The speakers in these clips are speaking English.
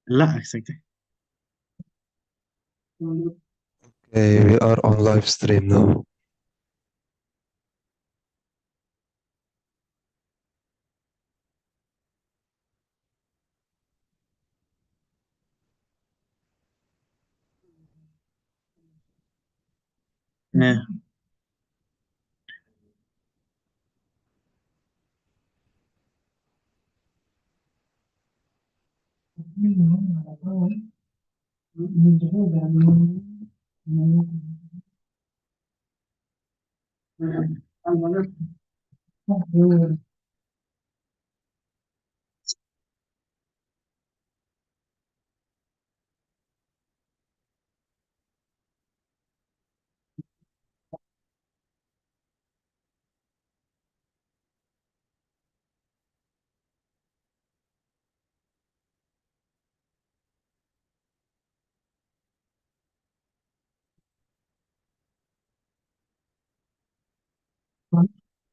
لا exactly. Okay, we are on live stream now. آه.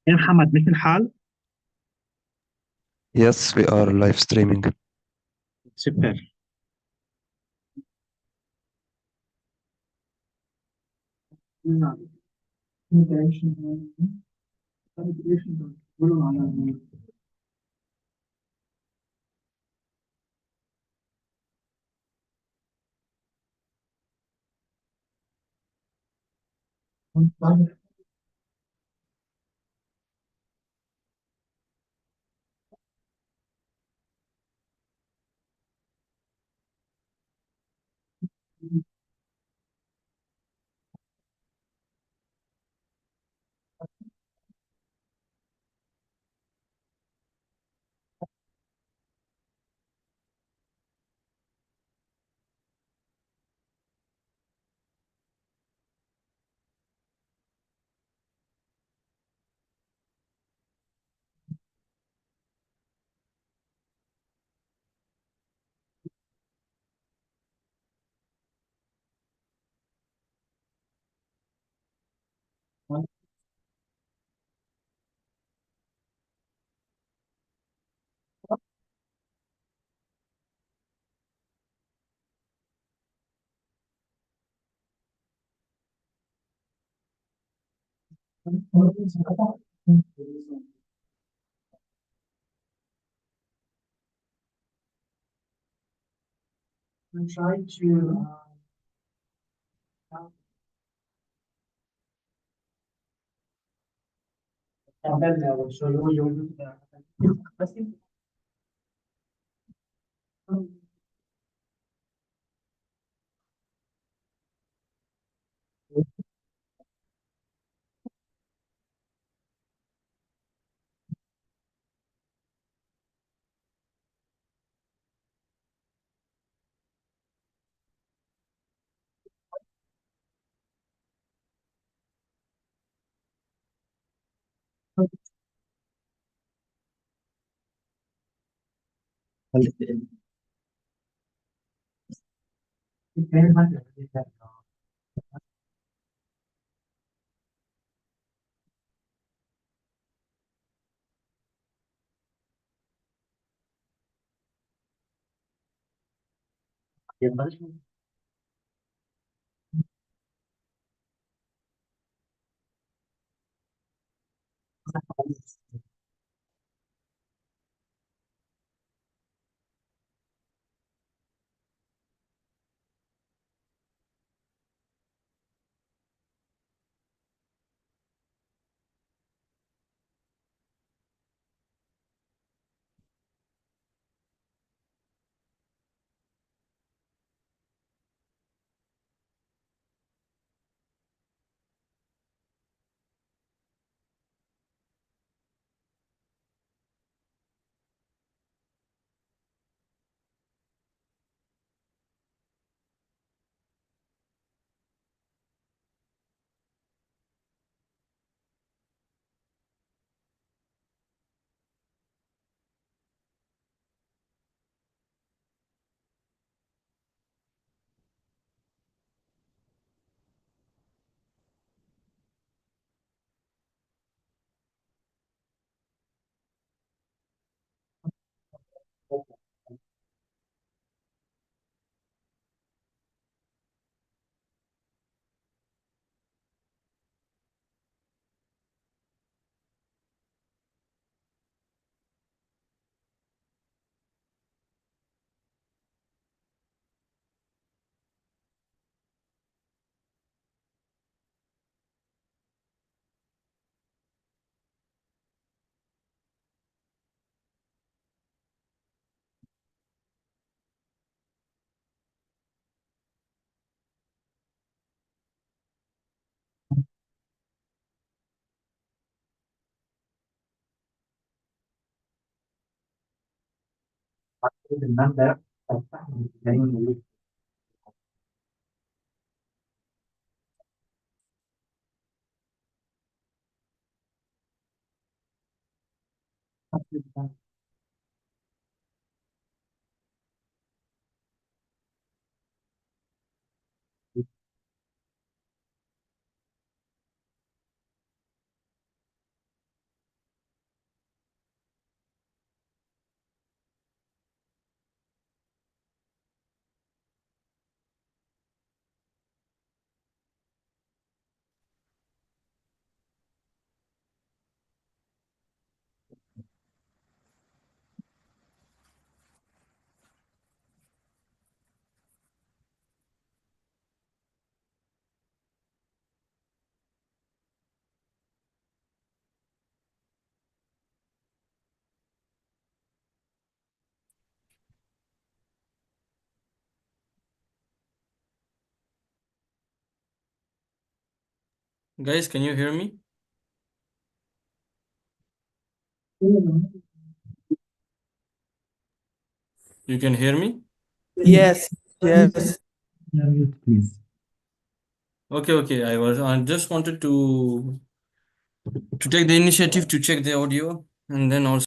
يا محمد مش الحال. Yes, we are live streaming. سوبر. Guys, can you hear me? You can hear me? Yes, yes. Mute, please. Okay. I just wanted to take the initiative to check the audio and then also.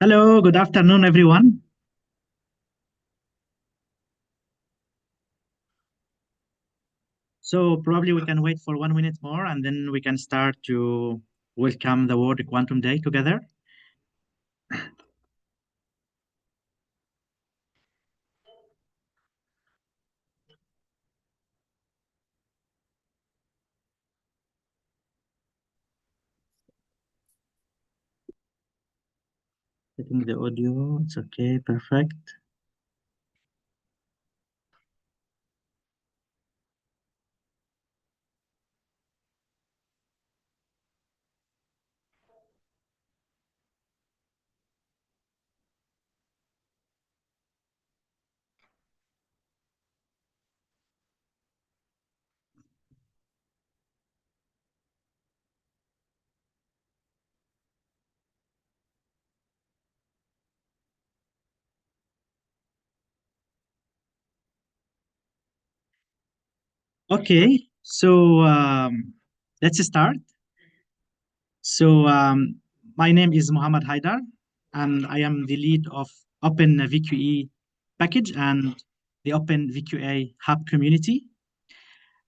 Hello, good afternoon, everyone. So probably we can wait for 1 minute more and then we can start to welcome the World Quantum Day together. Setting the audio, it's okay, perfect. Okay, so let's start. So my name is Muhammad Haidar, and I am the lead of Open VQE package and the Open VQA Hub community.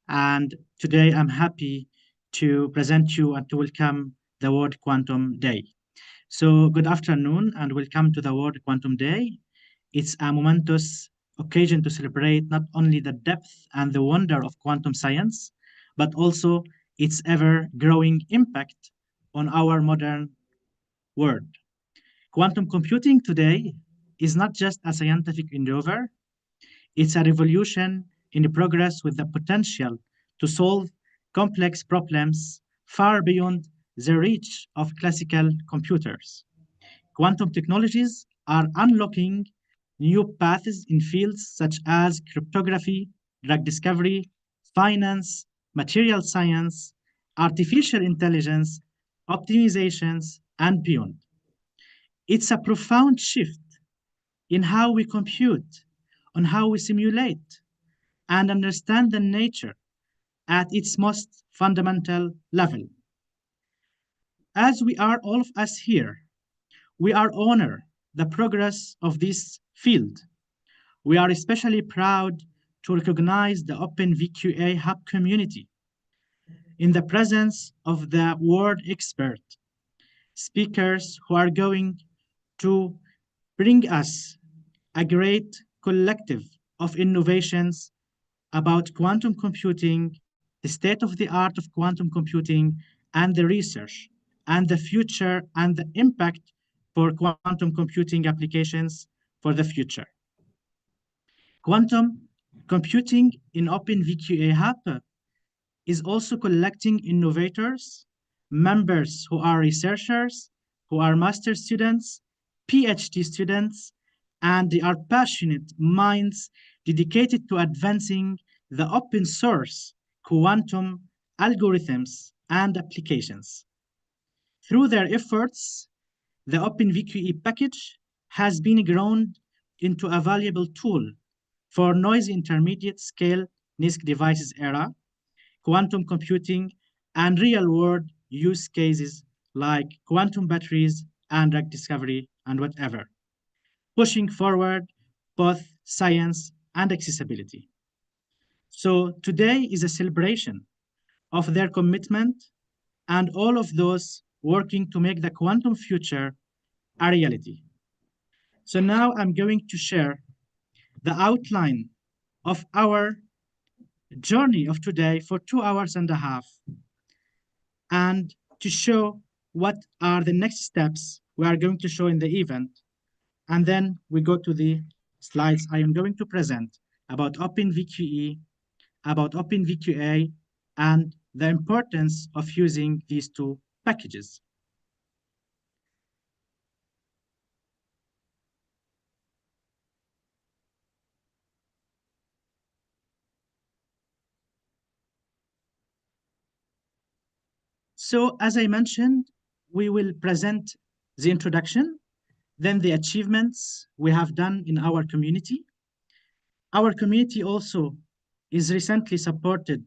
And today I'm happy to present you and to welcome the World Quantum Day. So good afternoon and welcome to the World Quantum Day. It's a momentous occasion to celebrate not only the depth and the wonder of quantum science, but also its ever-growing impact on our modern world. Quantum computing today is not just a scientific endeavor, it's a revolution in progress with the potential to solve complex problems far beyond the reach of classical computers. Quantum technologies are unlocking new paths in fields such as cryptography, drug discovery, finance, material science, artificial intelligence, optimizations, and beyond. It's a profound shift in how we compute, on how we simulate, and understand the nature at its most fundamental level. As we are all of us here, we are honor the progress of this field. We are especially proud to recognize the Open VQA Hub community in the presence of the world expert speakers who are going to bring us a great collective of innovations about quantum computing, the state of the art of quantum computing, and the research, and the future, and the impact for quantum computing applications for the future. Quantum computing in Open VQA Hub is also collecting innovators, members who are researchers, who are master students, PhD students, and they are passionate minds dedicated to advancing the open source quantum algorithms and applications. Through their efforts, the Open VQE package has been grown into a valuable tool for noisy intermediate scale NISQ devices era, quantum computing, and real-world use cases like quantum batteries and drug discovery and whatever, pushing forward both science and accessibility. So today is a celebration of their commitment and all of those working to make the quantum future a reality. So now I'm going to share the outline of our journey of today for 2 hours and a half and to show what are the next steps we are going to show in the event. And then we go to the slides I am going to present about OpenVQE, about OpenVQA, and the importance of using these two packages. So as I mentioned, we will present the introduction, then the achievements we have done in our community. Our community also is recently supported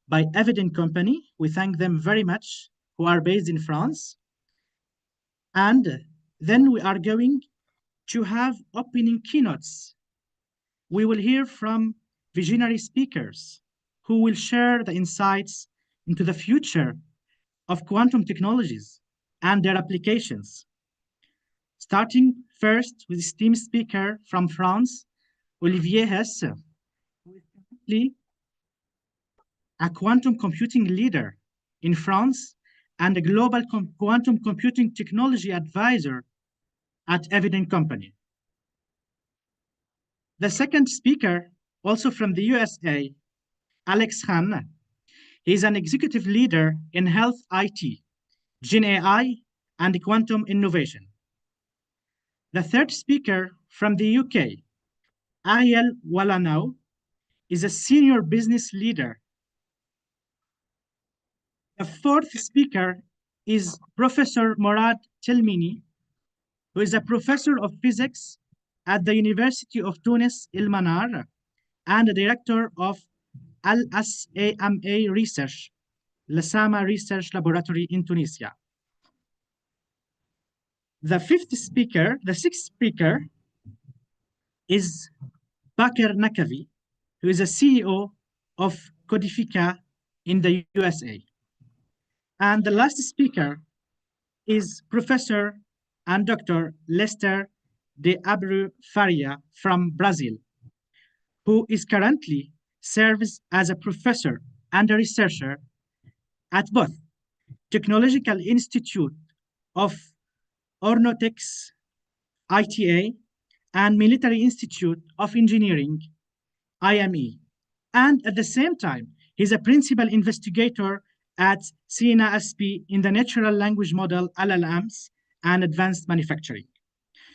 by Evident Company. We thank them very much, who are based in France. And then we are going to have opening keynotes. We will hear from visionary speakers who will share the insights into the future of quantum technologies and their applications. Starting first with esteemed speaker from France, Olivier Hesse, who is currently a quantum computing leader in France and a global quantum computing technology advisor at Evident Company. The second speaker, also from the USA, Alex Khan. He's an executive leader in health IT, Gen AI, and quantum innovation. The third speaker from the UK, Ariel Walanau, is a senior business leader. The fourth speaker is Professor Morad Telmini, who is a professor of physics at the University of Tunis El Manar and a director of Al-SAMA Research, Lasama Research Laboratory in Tunisia. The sixth speaker is Bakr Nakavi, who is a CEO of Codifica in the USA. And the last speaker is Professor and Dr. Lester de Abreu Faria from Brazil, who is currently serves as a professor and a researcher at both Technological Institute of Ornotex, ITA, and Military Institute of Engineering, IME. And at the same time, he's a principal investigator at CNASP in the natural language model LLMs and advanced manufacturing.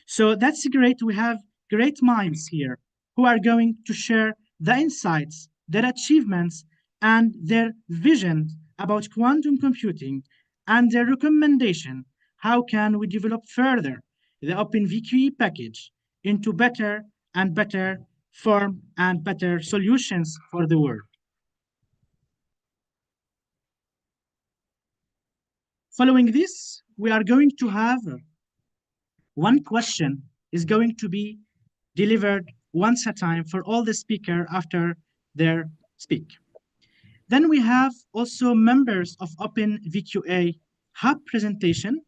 So that's great. We have great minds here who are going to share the insights, their achievements, and their vision about quantum computing and their recommendation. How can we develop further the OpenVQE package into better and better form and better solutions for the world? Following this, we are going to have one question is going to be delivered once at a time for all the speakers after their speak. Then we have also members of OpenVQA Hub presentation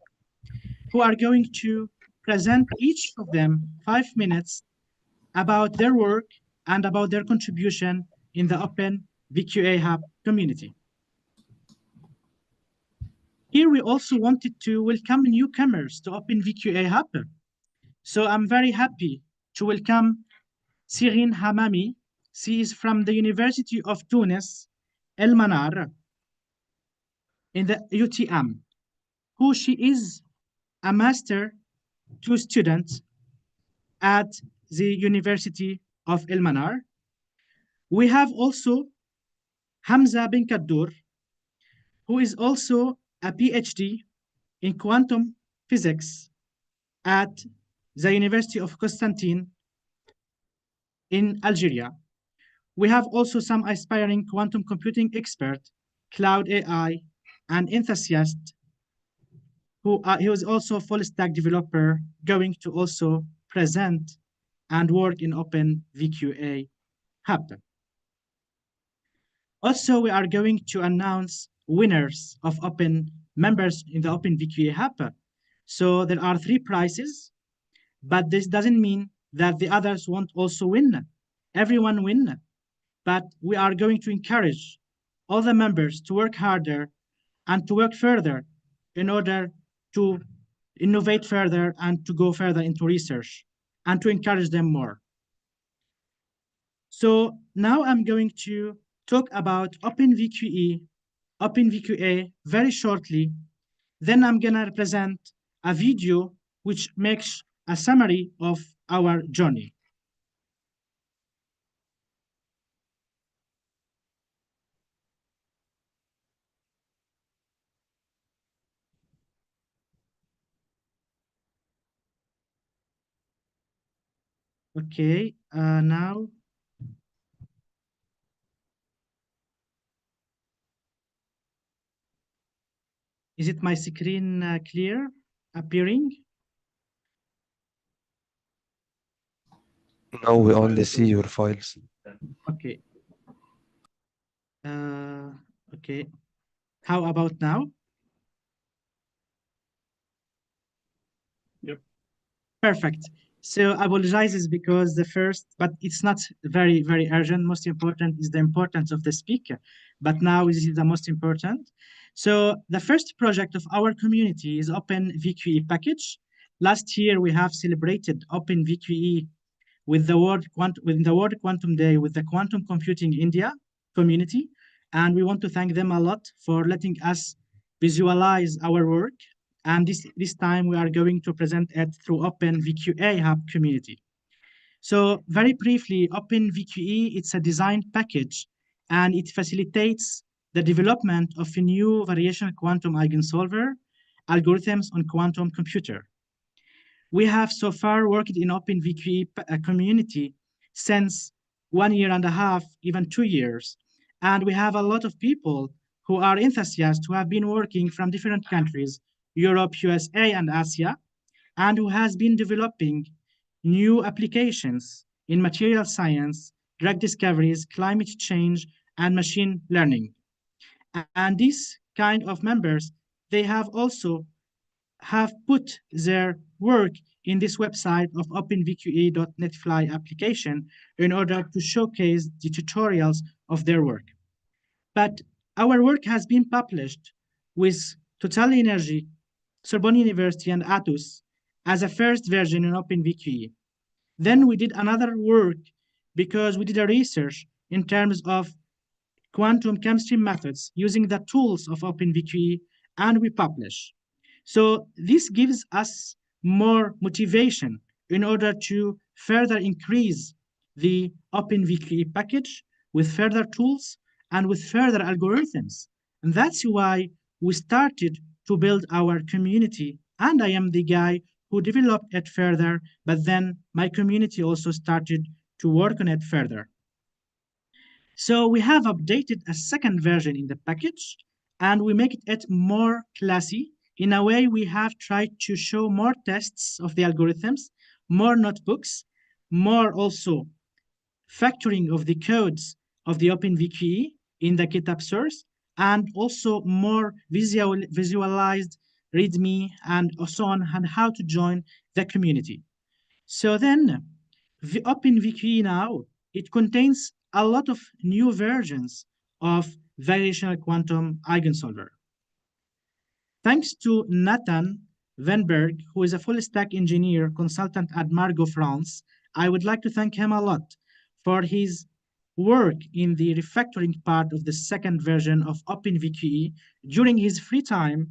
who are going to present each of them 5 minutes about their work and about their contribution in the OpenVQA Hub community. Here we also wanted to welcome newcomers to OpenVQA Hub. So I'm very happy to welcome Sirin Hamami. She is from the University of Tunis, El Manar, in the UTM, who she is a Master 2 student at the University of El Manar. We have also Hamza bin Kaddour, who is also a PhD in quantum physics at the University of Constantine in Algeria. We have also some aspiring quantum computing expert, cloud AI, and enthusiast, he was also a full stack developer, going to also present and work in OpenVQA Hub. Also, we are going to announce winners of members in the OpenVQA Hub. So there are 3 prizes, but this doesn't mean that the others won't also win. Everyone win, but we are going to encourage all the members to work harder and to work further in order to innovate further and to go further into research and to encourage them more. So now I'm going to talk about OpenVQA very shortly. Then I'm gonna present a video which makes a summary of our journey. Okay, now. Is it my screen clear, appearing? No, we only see your files. Okay. Okay. How about now? Yep. Perfect. So I apologize because but it's not very, very urgent. Most important is the importance of the speaker, but now this is the most important. So the first project of our community is OpenVQE package. Last year, we have celebrated OpenVQE with the World Quantum Day with the Quantum Computing India community. And we want to thank them a lot for letting us visualize our work. And this time we are going to present it through OpenVQA Hub community. So very briefly, OpenVQE, it's a design package and it facilitates the development of a new variational quantum eigensolver algorithms on quantum computer. We have so far worked in OpenVQE community since 1 year and a half, even 2 years. And we have a lot of people who are enthusiasts who have been working from different countries, Europe, USA, and Asia, and who has been developing new applications in material science, drug discoveries, climate change, and machine learning. And these kind of members, they have also put their work in this website of openvqe.netfly application in order to showcase the tutorials of their work. But our work has been published with TotalEnergies, Sorbonne University, and Atos as a first version in OpenVQE. Then we did another work because we did a research in terms of quantum chemistry methods using the tools of OpenVQE, and we publish. So this gives us more motivation in order to further increase the OpenVQE package with further tools and with further algorithms. And that's why we started to build our community. And I am the guy who developed it further, but then my community also started to work on it further. So we have updated a second version in the package, and we make it more classy. In a way, we have tried to show more tests of the algorithms, more notebooks, more also factoring of the codes of the OpenVQE in the GitHub source, and also more visualized README and so on, and how to join the community. So then, the OpenVQE now, it contains a lot of new versions of variational quantum eigensolver. Thanks to Nathan Venberg, who is a full stack engineer consultant at Margo France, I would like to thank him a lot for his work in the refactoring part of the second version of OpenVQE during his free time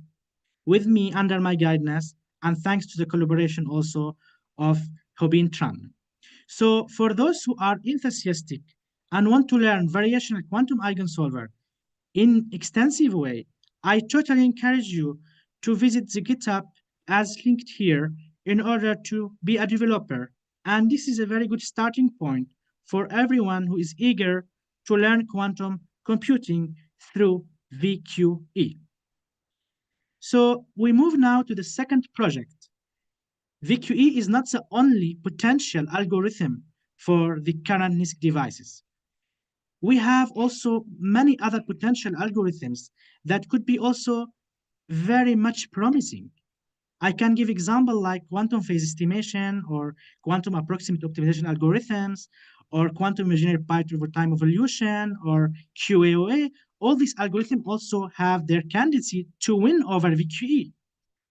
with me under my guidance, and thanks to the collaboration also of Hobin Tran. So for those who are enthusiastic and want to learn variational quantum eigensolver in extensive way, I totally encourage you to visit the GitHub as linked here in order to be a developer. And this is a very good starting point for everyone who is eager to learn quantum computing through VQE. So we move now to the second project. VQE is not the only potential algorithm for the current NISQ devices. We have also many other potential algorithms that could be also very much promising. I can give example like quantum phase estimation or quantum approximate optimization algorithms or quantum imaginary Python over time evolution or QAOA. All these algorithms also have their candidacy to win over VQE.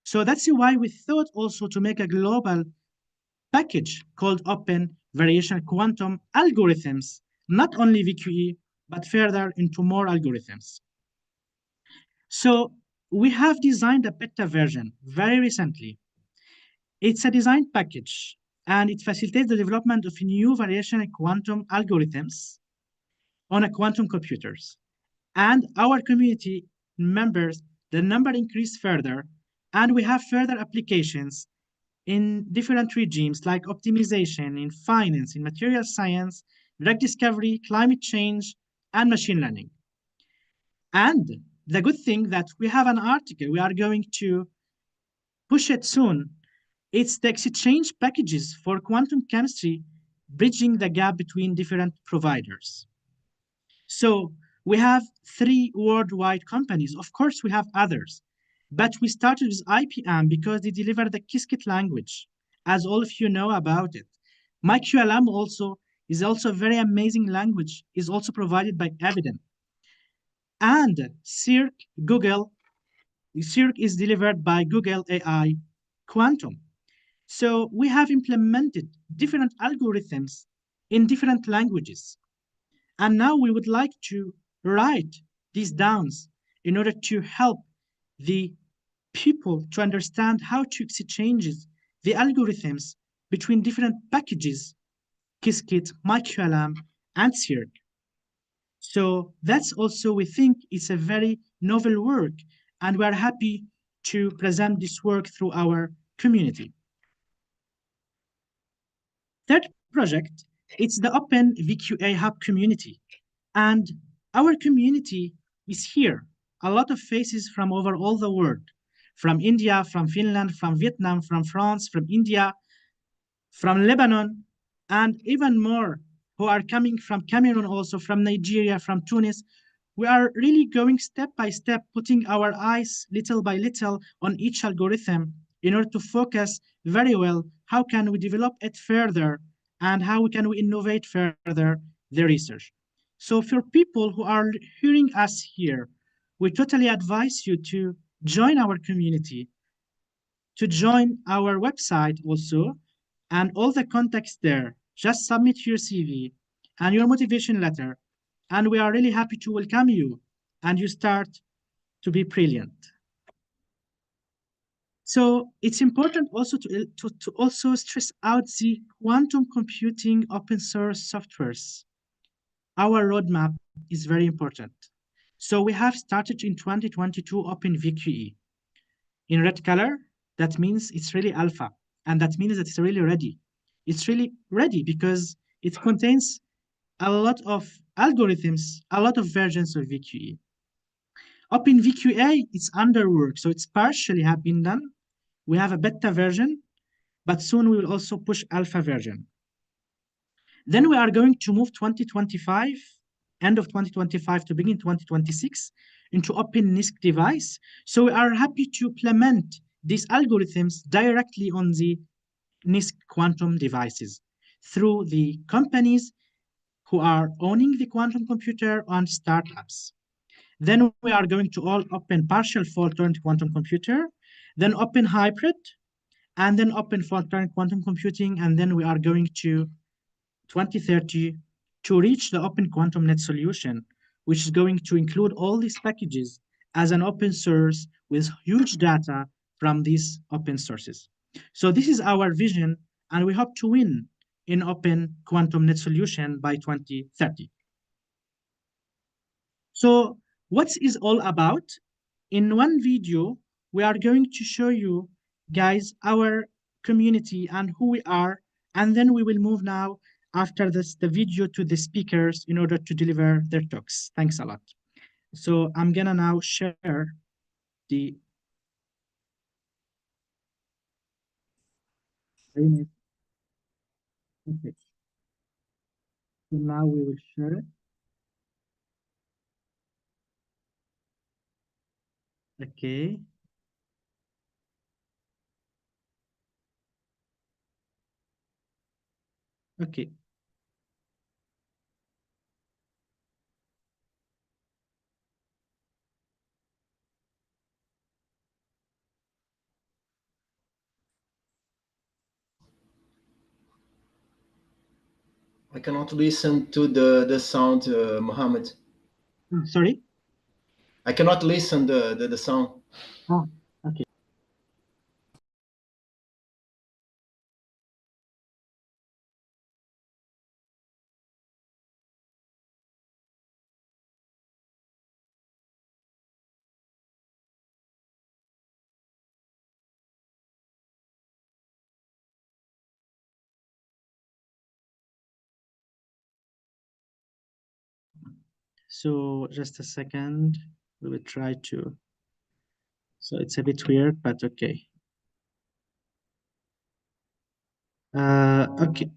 So that's why we thought also to make a global package called Open Variational Quantum Algorithms, not only VQE, but further into more algorithms. So we have designed a beta version very recently. It's a design package, and it facilitates the development of new variational quantum algorithms on a quantum computers. And our community members, the number increased further, and we have further applications in different regimes like optimization, in finance, in material science, drug discovery, climate change, and machine learning. And the good thing that we have an article, we are going to push it soon. It's the exchange packages for quantum chemistry, bridging the gap between different providers. So we have 3 worldwide companies. Of course, we have others, but we started with IPM because they deliver the Qiskit language, as all of you know about it. MyQLM also is also a very amazing language, is also provided by Evident. And Cirq is delivered by Google AI Quantum. So we have implemented different algorithms in different languages. And now we would like to write these down in order to help the people to understand how to exchange the algorithms between different packages, Qiskit, MyQLM, and Circ. So that's also, we think, it's a very novel work, and we are happy to present this work through our community. Third project, it's the Open VQA Hub community. And our community is here. A lot of faces from over all the world, from India, from Finland, from Vietnam, from France, from India, from Lebanon, and even more who are coming from Cameroon, also from Nigeria, from Tunis. We are really going step by step, putting our eyes little by little on each algorithm in order to focus very well how can we develop it further and how can we innovate further the research. So for people who are hearing us here, we totally advise you to join our community, to join our website also, and all the contacts there. Just submit your CV and your motivation letter, and we are really happy to welcome you, and you start to be brilliant. So it's important also to also stress out the quantum computing open source softwares. Our roadmap is very important. So we have started in 2022 Open VQE. In red color, that means it's really alpha, and that means that it's really ready. It's really ready because it contains a lot of algorithms, a lot of versions of VQE. Open VQA, it's under work, so it's partially have been done. We have a beta version, but soon we will also push alpha version. Then we are going to move 2025, end of 2025 to begin 2026, into Open NISQ device. So we are happy to implement these algorithms directly on the NISQ quantum devices through the companies who are owning the quantum computer and startups. Then we are going to all open partial fault-tolerant quantum computer, then open hybrid, and then open fault-tolerant quantum computing, and then we are going to 2030 to reach the open quantum net solution, which is going to include all these packages as an open source with huge data from these open sources. So this is our vision, and we hope to win in open quantum net solution by 2030. So what is all about? In one video, we are going to show you guys our community and who we are, and then we will move now after this the video to the speakers in order to deliver their talks. Thanks a lot. So I'm gonna now share the okay. So now we will share it. Okay. Okay. I cannot listen to the sound, Mohammed. Sorry? I cannot listen the sound. Oh, okay. So just a second, we will try to. So it's a bit weird, but okay. Okay.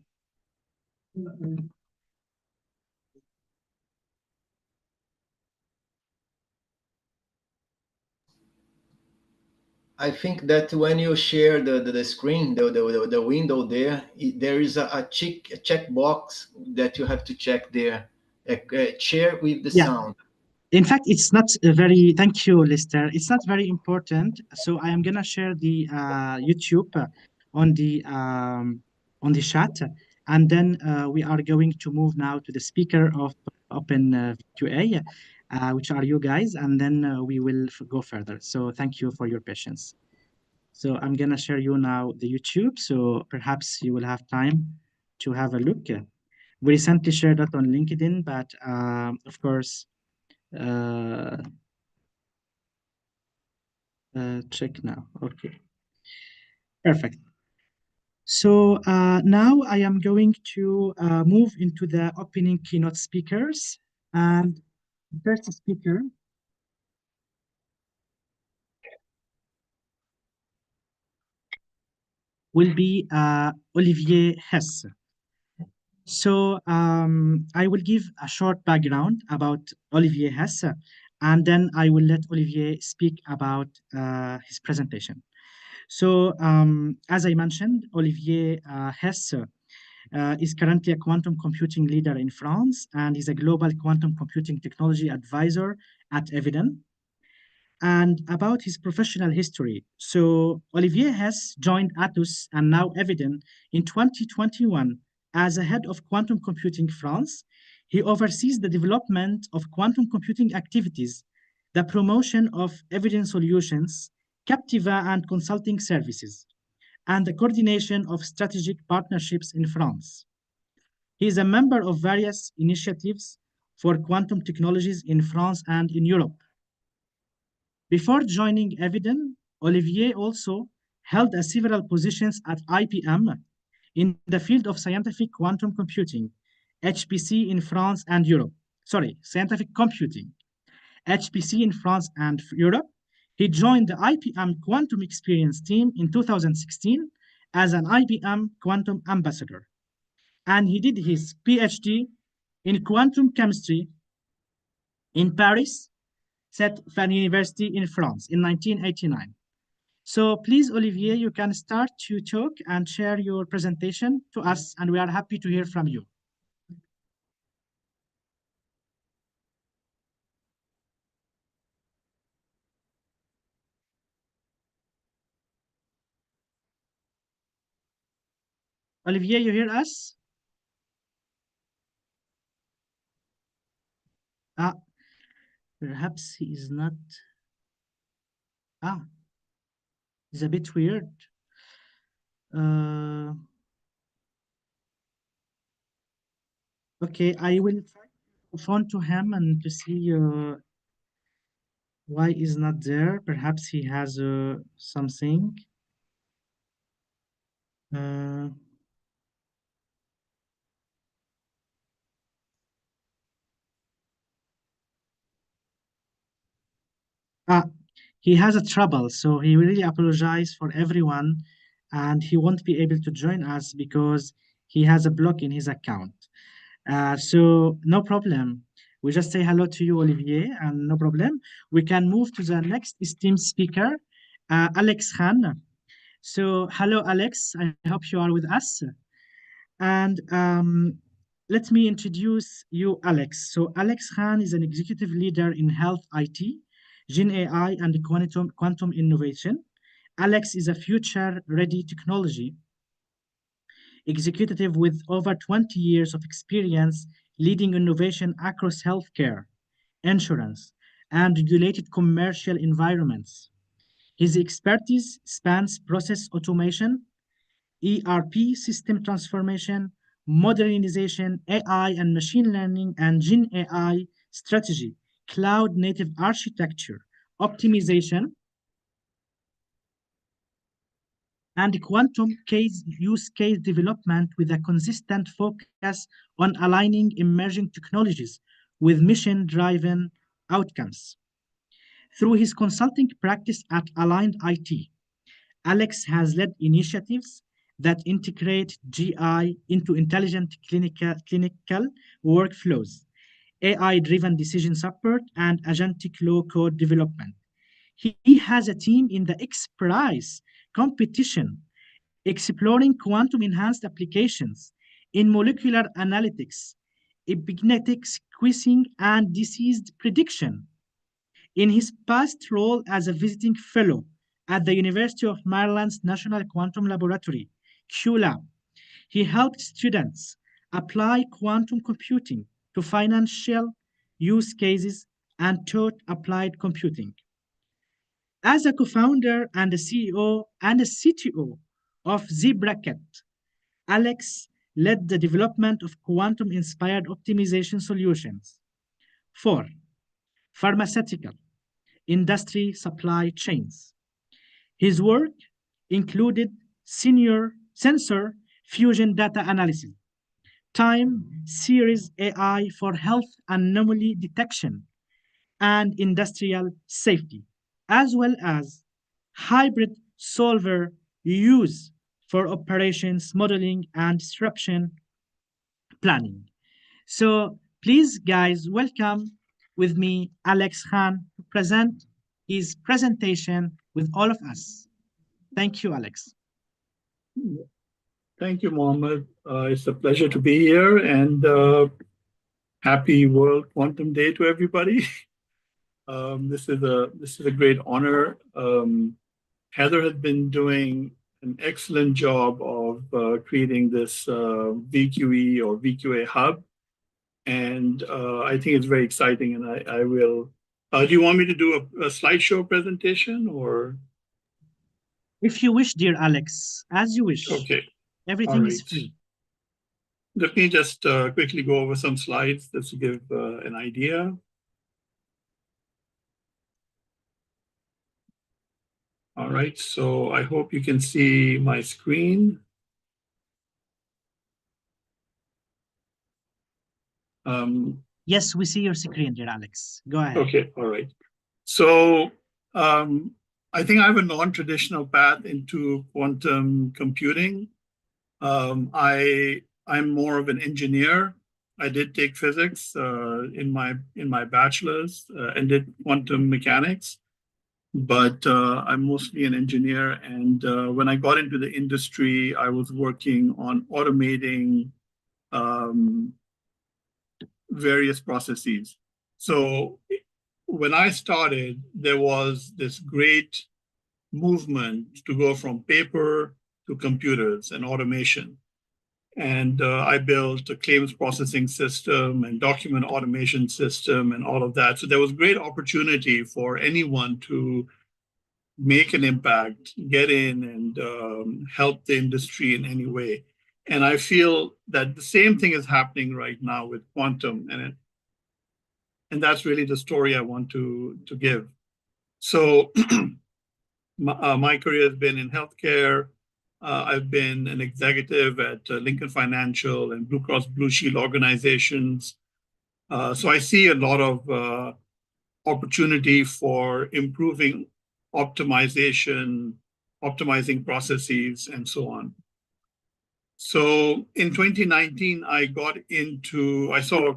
I think that when you share the screen, the window there, there is a checkbox that you have to check there. Share with the Yeah. sound. In fact, it's not very, thank you, Lister. It's not very important. So I am gonna share the YouTube on the chat, and then we are going to move now to the speaker of OpenVQA, which are you guys, and then we will go further. So thank you for your patience. So I'm gonna share you now the YouTube, so perhaps you will have time to have a look. We recently shared that on LinkedIn, but of course, check now. Okay, perfect. So now I am going to move into the opening keynote speakers, and the first speaker will be Olivier Hesse. So I will give a short background about Olivier Hesse, and then I will let Olivier speak about his presentation. So as I mentioned, Olivier Hesse is currently a quantum computing leader in France, and is a global quantum computing technology advisor at Eviden. And about his professional history. So Olivier Hesse joined Atos and now Eviden in 2021 as a head of quantum computing France. He oversees the development of quantum computing activities, the promotion of Eviden solutions, Captiva and consulting services, and the coordination of strategic partnerships in France. He is a member of various initiatives for quantum technologies in France and in Europe. Before joining Eviden, Olivier also held several positions at IBM in the field of scientific quantum computing, HPC in France and Europe. Sorry, scientific computing, HPC in France and Europe. He joined the IBM Quantum Experience team in 2016 as an IBM Quantum Ambassador. And he did his PhD in quantum chemistry in Paris Van University in France in 1989. So please, Olivier, you can start to talk and share your presentation to us, and we are happy to hear from you. Olivier, you hear us? Perhaps he is not. It's a bit weird. Okay, I will try to phone to him and to see why he's not there. Perhaps he has something. He has a trouble, so he really apologize for everyone, and he won't be able to join us because he has a block in his account. So no problem. We just say hello to you, Olivier, and no problem. We can move to the next esteemed speaker, Alex Khan. So hello, Alex. I hope you are with us. And let me introduce you, Alex. So Alex Khan is an executive leader in health IT, Gen AI, and quantum innovation. Alex is a future-ready technology executive with over 20 years of experience leading innovation across healthcare, insurance, and regulated commercial environments. His expertise spans process automation, ERP system transformation, modernization, AI and machine learning, and Gen AI strategy, cloud native architecture, optimization, and quantum use case development with a consistent focus on aligning emerging technologies with mission-driven outcomes. Through his consulting practice at Aligned IT, Alex has led initiatives that integrate GI into intelligent clinical workflows, AI-driven decision support, and agentic low-code development. He has a team in the X-Prize competition exploring quantum-enhanced applications in molecular analytics, epigenetics quizzing, and disease prediction. In his past role as a visiting fellow at the University of Maryland's National Quantum Laboratory, QLab. He helped students apply quantum computing to financial use cases and taught applied computing. As a co-founder and a CEO and a CTO of ZBracket, Alex led the development of quantum-inspired optimization solutions for pharmaceutical industry supply chains. His work included sensor fusion data analysis, time series AI for health anomaly detection and industrial safety, as well as hybrid solver use for operations modeling and disruption planning. So please, guys, welcome with me Alex Khan to present his presentation with all of us. Thank you, Alex. Thank you, Mohammed. It's a pleasure to be here, and happy World Quantum Day to everybody. This is a great honor. Heather has been doing an excellent job of creating this VQE or VQA hub, and I think it's very exciting. And I will. Do you want me to do a slideshow presentation, or? If you wish, dear Alex, as you wish. Okay. Everything All is right. free. Let me just quickly go over some slides just to give an idea. All right, so I hope you can see my screen. Yes, we see your screen, dear Alex. Go ahead. Okay, all right. So I think I have a non-traditional path into quantum computing. I'm more of an engineer. I did take physics in my bachelor's and did quantum mechanics, but I'm mostly an engineer. And when I got into the industry, I was working on automating various processes. So when I started, there was this great movement to go from paper to computers and automation. And I built a claims processing system and document automation system and all of that. So there was great opportunity for anyone to make an impact, get in and help the industry in any way. And I feel that the same thing is happening right now with quantum. And that's really the story I want to give. So my career has been in healthcare. I've been an executive at Lincoln Financial and Blue Cross Blue Shield organizations. So I see a lot of opportunity for improving optimization, optimizing processes, and so on. So in 2019, I saw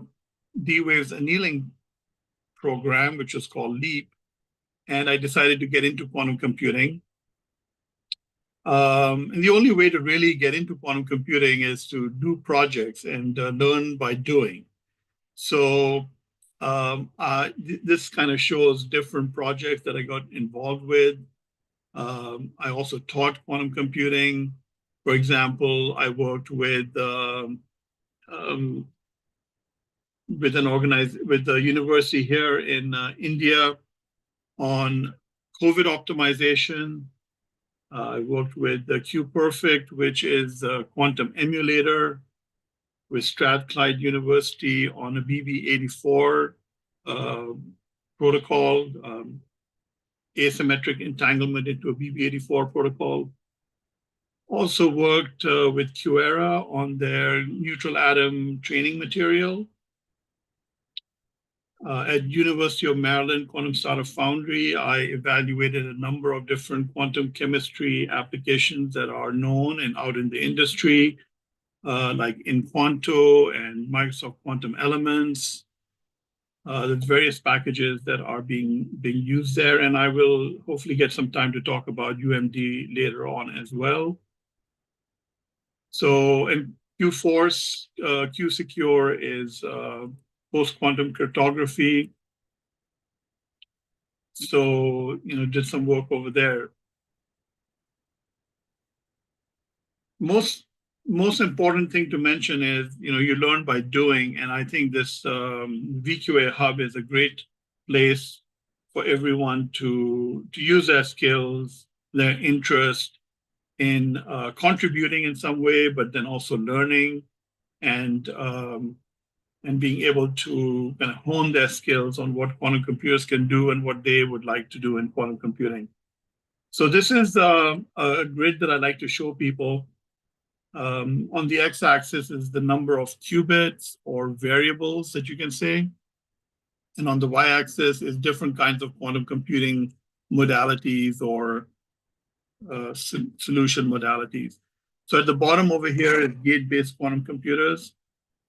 D-Wave's annealing program, which was called LEAP, and I decided to get into quantum computing. And the only way to really get into quantum computing is to do projects and learn by doing. So this kind of shows different projects that I got involved with. I also taught quantum computing. For example, I worked with the university here in India on COVID optimization. I worked with the QPerfect, which is a quantum emulator, with Strathclyde University on a BB84 protocol, asymmetric entanglement into a BB84 protocol. Also worked with QEra on their neutral atom training material. At University of Maryland Quantum Startup Foundry, I evaluated a number of different quantum chemistry applications that are known and out in the industry, like Inquanto and Microsoft Quantum Elements. There's various packages that are being used there, and I will hopefully get some time to talk about UMD later on as well. So, and QForce, QSecure is post-quantum cryptography. So, did some work over there. most important thing to mention is, you learn by doing, and I think this VQA hub is a great place for everyone to use their skills, their interest in contributing in some way, but then also learning and being able to kind of hone their skills on what quantum computers can do and what they would like to do in quantum computing. So this is a grid that I like to show people. On the x-axis is the number of qubits or variables that you can say. And on the y-axis is different kinds of quantum computing modalities or solution modalities. So at the bottom over here is gate-based quantum computers.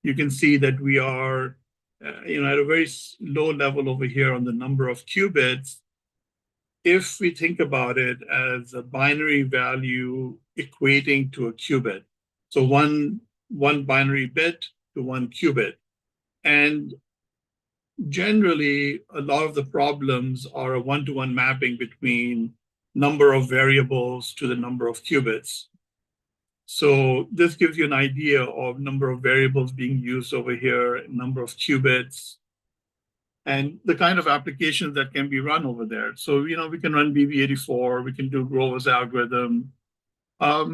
You can see that we are at a very low level over here on the number of qubits. If we think about it as a binary value equating to a qubit. So one binary bit to one qubit. And generally, a lot of the problems are a one-to-one mapping between number of variables to the number of qubits. So this gives you an idea of number of variables being used over here, number of qubits, and the kind of applications that can be run over there. So, we can run BB84, we can do Grover's algorithm.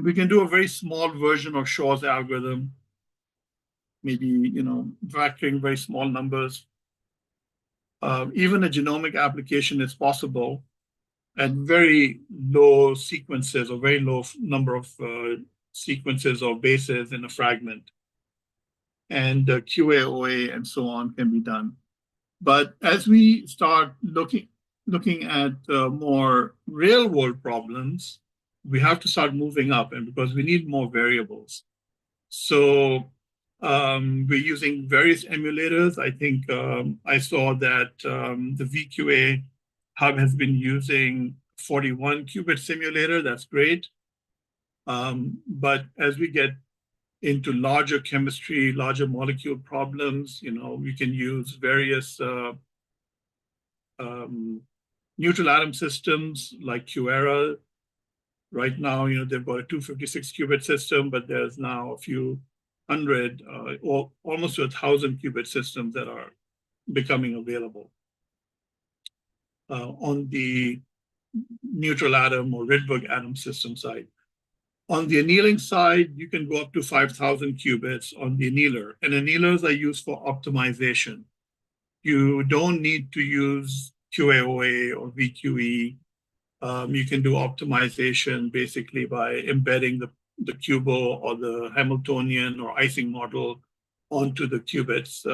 We can do a very small version of Shor's algorithm, maybe, factoring very small numbers. Even a genomic application is possible at very low sequences or very low number of sequences or bases in a fragment. And QA/OA and so on can be done. But as we start looking at more real-world problems, we have to start moving up, and because we need more variables. So we're using various emulators. I think I saw that the VQA hub has been using 41 qubit simulator. That's great. But as we get into larger chemistry, larger molecule problems, we can use various neutral atom systems like QERA. Right now, they've got a 256 qubit system, but there's now a few hundred, or almost to 1,000 qubit systems that are becoming available. On the neutral atom or Rydberg atom system side. On the annealing side, you can go up to 5,000 qubits on the annealer, and annealers are used for optimization. You don't need to use QA/OA or VQE. You can do optimization basically by embedding the QUBO or the Hamiltonian or Ising model onto the qubits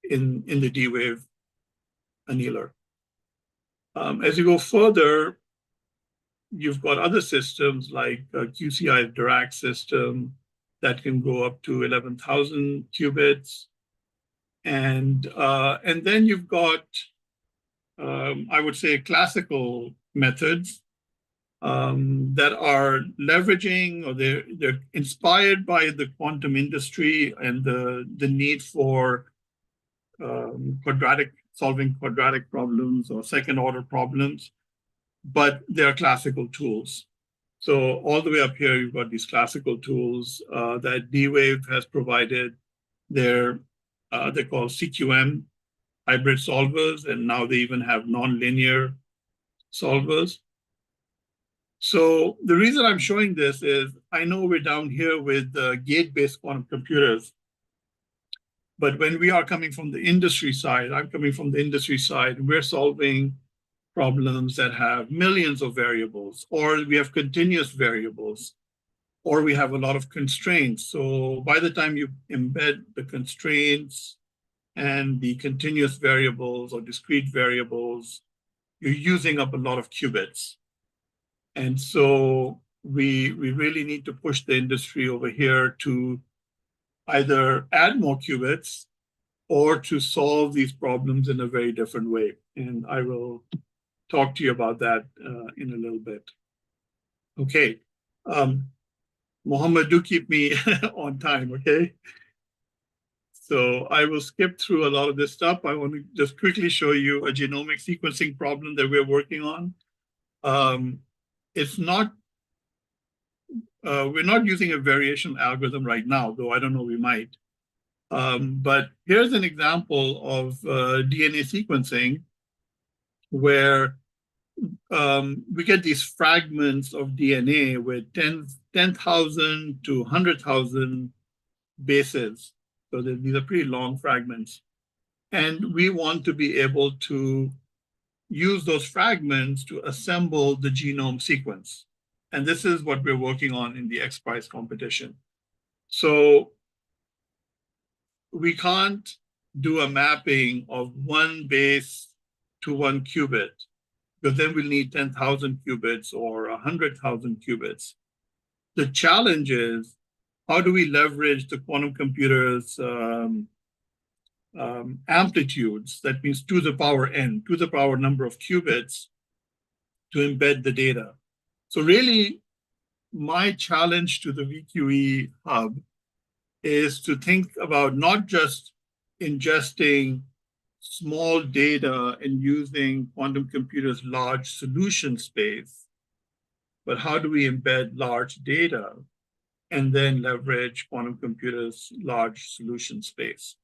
in the D-Wave annealer. As you go further, you've got other systems like QCI Dirac system that can go up to 11,000 qubits. And then you've got, I would say, classical methods that are leveraging, or they're inspired by the quantum industry and the need for solving quadratic problems or second order problems, but they're classical tools. So all the way up here, you've got these classical tools that D-Wave has provided. They're called CQM hybrid solvers, and now they even have nonlinear solvers. So the reason I'm showing this is I know we're down here with gate-based quantum computers, but when we are coming from the industry side, I'm coming from the industry side, we're solving problems that have millions of variables, or we have continuous variables, or we have a lot of constraints. So by the time you embed the constraints and the continuous variables or discrete variables, you're using up a lot of qubits. And so we really need to push the industry over here to either add more qubits or to solve these problems in a very different way. And I will talk to you about that in a little bit. Okay. Mohammed, do keep me on time, okay? So I will skip through a lot of this stuff. I want to just quickly show you a genomic sequencing problem that we're working on. It's not we're not using a variational algorithm right now, though I don't know, we might. But here's an example of DNA sequencing where we get these fragments of DNA with 10,000 to 100,000 bases. So these are pretty long fragments. And we want to be able to use those fragments to assemble the genome sequence. And this is what we're working on in the XPRIZE competition. So we can't do a mapping of one base to one qubit, because then we'll need 10,000 qubits or 100,000 qubits. The challenge is, how do we leverage the quantum computer's amplitudes, that means to the power n, to the power number of qubits, to embed the data? So really, my challenge to the VQE hub is to think about not just ingesting small data and using quantum computers' large solution space, but how do we embed large data and then leverage quantum computers' large solution space?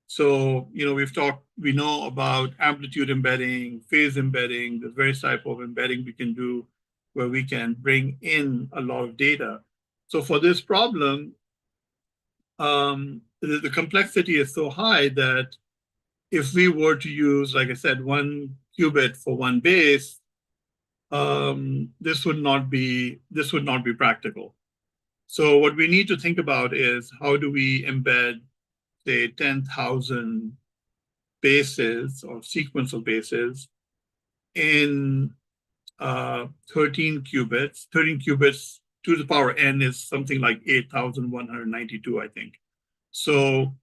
So, we know about amplitude embedding, phase embedding, the various type of embedding we can do where we can bring in a lot of data. So for this problem, the complexity is so high that if we were to use, like I said, one qubit for one base, this would not be practical. So what we need to think about is, how do we embed, say, 10,000 bases or sequence of bases in 13 qubits. 13 qubits to the power n is something like 8,192, I think. So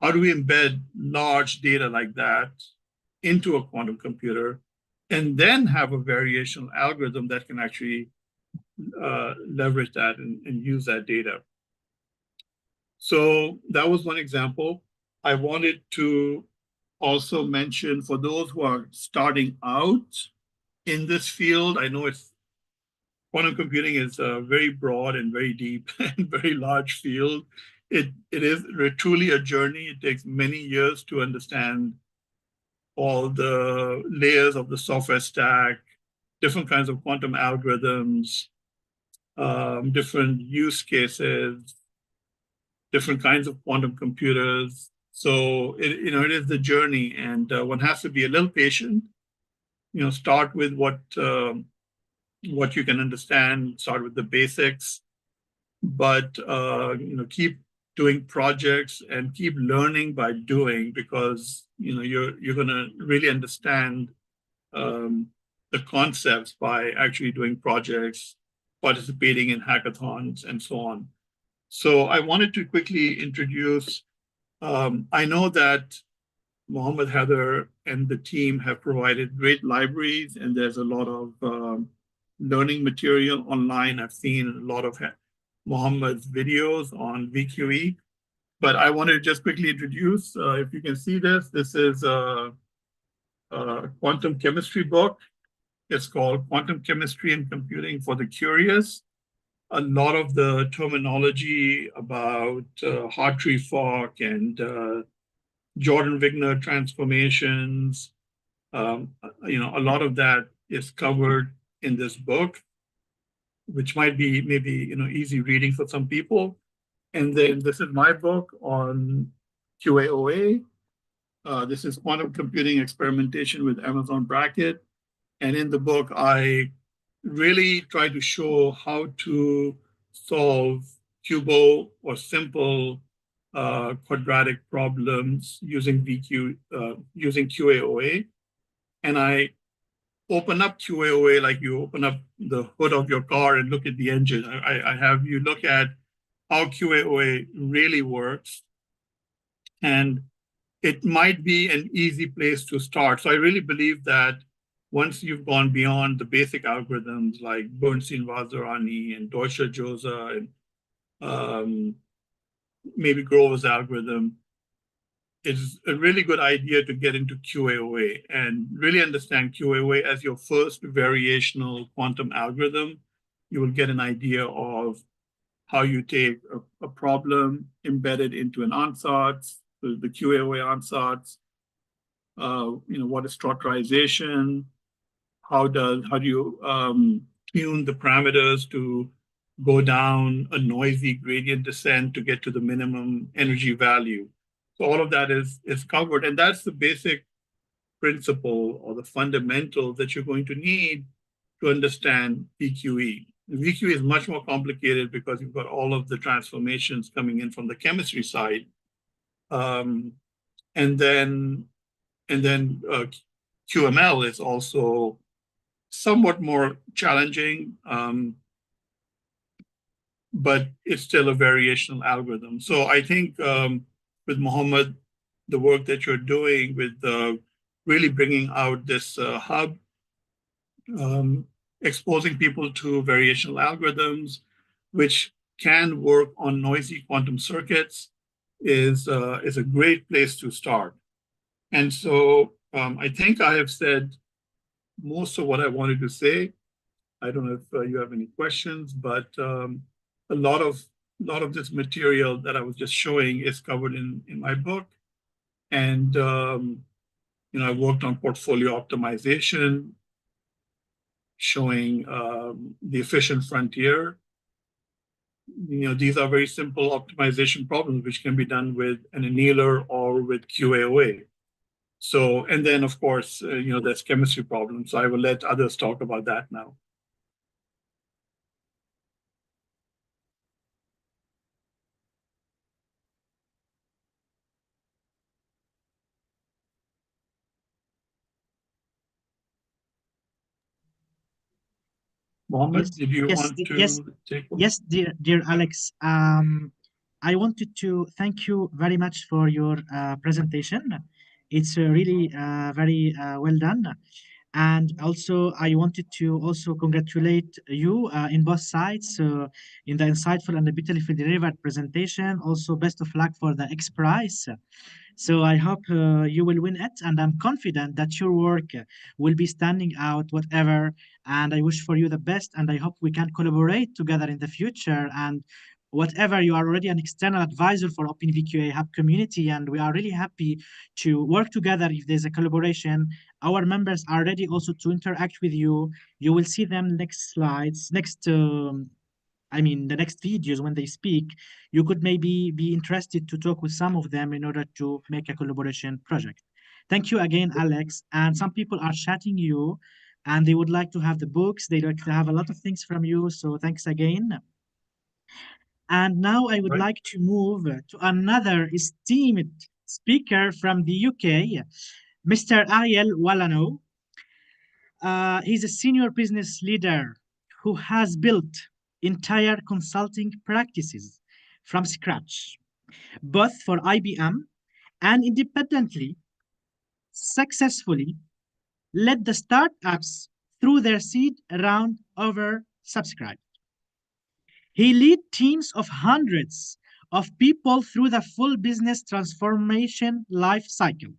how do we embed large data like that into a quantum computer and then have a variational algorithm that can actually leverage that and use that data? So that was one example. I wanted to also mention, for those who are starting out in this field, I know quantum computing is a very broad and very deep and very large field. It is truly a journey. It takes many years to understand all the layers of the software stack, different kinds of quantum algorithms, different use cases, different kinds of quantum computers. So it is the journey, and one has to be a little patient. Start with what you can understand. Start with the basics, but keep doing projects and keep learning by doing, because you're going to really understand the concepts by actually doing projects, participating in hackathons, and so on. So I wanted to quickly introduce, I know that Mohammed Haider and the team have provided great libraries, and there's a lot of learning material online. I've seen a lot of Mohammed's videos on VQE, but I want to just quickly introduce, if you can see this is a quantum chemistry book. It's called Quantum Chemistry and Computing for the Curious. A lot of the terminology about Hartree-Fock and Jordan-Wigner transformations, a lot of that is covered in this book, which might be maybe easy reading for some people. And then this is my book on QAOA. This is Quantum Computing Experimentation with Amazon Bracket. And in the book, I really try to show how to solve QUBO or simple quadratic problems using using QAOA. And I open up QAOA like you open up the hood of your car and look at the engine. I have you look at how QAOA really works. And it might be an easy place to start. So I really believe that once you've gone beyond the basic algorithms like Bernstein-Vazirani and Deutscher-Joza and maybe Grover's algorithm, it's a really good idea to get into QAOA and really understand QAOA as your first variational quantum algorithm you will get an idea of how you take a problem, embed it into an ansatz, the QAOA ansatz, what is trotterization, how do you tune the parameters to go down a noisy gradient descent to get to the minimum energy value. So all of that is covered, and that's the basic principle or the fundamental that you're going to need to understand VQE. VQE is much more complicated because you've got all of the transformations coming in from the chemistry side. And then QML is also somewhat more challenging, but it's still a variational algorithm. So I think with Mohammed, the work that you're doing with really bringing out this hub, exposing people to variational algorithms, which can work on noisy quantum circuits, is a great place to start. And so I think I have said most of what I wanted to say. I don't know if you have any questions, but a lot of this material that I was just showing is covered in my book. And I worked on portfolio optimization, showing the efficient frontier. These are very simple optimization problems which can be done with an annealer or with QAOA. So, and then of course, there's chemistry problems. So I will let others talk about that now. Mohammed, did you want to take one? Yes, dear Alex. I wanted to thank you very much for your presentation. It's really very well done. And also, I wanted to also congratulate you in both sides in the insightful and the beautifully delivered presentation. Also, best of luck for the X Prize. So I hope you will win it, and I'm confident that your work will be standing out, whatever. And I wish for you the best, and I hope we can collaborate together in the future. And whatever, you are already an external advisor for OpenVQA Hub community, and we are really happy to work together if there's a collaboration. Our members are ready also to interact with you. You will see them next slides, the next videos when they speak. You could maybe be interested to talk with some of them in order to make a collaboration project. Thank you again, Alex. And some people are chatting you and they would like to have the books. They'd like to have a lot of things from you. So thanks again. And now I would like to move to another esteemed speaker from the UK, Mr. Ariel Wallano. He's a senior business leader who has built entire consulting practices from scratch, both for IBM and independently, successfully led the startups through their seed round oversubscribed. He led teams of hundreds of people through the full business transformation life cycle.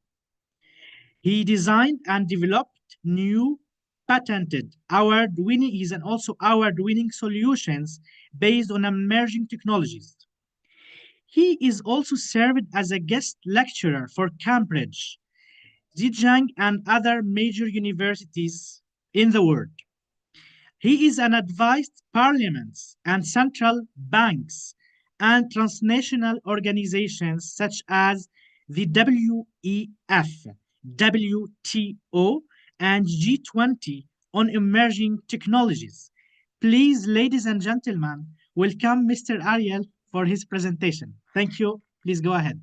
He designed and developed new patented award-winning, and also award-winning solutions based on emerging technologies. He is also served as a guest lecturer for Cambridge, Zhejiang, and other major universities in the world. He is an advised parliaments and central banks and transnational organizations such as the WEF, WTO, and G20 on emerging technologies. Please, ladies and gentlemen, welcome Mr. Ariel for his presentation. Thank you. Please go ahead.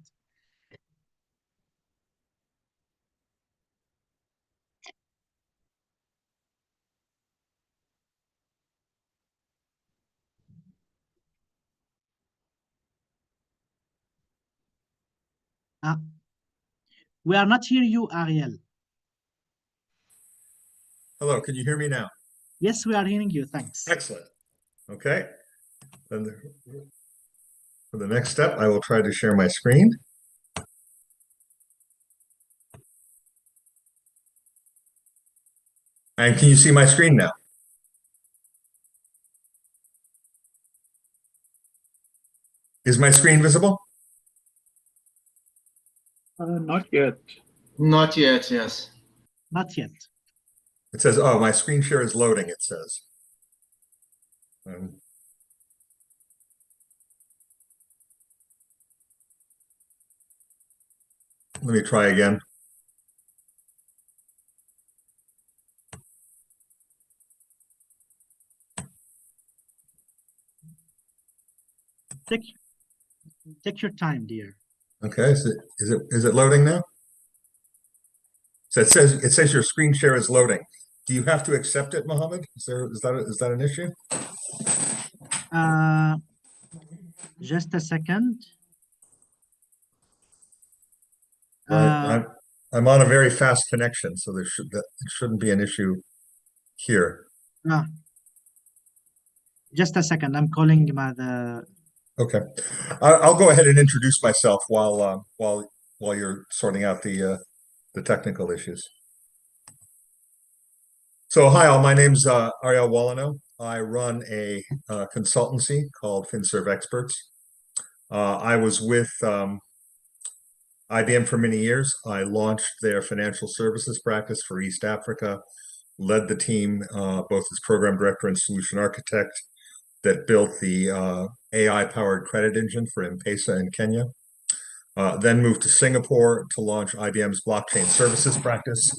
We are not hearing you, Ariel. Hello, can you hear me now? Yes, we are hearing you. Thanks. Excellent. Okay. Then for the next step, I will try to share my screen. And can you see my screen now? Is my screen visible? Not yet. Not yet, yes. Not yet. It says, oh, my screen share is loading, it says. Let me try again. Take your time, dear. Okay, is it loading now? So it says your screen share is loading. Do you have to accept it, Mohammed? Is that an issue? Just a second. Right. I'm on a very fast connection, so it shouldn't be an issue here. Just a second. I'm calling Okay, I'll go ahead and introduce myself while you're sorting out the technical issues. So hi all, my name's Ariel Wallano. I run a consultancy called FinServ Experts. I was with IBM for many years. I launched their financial services practice for East Africa, led the team both as program director and solution architect that built the AI-powered credit engine for M-Pesa in Kenya. Then moved to Singapore to launch IBM's blockchain services practice.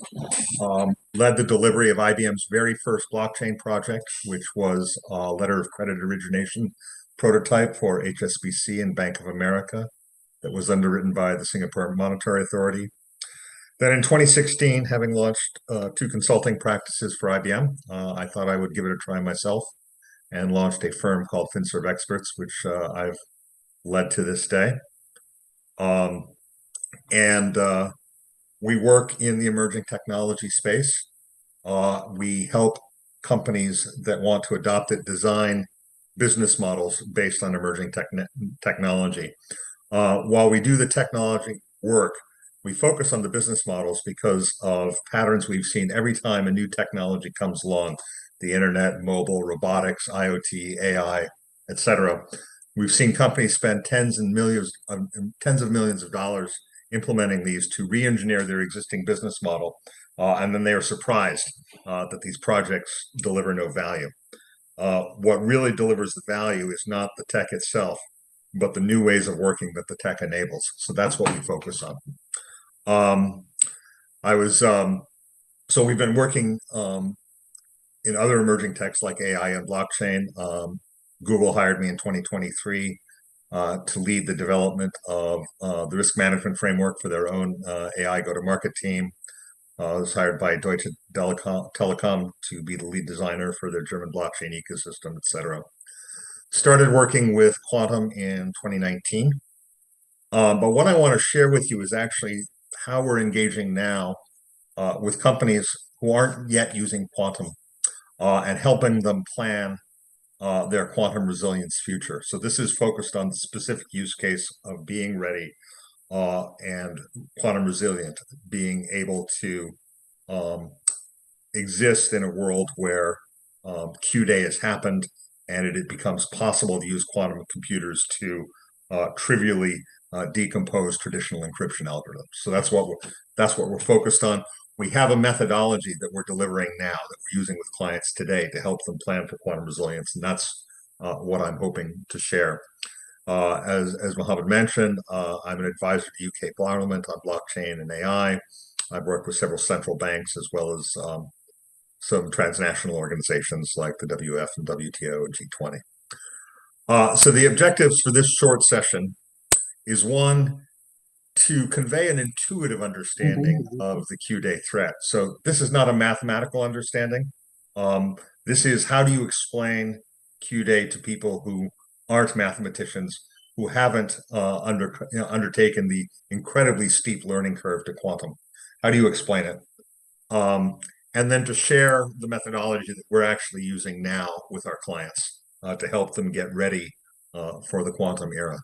Led the delivery of IBM's very first blockchain project, which was a letter of credit origination prototype for HSBC and Bank of America that was underwritten by the Singapore Monetary Authority. Then in 2016, having launched 2 consulting practices for IBM, I thought I would give it a try myself and launched a firm called FinServ Experts, which I've led to this day. We work in the emerging technology space. We help companies that want to adopt it design business models based on emerging technology. While we do the technology work, we focus on the business models because of patterns we've seen every time a new technology comes along, the internet, mobile, robotics, IoT, AI, etc. We've seen companies spend tens of millions of dollars implementing these to re-engineer their existing business model, and then they are surprised that these projects deliver no value. What really delivers the value is not the tech itself, but the new ways of working that the tech enables. So that's what we focus on. So we've been working in other emerging techs like AI and blockchain. Google hired me in 2023 to lead the development of the risk management framework for their own AI go-to-market team. I was hired by Deutsche Telekom to be the lead designer for their German blockchain ecosystem, etc. Started working with Quantum in 2019. But what I want to share with you is actually how we're engaging now with companies who aren't yet using Quantum and helping them plan their quantum resilience future. So this is focused on the specific use case of being ready and quantum resilient, being able to exist in a world where Q-Day has happened and it becomes possible to use quantum computers to trivially decompose traditional encryption algorithms. So that's what we're focused on. We have a methodology that we're delivering now that we're using with clients today to help them plan for quantum resilience, and that's what I'm hoping to share. As Mohammed mentioned, I'm an advisor to the UK Parliament on blockchain and AI. I've worked with several central banks as well as some transnational organizations like the WF and WTO and G20. So the objectives for this short session is one, to convey an intuitive understanding of the Q-Day threat. So this is not a mathematical understanding. This is how do you explain Q-Day to people who aren't mathematicians, who haven't undertaken the incredibly steep learning curve to quantum. How do you explain it? And then to share the methodology that we're actually using now with our clients to help them get ready for the quantum era.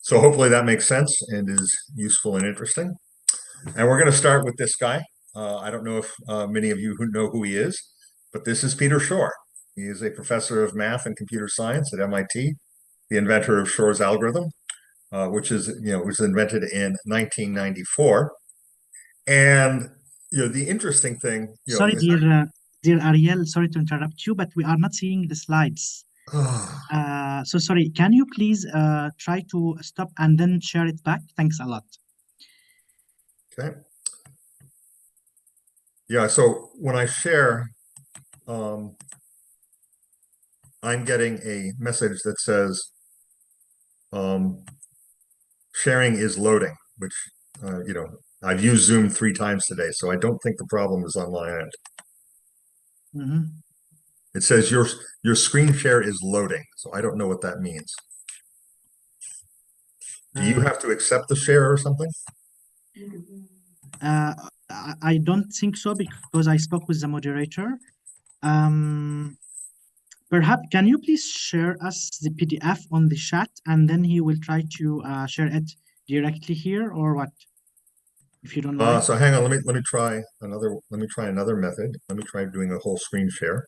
So hopefully that makes sense and is useful and interesting. And we're going to start with this guy. I don't know if many of you who know who he is, but this is Peter Shor. He is a professor of math and computer science at MIT. the inventor of Shor's algorithm, which was invented in 1994. And the interesting thing, Sorry, is dear Ariel, sorry to interrupt you, but we are not seeing the slides. So sorry, can you please try to stop and then share it back? Thanks a lot. okay. Yeah, so when I share, I'm getting a message that says sharing is loading, which I've used Zoom 3 times today, so I don't think the problem is on my end. Mhm. It says your screen share is loading, so I don't know what that means. Do you have to accept the share or something? I don't think so because I spoke with the moderator. Perhaps can you please share us the PDF on the chat and then he will try to share it directly here or what? If you don't mind. So hang on, let me try another method. Let me try doing a whole screen share.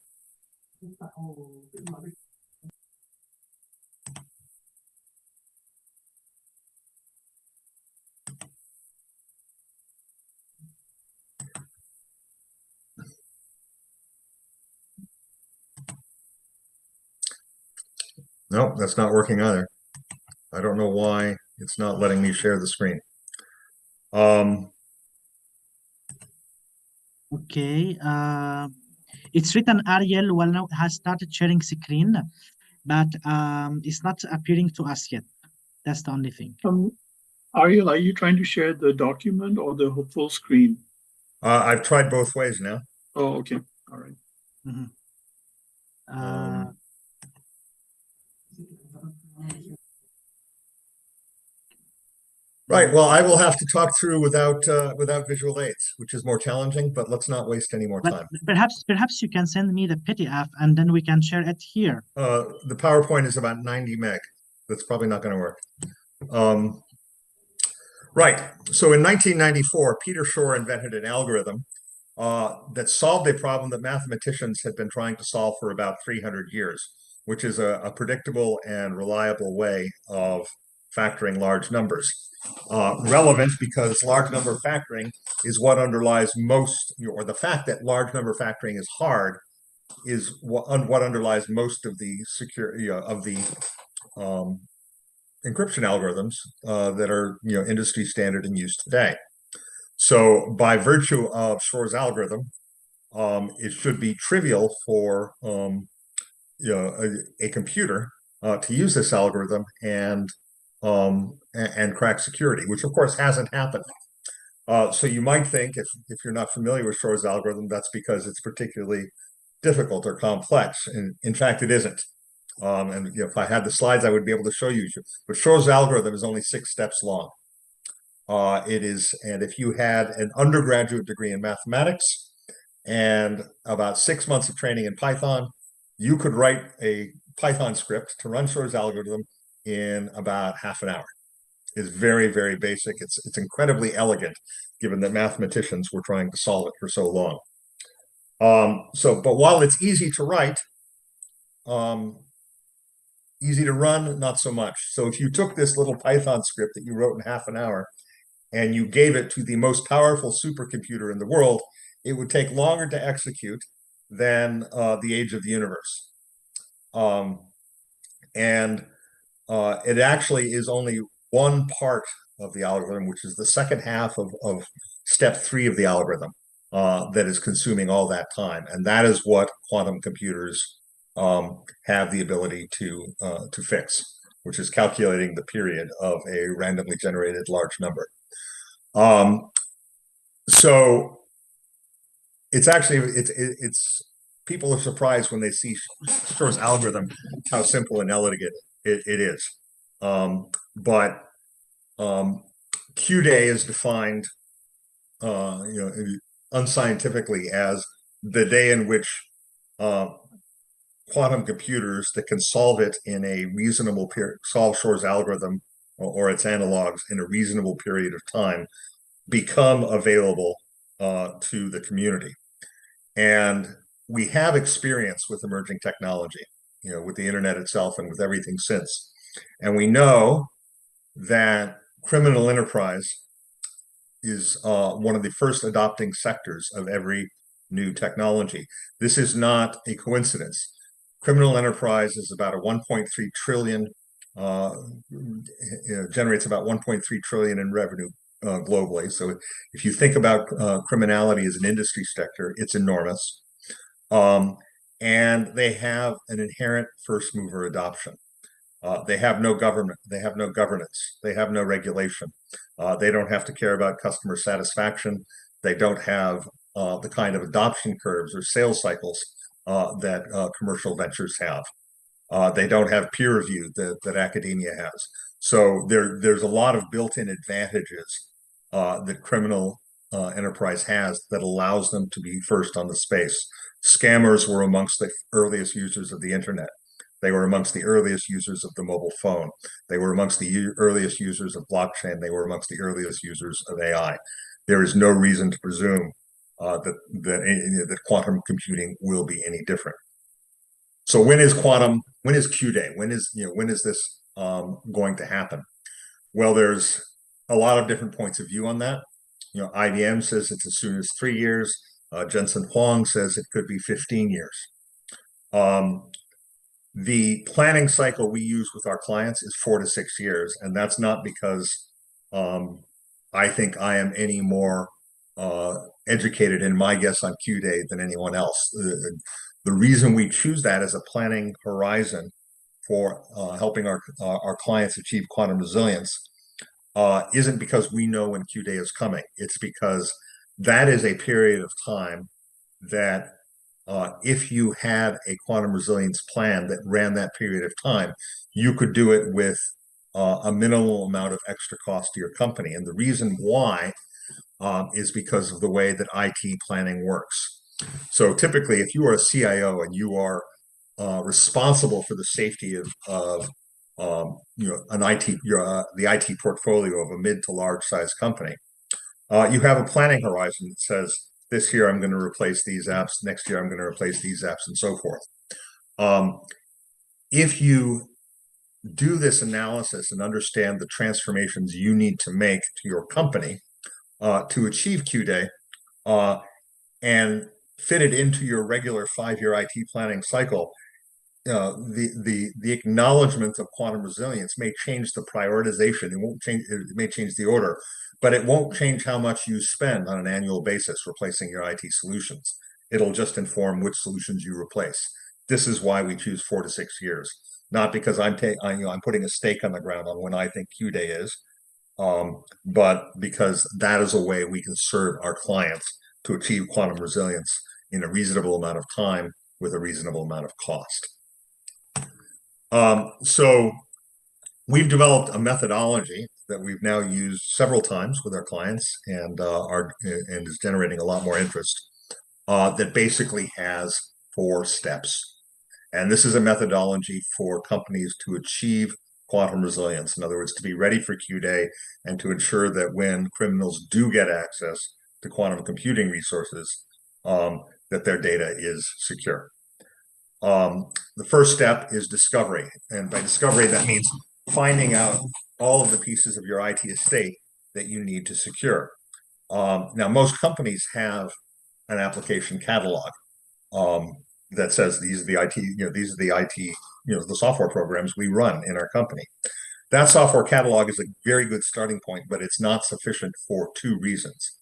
No, that's not working either. I don't know why it's not letting me share the screen. Okay. It's written Ariel now has started sharing screen, but it's not appearing to us yet. That's the only thing. Ariel, are you trying to share the document or the full screen? I've tried both ways now. Oh, okay. All right. Mhm. Right. Well, I will have to talk through without visual aids, which is more challenging, but let's not waste any more But time. perhaps you can send me the PDF and then we can share it here. The PowerPoint is about 90 meg. That's probably not going to work. Right. So in 1994, Peter Shor invented an algorithm that solved a problem that mathematicians had been trying to solve for about 300 years, which is a predictable and reliable way of factoring large numbers. Relevant because large number factoring is what underlies most, or the fact that large number factoring is hard is what underlies most of the encryption algorithms that are industry standard and used today. So by virtue of Shor's algorithm, it should be trivial for a computer to use this algorithm and crack security, which of course hasn't happened. So you might think, if you're not familiar with Shor's algorithm, that's because it's particularly difficult or complex. And in fact, it isn't. And if I had the slides, I would be able to show you. But Shor's algorithm is only 6 steps long. And if you had an undergraduate degree in mathematics and about 6 months of training in Python, you could write a Python script to run Shor's algorithm in about half an hour. It's very, very basic. It's incredibly elegant, given that mathematicians were trying to solve it for so long. But while it's easy to write, easy to run, not so much. So if you took this little Python script that you wrote in half an hour and you gave it to the most powerful supercomputer in the world, it would take longer to execute than the age of the universe. It actually is only one part of the algorithm, which is the second half of step 3 of the algorithm, that is consuming all that time. And that is what quantum computers have the ability to fix, which is calculating the period of a randomly generated large number. So it's actually it's people are surprised when they see Shor's algorithm how simple and elegant it is. But Q-day is defined unscientifically as the day in which quantum computers that can solve it in a reasonable period, solve Shor's algorithm or its analogs in a reasonable period of time, become available to the community. And we have experience with emerging technology, with the internet itself and with everything since. And we know that criminal enterprise is one of the first adopting sectors of every new technology. This is not a coincidence. Criminal enterprise is about a 1.3 trillion, generates about 1.3 trillion in revenue globally. So if you think about criminality as an industry sector, it's enormous. And they have an inherent first mover adoption. They have no government, they have no governance, they have no regulation. They don't have to care about customer satisfaction. They don't have the kind of adoption curves or sales cycles that commercial ventures have. They don't have peer review that academia has. So there's a lot of built-in advantages that criminal enterprise has that allows them to be first on the space. Scammers were amongst the earliest users of the internet. They were amongst the earliest users of the mobile phone. They were amongst the earliest users of blockchain. They were amongst the earliest users of AI. There is no reason to presume that quantum computing will be any different. So when is Q-Day? When is this going to happen? Well, there's a lot of different points of view on that. IBM says it's as soon as 3 years. Jensen Huang says it could be 15 years. The planning cycle we use with our clients is 4 to 6 years, and that's not because I think I am any more educated in my guess on Q-Day than anyone else. The reason we choose that as a planning horizon for helping our clients achieve quantum resilience isn't because we know when Q-Day is coming. It's because that is a period of time that if you had a quantum resilience plan that ran that period of time, you could do it with a minimal amount of extra cost to your company. And the reason why is because of the way that IT planning works. So typically, if you are a CIO and you are responsible for the safety of an the IT portfolio of a mid to large size company, you have a planning horizon that says, this year I'm going to replace these apps, next year I'm going to replace these apps, and so forth. If you do this analysis and understand the transformations you need to make to your company to achieve Q-Day and fit it into your regular 5-year IT planning cycle, the acknowledgement of quantum resilience may change the prioritization. It may change the order, but it won't change how much you spend on an annual basis replacing your IT solutions. It'll just inform which solutions you replace. This is why we choose 4 to 6 years, not because I'm putting a stake on the ground on when I think Q-Day is, but because that is a way we can serve our clients to achieve quantum resilience in a reasonable amount of time with a reasonable amount of cost. So we've developed a methodology that we've now used several times with our clients and is generating a lot more interest that basically has 4 steps. And this is a methodology for companies to achieve quantum resilience. In other words, to be ready for Q-Day and to ensure that when criminals do get access to quantum computing resources, that their data is secure. The first step is discovery. And by discovery, that means finding out all of the pieces of your IT estate that you need to secure. Now, most companies have an application catalog that says these are the IT, these are the IT, the software programs we run in our company. That software catalog is a very good starting point, but it's not sufficient for 2 reasons.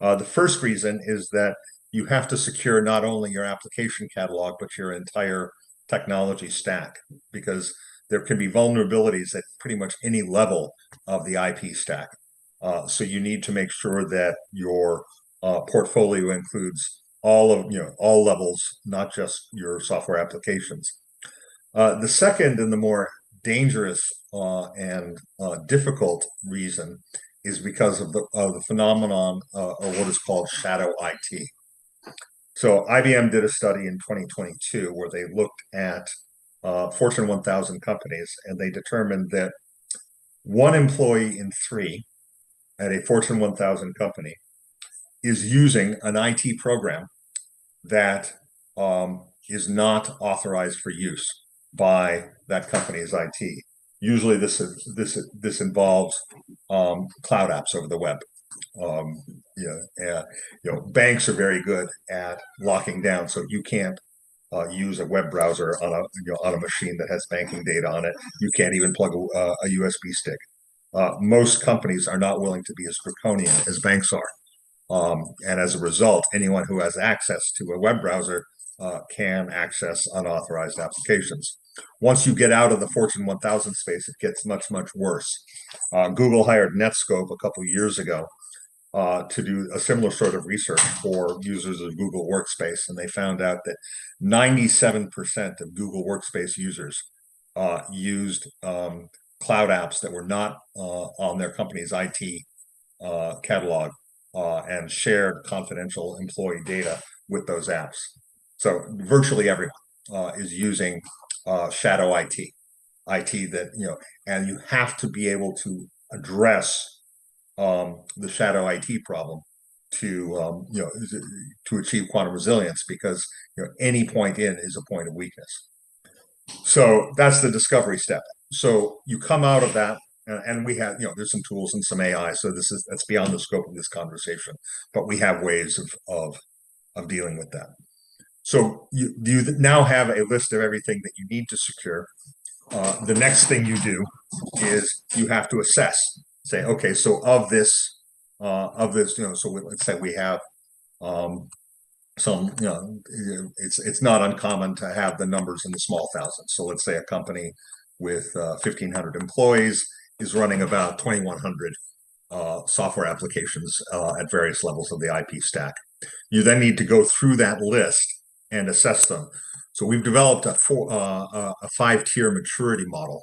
The first reason is that you have to secure not only your application catalog, but your entire technology stack, because there can be vulnerabilities at pretty much any level of the IP stack. So you need to make sure that your portfolio includes all levels, not just your software applications. The second and the more dangerous and difficult reason is because of the phenomenon of what is called shadow IT. So IBM did a study in 2022 where they looked at Fortune 1000 companies, and they determined that 1 employee in 3 at a Fortune 1000 company is using an IT program that is not authorized for use by that company's IT. Usually this involves cloud apps over the web. Banks are very good at locking down, so you can't use a web browser on a machine that has banking data on it. You can't even plug a USB stick. Most companies are not willing to be as draconian as banks are. And as a result, anyone who has access to a web browser can access unauthorized applications. Once you get out of the Fortune 1000 space, it gets much, much worse. Google hired Netscope a couple years ago to do a similar sort of research for users of Google Workspace, and they found out that 97% of Google Workspace users used cloud apps that were not on their company's IT catalog and shared confidential employee data with those apps. So virtually everyone is using shadow IT that, and you have to be able to address the shadow IT problem to achieve quantum resilience, because any point in is a point of weakness. So that's the discovery step. So you come out of that, and we have there's some tools and some AI. So that's beyond the scope of this conversation, but we have ways of dealing with that. So you now have a list of everything that you need to secure. The next thing you do is you have to assess. Say, okay, so of this, so let's say we have some, it's not uncommon to have the numbers in the small thousands. So let's say a company with 1,500 employees is running about 2,100 software applications at various levels of the IP stack. You then need to go through that list and assess them. So we've developed a 5-tier maturity model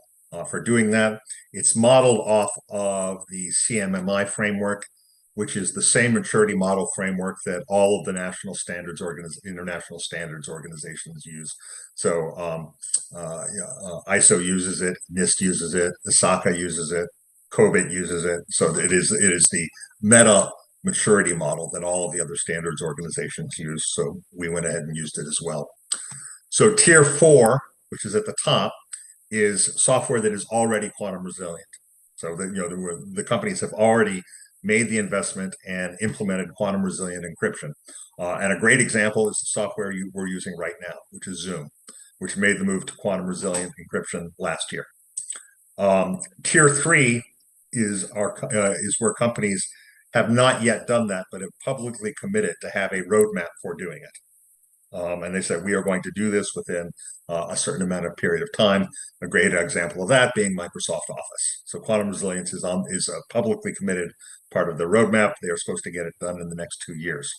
for doing that. It's modeled off of the CMMI framework, which is the same maturity model framework that all of the national standards international standards organizations use. So ISO uses it, NIST uses it, ISACA uses it, COBIT uses it. So it is the meta maturity model that all of the other standards organizations use. So we went ahead and used it as well. So tier 4, which is at the top, is software that is already quantum resilient. So the companies have already made the investment and implemented quantum resilient encryption. And a great example is the software we're using right now, which is Zoom, which made the move to quantum resilient encryption last year. Tier 3 is where companies have not yet done that, but have publicly committed to have a roadmap for doing it. And they said, we are going to do this within a certain amount of period of time. A great example of that being Microsoft Office. So quantum resilience is a publicly committed part of the roadmap. They are supposed to get it done in the next 2 years.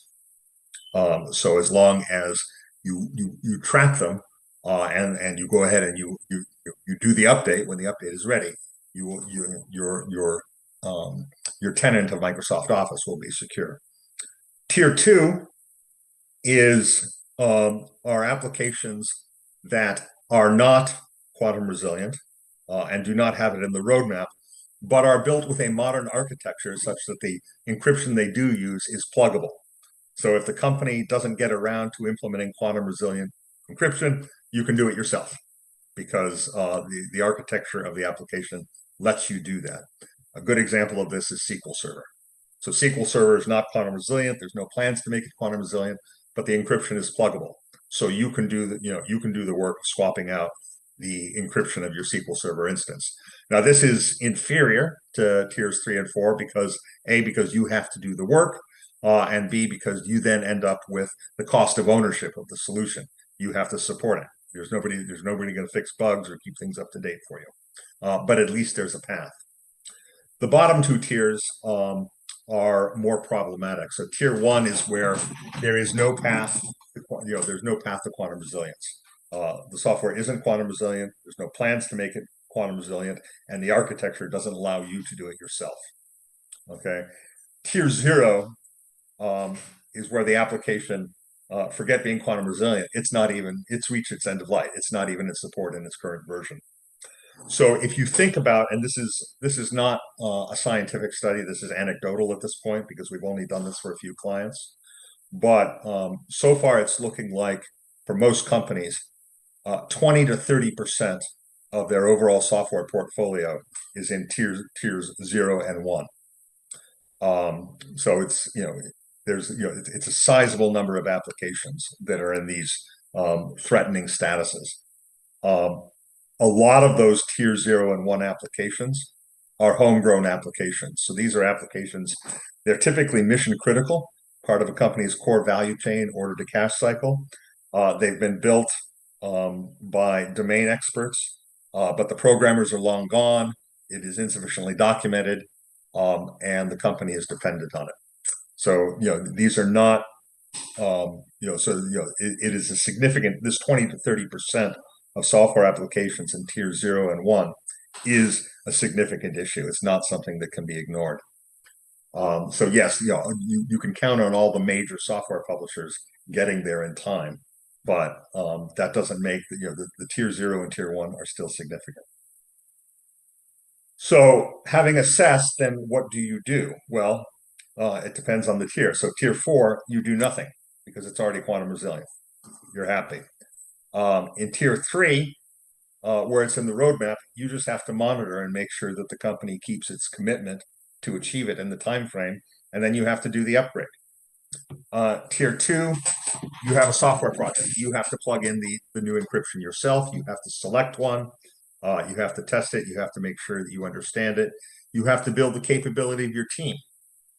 So as long as you track them and you go ahead and you do the update when the update is ready, your tenant of Microsoft Office will be secure. Tier 2 is our applications that are not quantum resilient and do not have it in the roadmap, but are built with a modern architecture such that the encryption they do use is pluggable. So if the company doesn't get around to implementing quantum resilient encryption, you can do it yourself, because the architecture of the application lets you do that. A good example of this is SQL Server. So SQL Server is not quantum resilient. There's no plans to make it quantum resilient, but the encryption is pluggable. So you can do the work of swapping out the encryption of your SQL Server instance. Now, this is inferior to tiers 3 and 4 because you have to do the work, and B, because you then end up with the cost of ownership of the solution. You have to support it. There's nobody going to fix bugs or keep things up to date for you. But at least there's a path. The bottom 2 tiers are more problematic. So tier 1 is where there is no path. There's no path to quantum resilience. The software isn't quantum resilient. There's no plans to make it quantum resilient, and the architecture doesn't allow you to do it yourself. Okay. Tier 0 is where the application, forget being quantum resilient, it's reached its end of life. It's not even in support in its current version. So if you think about, and this is not a scientific study, this is anecdotal at this point because we've only done this for a few clients, but so far it's looking like for most companies, 20 to 30% of their overall software portfolio is in tiers 0 and 1. So it's, it's a sizable number of applications that are in these threatening statuses. A lot of those tier 0 and 1 applications are homegrown applications. So these are applications, they're typically mission critical, part of a company's core value chain, order to cash cycle. They've been built by domain experts, but the programmers are long gone. It is insufficiently documented, and the company is dependent on it. So, these are not, it is a significant, this 20 to 30% of software applications in tier 0 and 1 is a significant issue. It's not something that can be ignored. So yes, you can count on all the major software publishers getting there in time, but that doesn't make the tier 0 and tier 1 are still significant. So having assessed, then what do you do? Well, it depends on the tier. So tier 4, you do nothing because it's already quantum resilient. You're happy. In tier 3, where it's in the roadmap, you just have to monitor and make sure that the company keeps its commitment to achieve it in the time frame, and then you have to do the upgrade. Tier 2, you have a software project. You have to plug in the new encryption yourself. You have to select one. You have to test it. You have to make sure that you understand it. You have to build the capability of your team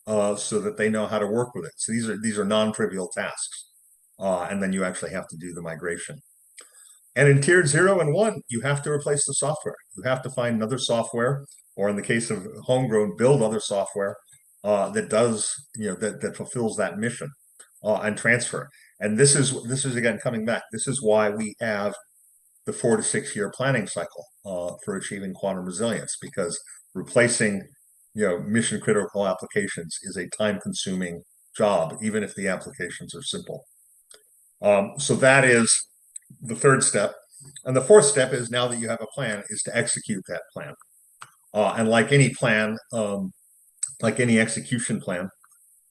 so that they know how to work with it. So these are non-trivial tasks, and then you actually have to do the migration. And in tier 0 and 1, you have to replace the software. You have to find another software, or in the case of homegrown, build other software that does, that fulfills that mission and transfer. And this is again coming back. This is why we have the 4 to 6 year planning cycle for achieving quantum resilience, because replacing, mission critical applications is a time consuming job, even if the applications are simple. So that is the third step. And the fourth step is, now that you have a plan, is to execute that plan. And like any plan, like any execution plan,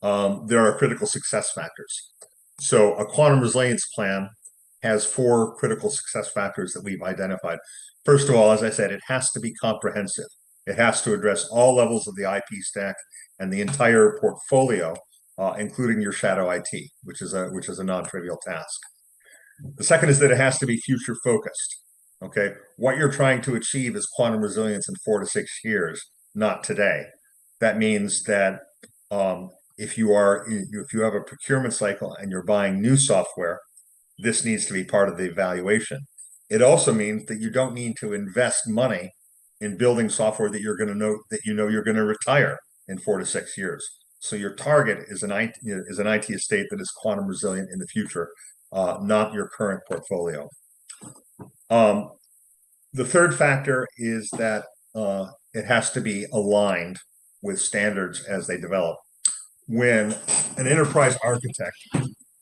there are critical success factors. So a quantum resilience plan has 4 critical success factors that we've identified. First of all, as I said, it has to be comprehensive. It has to address all levels of the IP stack and the entire portfolio, including your shadow IT, which is a non-trivial task. The second is that it has to be future focused. Okay, what you're trying to achieve is quantum resilience in 4 to 6 years, not today. That means that if you have a procurement cycle and you're buying new software, this needs to be part of the evaluation. It also means that you don't need to invest money in building software that you're going to retire in 4 to 6 years. So your target is an IT estate that is quantum resilient in the future, not your current portfolio. The third factor is that it has to be aligned with standards as they develop. When an enterprise architect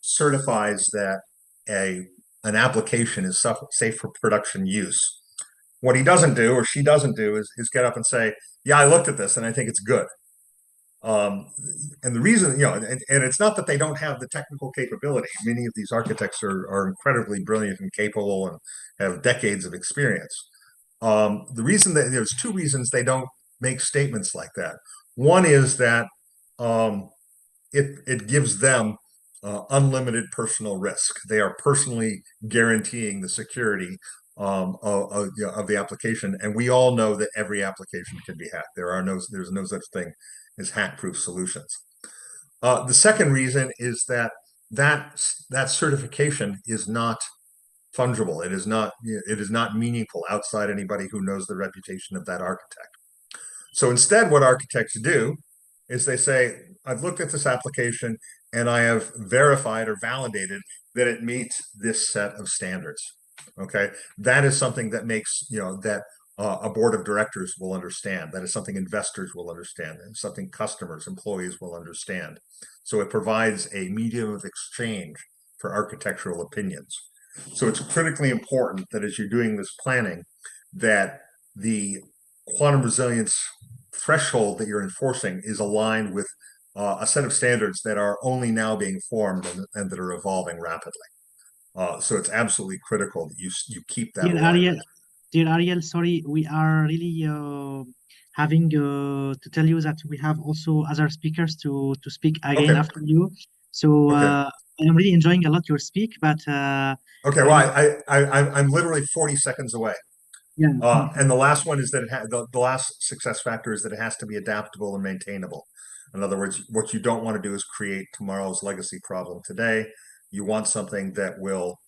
certifies that an application is safe for production use, what he doesn't do, or she doesn't do, is get up and say, yeah, I looked at this and I think it's good. And the reason, and it's not that they don't have the technical capability. Many of these architects are incredibly brilliant and capable and have decades of experience. The reason that there's 2 reasons they don't make statements like that. One is that it gives them unlimited personal risk. They are personally guaranteeing the security of the application, and we all know that every application can be hacked. There's no such thing as hack-proof solutions. The second reason is that certification is not fungible. It is not meaningful outside anybody who knows the reputation of that architect. So instead, what architects do is they say, I've looked at this application and I have verified or validated that it meets this set of standards. Okay, that is something that makes, that a board of directors will understand. That is something investors will understand, and something customers, employees will understand. So it provides a medium of exchange for architectural opinions. So it's critically important that as you're doing this planning, that the quantum resilience threshold that you're enforcing is aligned with a set of standards that are only now being formed and that are evolving rapidly. So it's absolutely critical that you keep that alignment. dear Ariel, sorry, we are really having to tell you that we have also other speakers to speak again Okay. after you. So Okay. I am really enjoying a lot your speak, but Okay, well, I'm literally 40 seconds away. yeah. And the last one is that the last success factor is that it has to be adaptable and maintainable. In other words, what you don't want to do is create tomorrow's legacy problem today. You want something that will,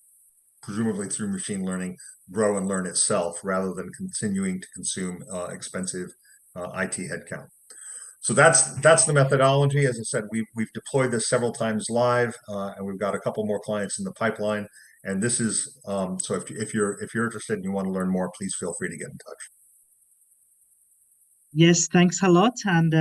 presumably through machine learning, grow and learn itself rather than continuing to consume expensive IT headcount. So that's the methodology. As I said, we've deployed this several times live, and we've got a couple more clients in the pipeline. And this is so if you're interested and you want to learn more, please feel free to get in touch. Yes, thanks a lot. And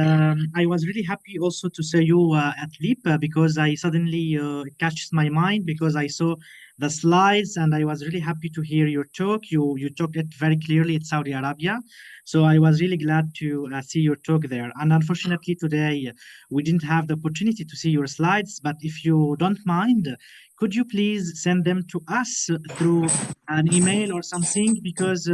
I was really happy also to see you at LEAP because I suddenly it catches my mind because I saw the slides and I was really happy to hear your talk. You talked it very clearly at Saudi Arabia. So I was really glad to see your talk there. And unfortunately today we didn't have the opportunity to see your slides, but if you don't mind, could you please send them to us through an email or something because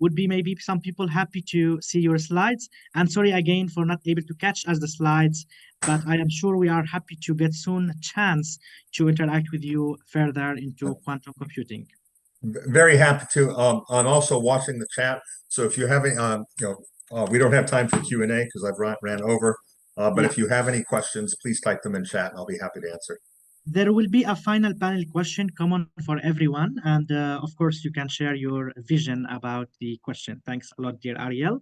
would be maybe some people happy to see your slides. And sorry again for not able to catch us the slides, but I am sure we are happy to get soon a chance to interact with you further into quantum computing. Very happy to. I'm also watching the chat. So if you have any, we don't have time for Q&A because I've ran over. But if you have any questions, please type them in chat and I'll be happy to answer. There will be a final panel question common for everyone. And of course, you can share your vision about the question. Thanks a lot, dear Ariel.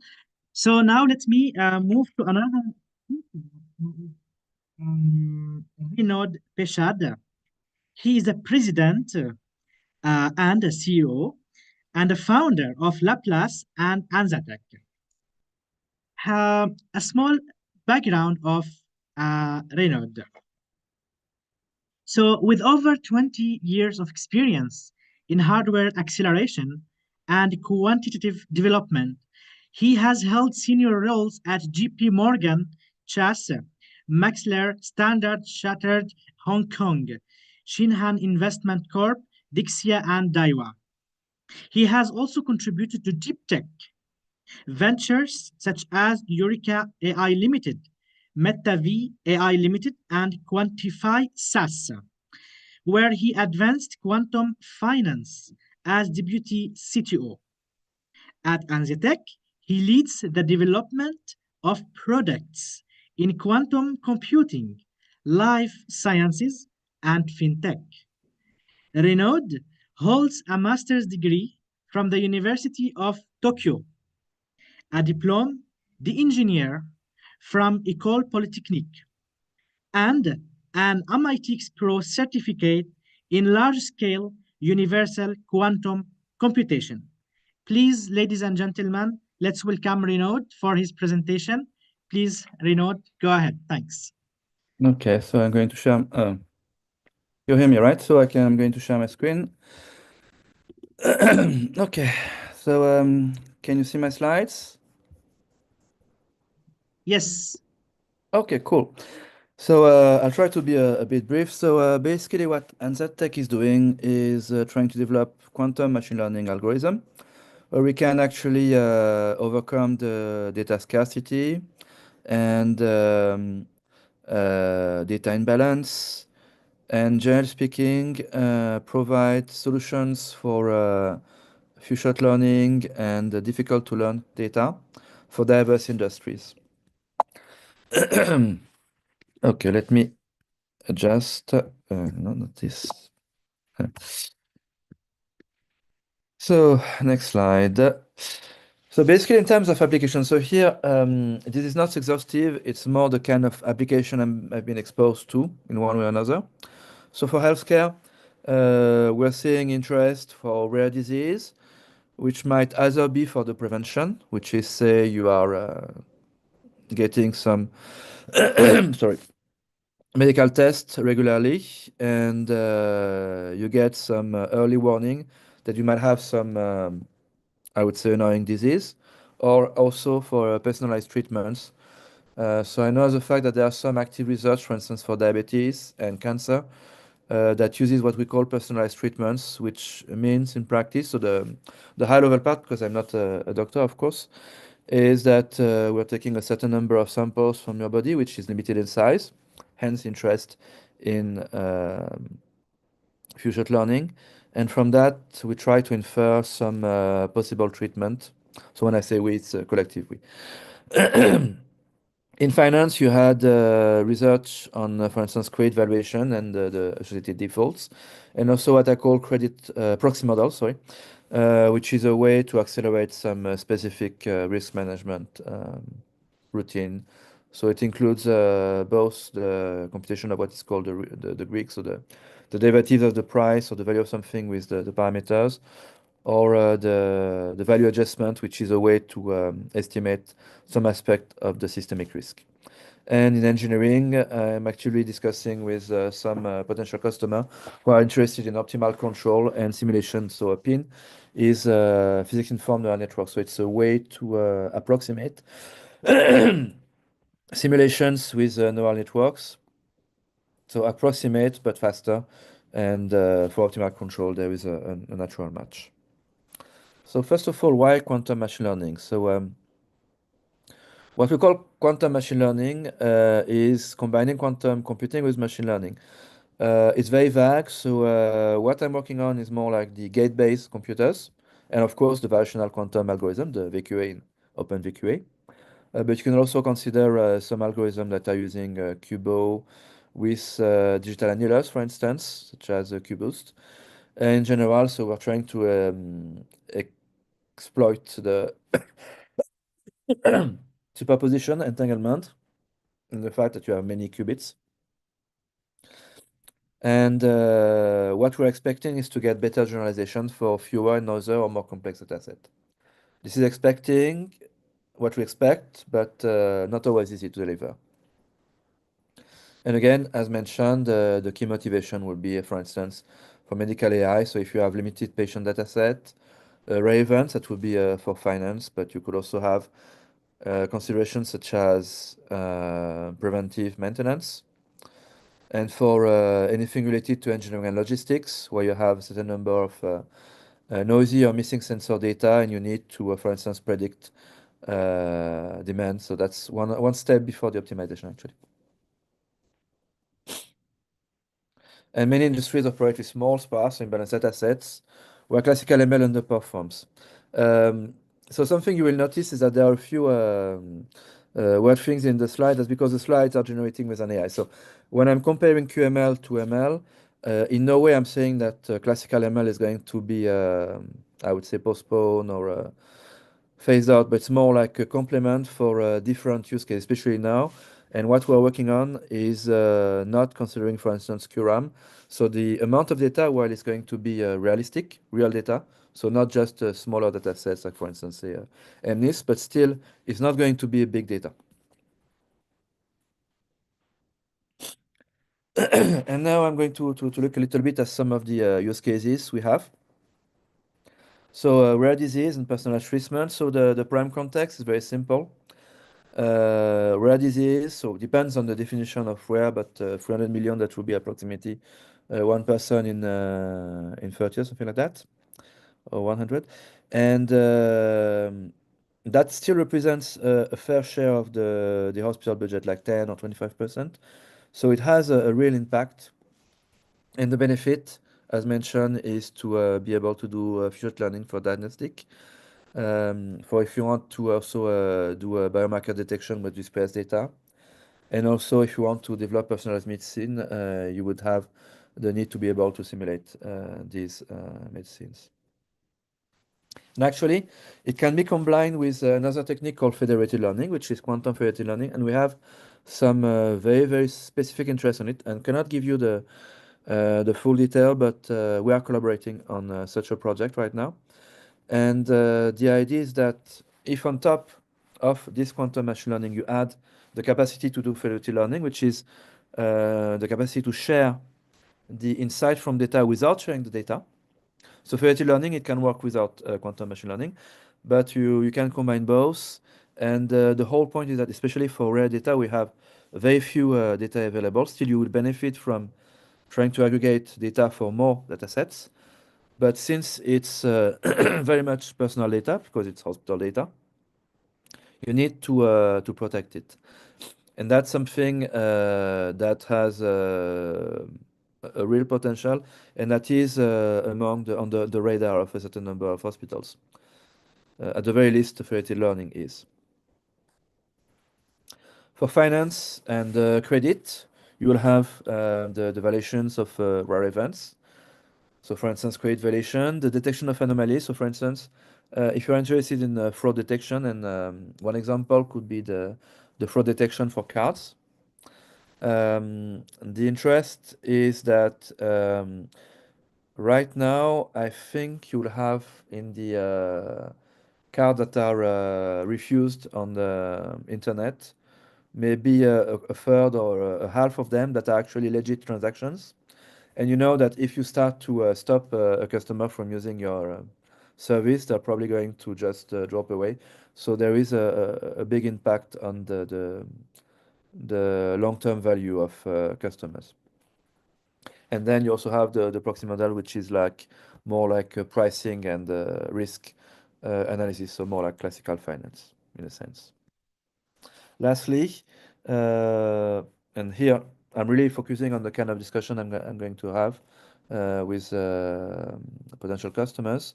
So now let me move to another. Vinod Peshad. He is a president and a CEO and a founder of Laplace and Anzatec. A small background of Renaud. So with over 20 years of experience in hardware acceleration and quantitative development, he has held senior roles at JP Morgan Chase, Maxler, Standard Chartered Hong Kong, Shinhan Investment Corp, Dixia, and Daiwa. He has also contributed to deep tech ventures such as Eureka AI Limited, MetaV AI Limited, and Quantify SAS, where he advanced quantum finance as deputy CTO. At Anzatec, he leads the development of products in quantum computing, life sciences, and fintech. Renaud holds a master's degree from the University of Tokyo, a diplôme d'ingénieur from École Polytechnique, and an MIT Pro certificate in large-scale universal quantum computation. Please, ladies and gentlemen, let's welcome Renaud for his presentation. Please, Renaud, go ahead. Thanks. Okay, so I'm going to share. You hear me, right? So I'm going to share my screen. Okay, so can you see my slides? Yes. Okay, cool. So I'll try to be a bit brief. So basically what Anzatec is doing is trying to develop quantum machine learning algorithm where we can actually overcome the data scarcity and data imbalance, and generally speaking, provide solutions for few-shot learning and difficult to learn data for diverse industries. Okay, let me adjust. No, not this. So next slide. So basically, in terms of application, so here this is not exhaustive. It's more the kind of application I've been exposed to in one way or another. So for healthcare, we're seeing interest for rare disease, which might either be for the prevention, which is say you are getting some sorry, medical tests regularly, and you get some early warning that you might have some, I would say, annoying disease, or also for personalized treatments. So I know the fact that there are some active research, for instance, for diabetes and cancer, that uses what we call personalized treatments, which means in practice, so the high level part, because I'm not a doctor, of course, is that we're taking a certain number of samples from your body, which is limited in size, hence interest in few-shot learning. And from that, we try to infer some possible treatment. So when I say we, it's collective we. In finance, you had research on, for instance, credit valuation and the associated defaults, and also what I call credit proxy model, sorry, which is a way to accelerate some specific risk management routine. So it includes both the computation of what is called the Greek, so the derivative of the price or the value of something with the parameters, or the value adjustment, which is a way to estimate some aspect of the systemic risk. And in engineering, I'm actually discussing with some potential customer who are interested in optimal control and simulation. So a PIN is physics-informed neural network. So it's a way to approximate simulations with neural networks. So approximate, but faster. And for optimal control, there is a natural match. So first of all, why quantum machine learning? So what we call quantum machine learning is combining quantum computing with machine learning. It's very vague, so what I'm working on is more like the gate-based computers, and of course the variational quantum algorithm, the VQA in OpenVQA. But you can also consider some algorithms that are using QUBO with digital annulars, for instance, such as QBoost. In general, so we're trying to exploit the superposition entanglement and the fact that you have many qubits. And what we're expecting is to get better generalization for fewer, noisier, or more complex dataset. This is expecting what we expect, but not always easy to deliver. And again, as mentioned, the key motivation will be, for instance, for medical AI. So if you have limited patient dataset, rare events, that would be for finance, but you could also have considerations such as preventive maintenance. And for anything related to engineering and logistics, where you have a certain number of noisy or missing sensor data, and you need to, for instance, predict demand. So that's one step before the optimization, actually. And many industries operate with small, sparse, and balanced data sets, where classical ML underperforms. So something you will notice is that there are a few weird things in the slide. That's because the slides are generating with an AI. So when I'm comparing QML to ML, in no way I'm saying that classical ML is going to be, I would say, postponed or phased out, but it's more like a complement for different use cases, especially now. And what we're working on is not considering, for instance, QRAM. So the amount of data, while it's going to be realistic, real data, so not just smaller data sets, like for instance, say, MNIST, but still it's not going to be a big data. And now I'm going to look a little bit at some of the use cases we have. So rare disease and personalized treatment. So the prime context is very simple. Rare disease, so depends on the definition of rare, but 300 million, that would be approximately one person in 30 years, something like that, or 100. And that still represents a fair share of the hospital budget, like 10 or 25%. So it has a real impact. And the benefit, as mentioned, is to be able to do few-shot learning for diagnostic. For if you want to also do a biomarker detection with displaced data. And also if you want to develop personalized medicine, you would have the need to be able to simulate these medicines. And actually, it can be combined with another technique called federated learning, which is quantum federated learning. And we have some very, very specific interest on it, and cannot give you the full detail, but we are collaborating on such a project right now. And the idea is that if on top of this quantum machine learning, you add the capacity to do federated learning, which is the capacity to share the insight from data without sharing the data. So federated learning, it can work without quantum machine learning, but you can combine both. And the whole point is that, especially for rare data, we have very few data available. Still, you will benefit from trying to aggregate data for more data sets. But since it's very much personal data, because it's hospital data, you need to protect it. And that's something that has a real potential, and that is among on the radar of a certain number of hospitals. At the very least, federated learning is. For finance and credit, you will have the violations of rare events. So for instance, credit violation, the detection of anomalies. So for instance, if you're interested in fraud detection, and one example could be the fraud detection for cards. The interest is that right now, I think you'll have in the cards that are refused on the internet, maybe a third or a half of them that are actually legit transactions. And you know that if you start to stop a customer from using your service, they're probably going to just drop away. So there is a big impact on the long-term value of customers. And then you also have the proxy model, which is like more like pricing and risk analysis, so more like classical finance in a sense. Lastly, and here I'm really focusing on the kind of discussion I'm going to have with potential customers,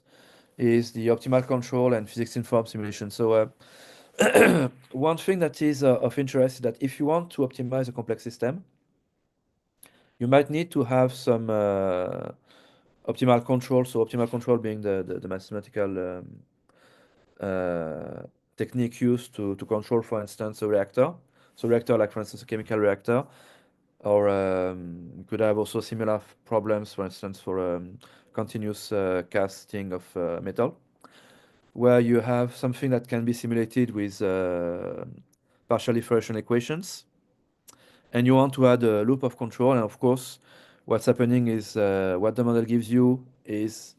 is the optimal control and physics-informed simulation. So one thing that is of interest is that if you want to optimize a complex system, you might need to have some optimal control. So optimal control being the mathematical technique used to control, for instance, a reactor. So reactor, like for instance, a chemical reactor, or you could have also similar problems, for instance, for continuous casting of metal, where you have something that can be simulated with partial differential equations, and you want to add a loop of control. And of course, what's happening is what the model gives you is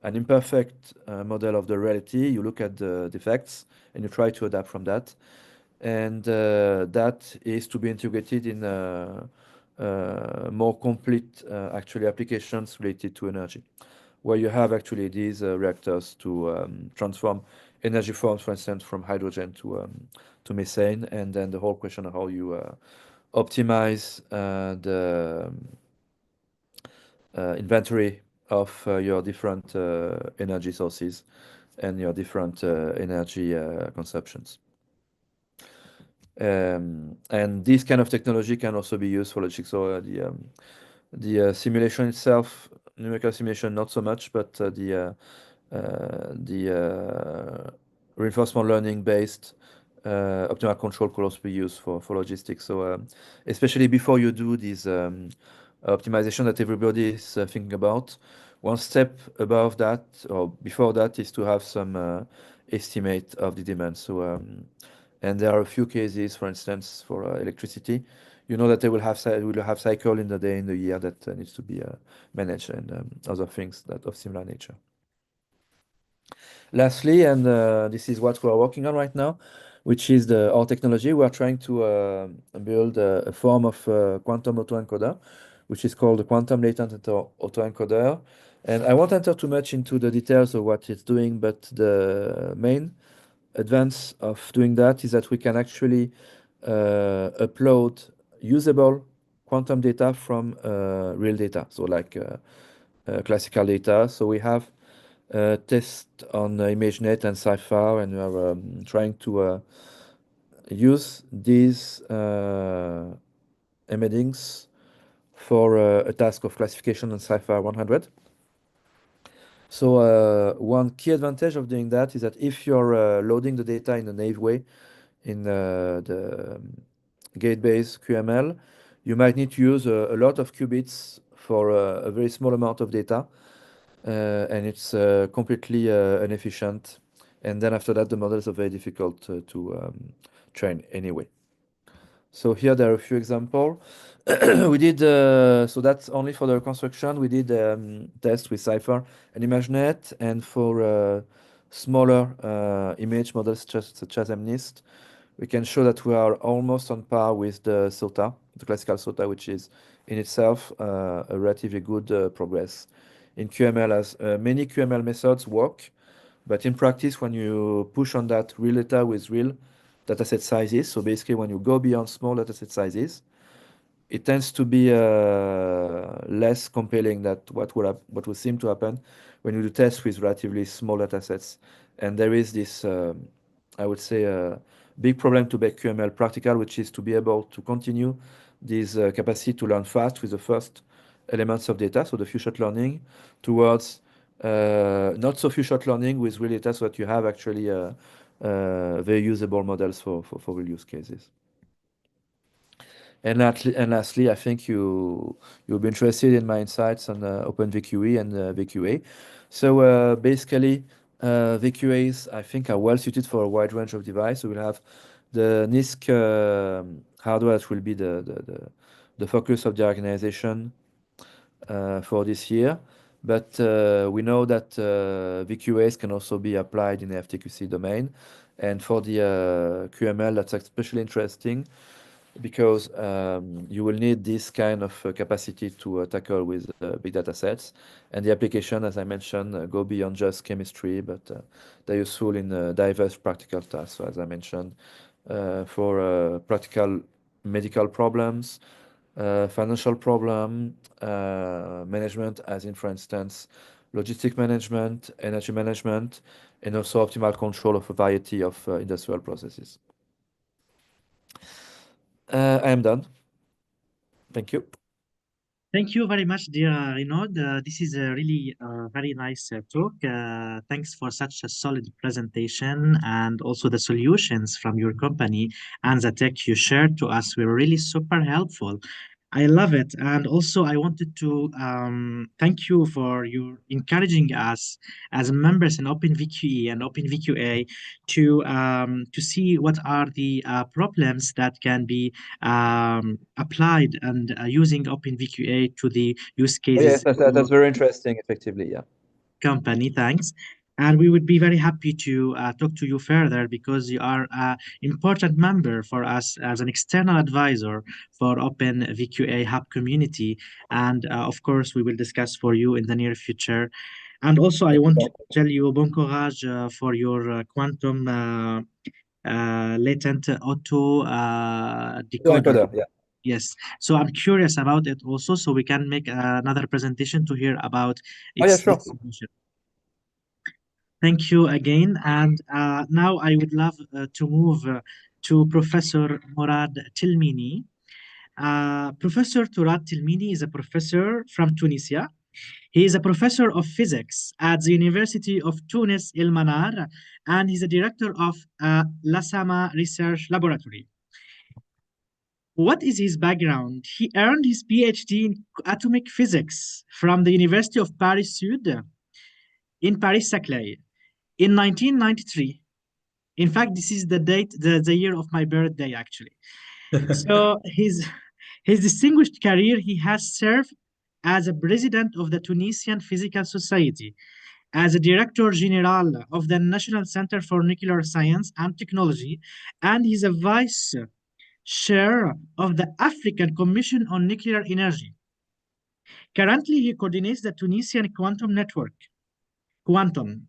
an imperfect model of the reality. You look at the defects and you try to adapt from that. And that is to be integrated in more complete actually applications related to energy, where you have actually these reactors to transform energy forms, for instance, from hydrogen to methane, and then the whole question of how you optimize the inventory of your different energy sources and your different energy consumptions. And this kind of technology can also be used for logic. So the simulation itself, numerical simulation, not so much, but the reinforcement learning based optimal control could also be used for logistics. So especially before you do this optimization that everybody is thinking about, one step above that or before that is to have some estimate of the demand. So and there are a few cases, for instance, for electricity. You know that they will have cycle in the day, in the year that needs to be managed, and other things that of similar nature. Lastly, and this is what we are working on right now, which is our technology. We are trying to build a form of quantum autoencoder, which is called the quantum latent autoencoder. And I won't enter too much into the details of what it's doing, but the main advance of doing that is that we can actually upload usable quantum data from real data, so like classical data. So we have tests on ImageNet and CIFAR, and we are trying to use these embeddings for a task of classification on CIFAR 100. So one key advantage of doing that is that if you're loading the data in a naive way in the gate-based QML, you might need to use a lot of qubits for a very small amount of data, and it's completely inefficient. And then after that, the models are very difficult to train anyway. So here there are a few examples. We did, so that's only for the reconstruction. We did tests with CIFAR and ImageNet, and for smaller image models such as MNIST, we can show that we are almost on par with the SOTA, the classical SOTA, which is in itself a relatively good progress in QML, as many QML methods work, but in practice, when you push on that real data with real dataset sizes, so basically when you go beyond small dataset sizes, it tends to be less compelling than what would seem to happen when you do tests with relatively small datasets. And there is this, I would say, big problem to make QML practical, which is to be able to continue this capacity to learn fast with the first elements of data, so the few-shot learning, towards not so few-shot learning with real data, so that you have actually very usable models for real use cases. And lastly, I think you'll be interested in my insights on OpenVQE and VQA. So basically, VQAs I think are well suited for a wide range of devices. So we'll have the NISC hardware that will be the focus of the organization for this year. But we know that VQAs can also be applied in the FTQC domain. And for the QML, that's especially interesting because you will need this kind of capacity to tackle with big data sets. And the application, as I mentioned, go beyond just chemistry, but they're useful in diverse practical tasks. So as I mentioned, for practical medical problems, financial problem, management, as in, for instance, logistic management, energy management, and also optimal control of a variety of industrial processes. I am done. Thank you. Thank you very much, dear Renaud. This is a really very nice talk. Thanks for such a solid presentation, and also the solutions from your company and the tech you shared to us were really super helpful. I love it. And also, I wanted to thank you for your encouraging us as members in OpenVQE and OpenVQA to see what are the problems that can be applied and using OpenVQA to the use Oh, yes, cases that's very interesting, effectively, yeah. company. Thanks. And we would be very happy to talk to you further because you are an important member for us as an external advisor for Open VQA Hub community. And of course, we will discuss for you in the near future. And also, I want to tell you bon courage for your quantum latent auto decoder. Yeah. Yes. So I'm curious about it also, so we can make another presentation to hear about Oh, yeah, its sure. solution. Thank you again. And now I would love to move to Professor Mourad Tilmini. Professor Mourad Tilmini is a professor from Tunisia. He is a professor of physics at the University of Tunis El Manar, and he's a director of LASAMA Research Laboratory. What is his background? He earned his PhD in atomic physics from the University of Paris Sud in Paris-Saclay in 1993. In fact, this is the date, the year of my birthday, actually. So his distinguished career, he has served as a president of the Tunisian Physical Society, as a director general of the National Center for Nuclear Science and Technology, and he's a vice chair of the African Commission on Nuclear Energy. Currently, he coordinates the Tunisian Quantum Network, Quantum.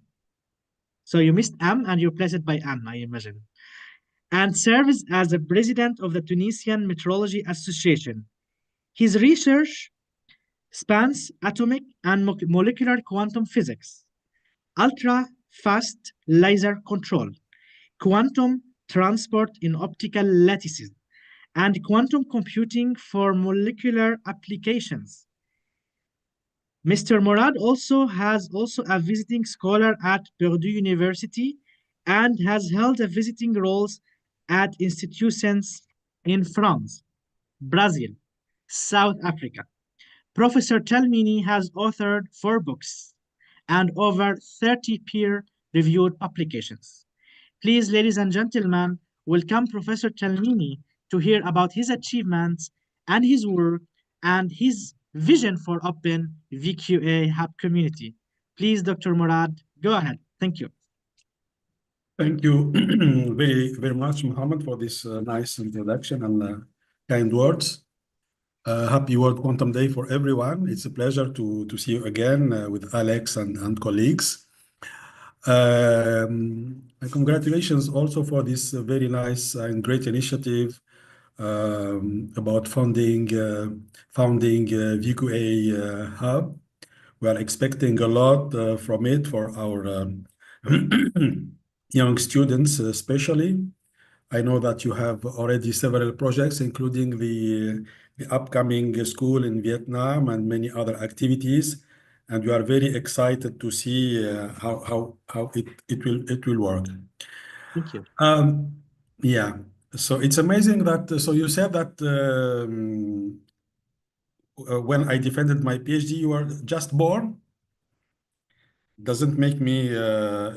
So you missed M and you replaced it by N, I imagine. And serves as the president of the Tunisian Metrology Association. His research spans atomic and molecular quantum physics, ultra-fast laser control, quantum transport in optical lattices, and quantum computing for molecular applications. Mr. Mourad has a visiting scholar at Purdue University and has held a visiting roles at institutions in France, Brazil, South Africa. Professor Tilmini has authored 4 books and over 30 peer-reviewed publications. Please, ladies and gentlemen, welcome Professor Tilmini to hear about his achievements and his work and his vision for Open VQA Hub community. Please, Dr. Mourad, go ahead. Thank you. Thank you very much, Mohammed, for this nice introduction and kind words. Happy World Quantum Day for everyone. It's a pleasure to see you again with Alex and colleagues. Congratulations also for this very nice and great initiative about founding VQA Hub. We are expecting a lot from it for our young students, especially. I know that you have already several projects, including the upcoming school in Vietnam and many other activities, and we are very excited to see how it will work. Thank you. Yeah. So it's amazing that. So you said that when I defended my PhD, you were just born. Doesn't make me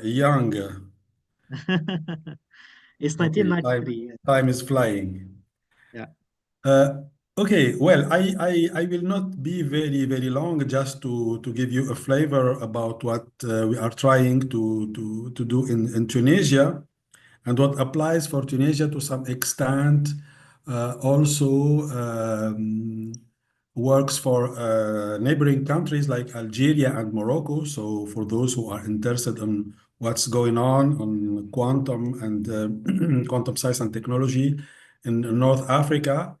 young. It's Okay, 1993. time is flying. Yeah. Okay, well, I will not be very long, just to give you a flavor about what we are trying to do in Tunisia, and what applies for Tunisia to some extent also works for neighboring countries like Algeria and Morocco. So for those who are interested in what's going on quantum and quantum science and technology in North Africa,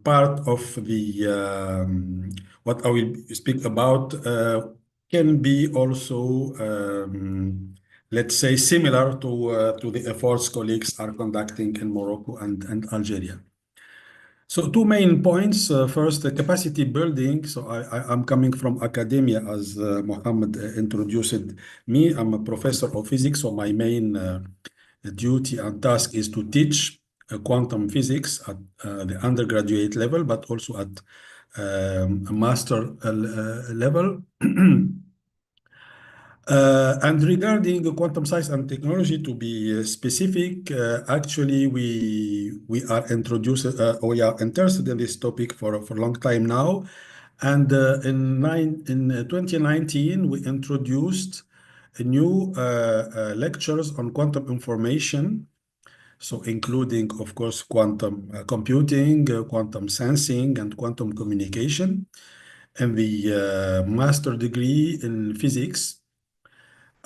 part of the what I will speak about can be also let's say similar to the efforts colleagues are conducting in Morocco and Algeria. So two main points. First, the capacity building. So I'm coming from academia, as Mohammed introduced me. I'm a professor of physics, so my main duty and task is to teach quantum physics at the undergraduate level, but also at a master level. And regarding quantum science and technology, to be specific, actually we are interested in this topic for a long time now, and in 2019 we introduced a new lectures on quantum information, so including, of course, quantum computing, quantum sensing, and quantum communication, and the master degree in physics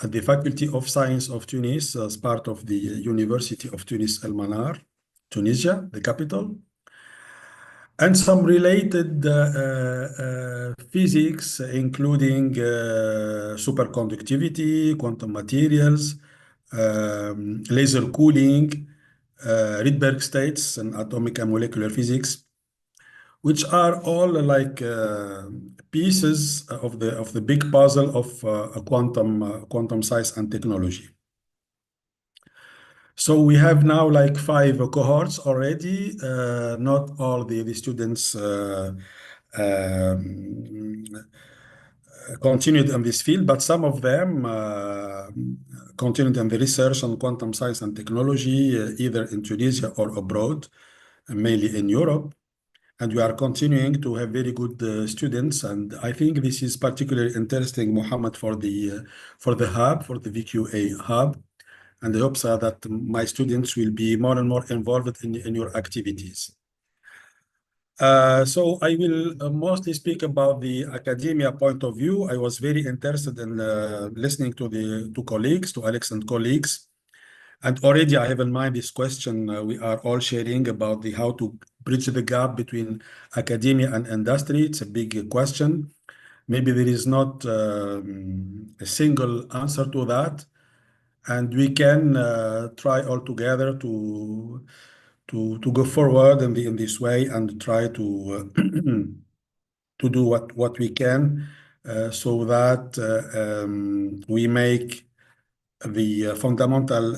at the Faculty of Science of Tunis as part of the University of Tunis Al Manar, Tunisia, the capital, and some related physics, including superconductivity, quantum materials, laser cooling, Rydberg states, and atomic and molecular physics, which are all like pieces of the big puzzle of quantum science and technology. So we have now like 5 cohorts already. Not all the students continued in this field, but some of them continued in the research on quantum science and technology, either in Tunisia or abroad, mainly in Europe. And we are continuing to have very good students, and I think this is particularly interesting, Mohammed, for the hub, for the VQA hub, and I hope so that my students will be more and more involved in your activities. So I will mostly speak about the academia point of view. I was very interested in listening to colleagues, to Alex and colleagues. And already I have in mind this question we are all sharing about the how to bridge the gap between academia and industry. It's a big question. Maybe there is not a single answer to that, and we can try all together to go forward in this way and try to to do what we can so that we make the fundamental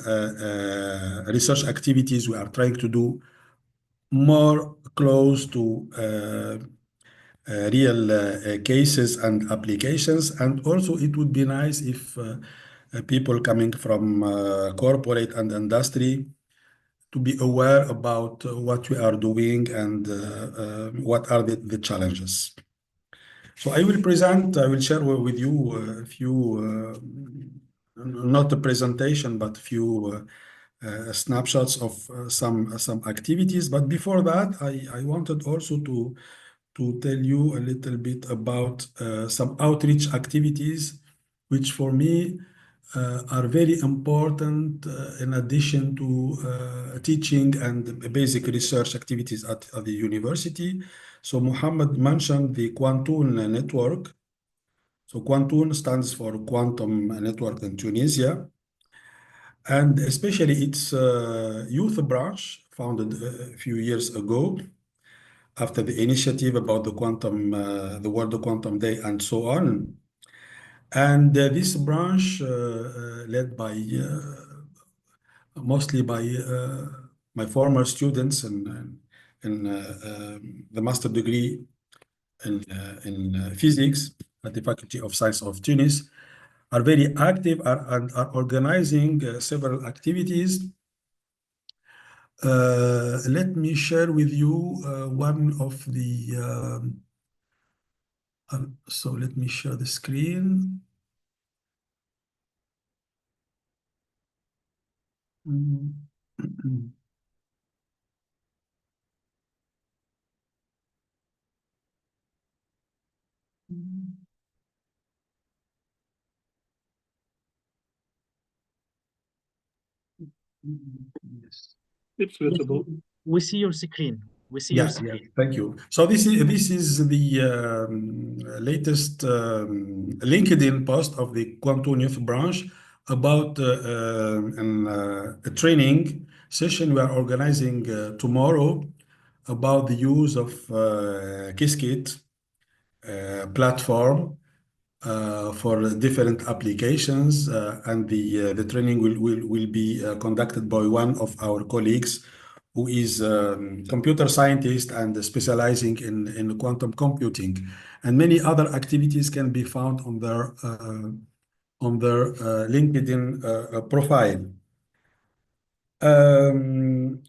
research activities we are trying to do more close to real cases and applications. And also it would be nice if people coming from corporate and industry to be aware about what we are doing and what are the challenges. So I will share with you a few not a presentation, but few snapshots of some activities. But before that, I wanted also to tell you a little bit about some outreach activities, which for me are very important in addition to teaching and basic research activities at the university. So Muhammad mentioned the Quantoon network. So Quantoon stands for Quantum Network in Tunisia. And especially its youth branch, founded a few years ago, after the initiative about the quantum, the World Quantum Day, and so on. And this branch, led by mostly by my former students in the master degree in physics at the Faculty of Science of Tunis, are very active and are organizing several activities. Let me share with you one of the, so let me share the screen. Yes. It's visible. We see your screen. We see your screen. Thank you. So this is the latest LinkedIn post of the Quantoon Youth Branch about a training session we are organizing tomorrow about the use of Qiskit platform for different applications, and the training will be conducted by one of our colleagues who is computer scientist and specializing in quantum computing, and many other activities can be found on their LinkedIn profile.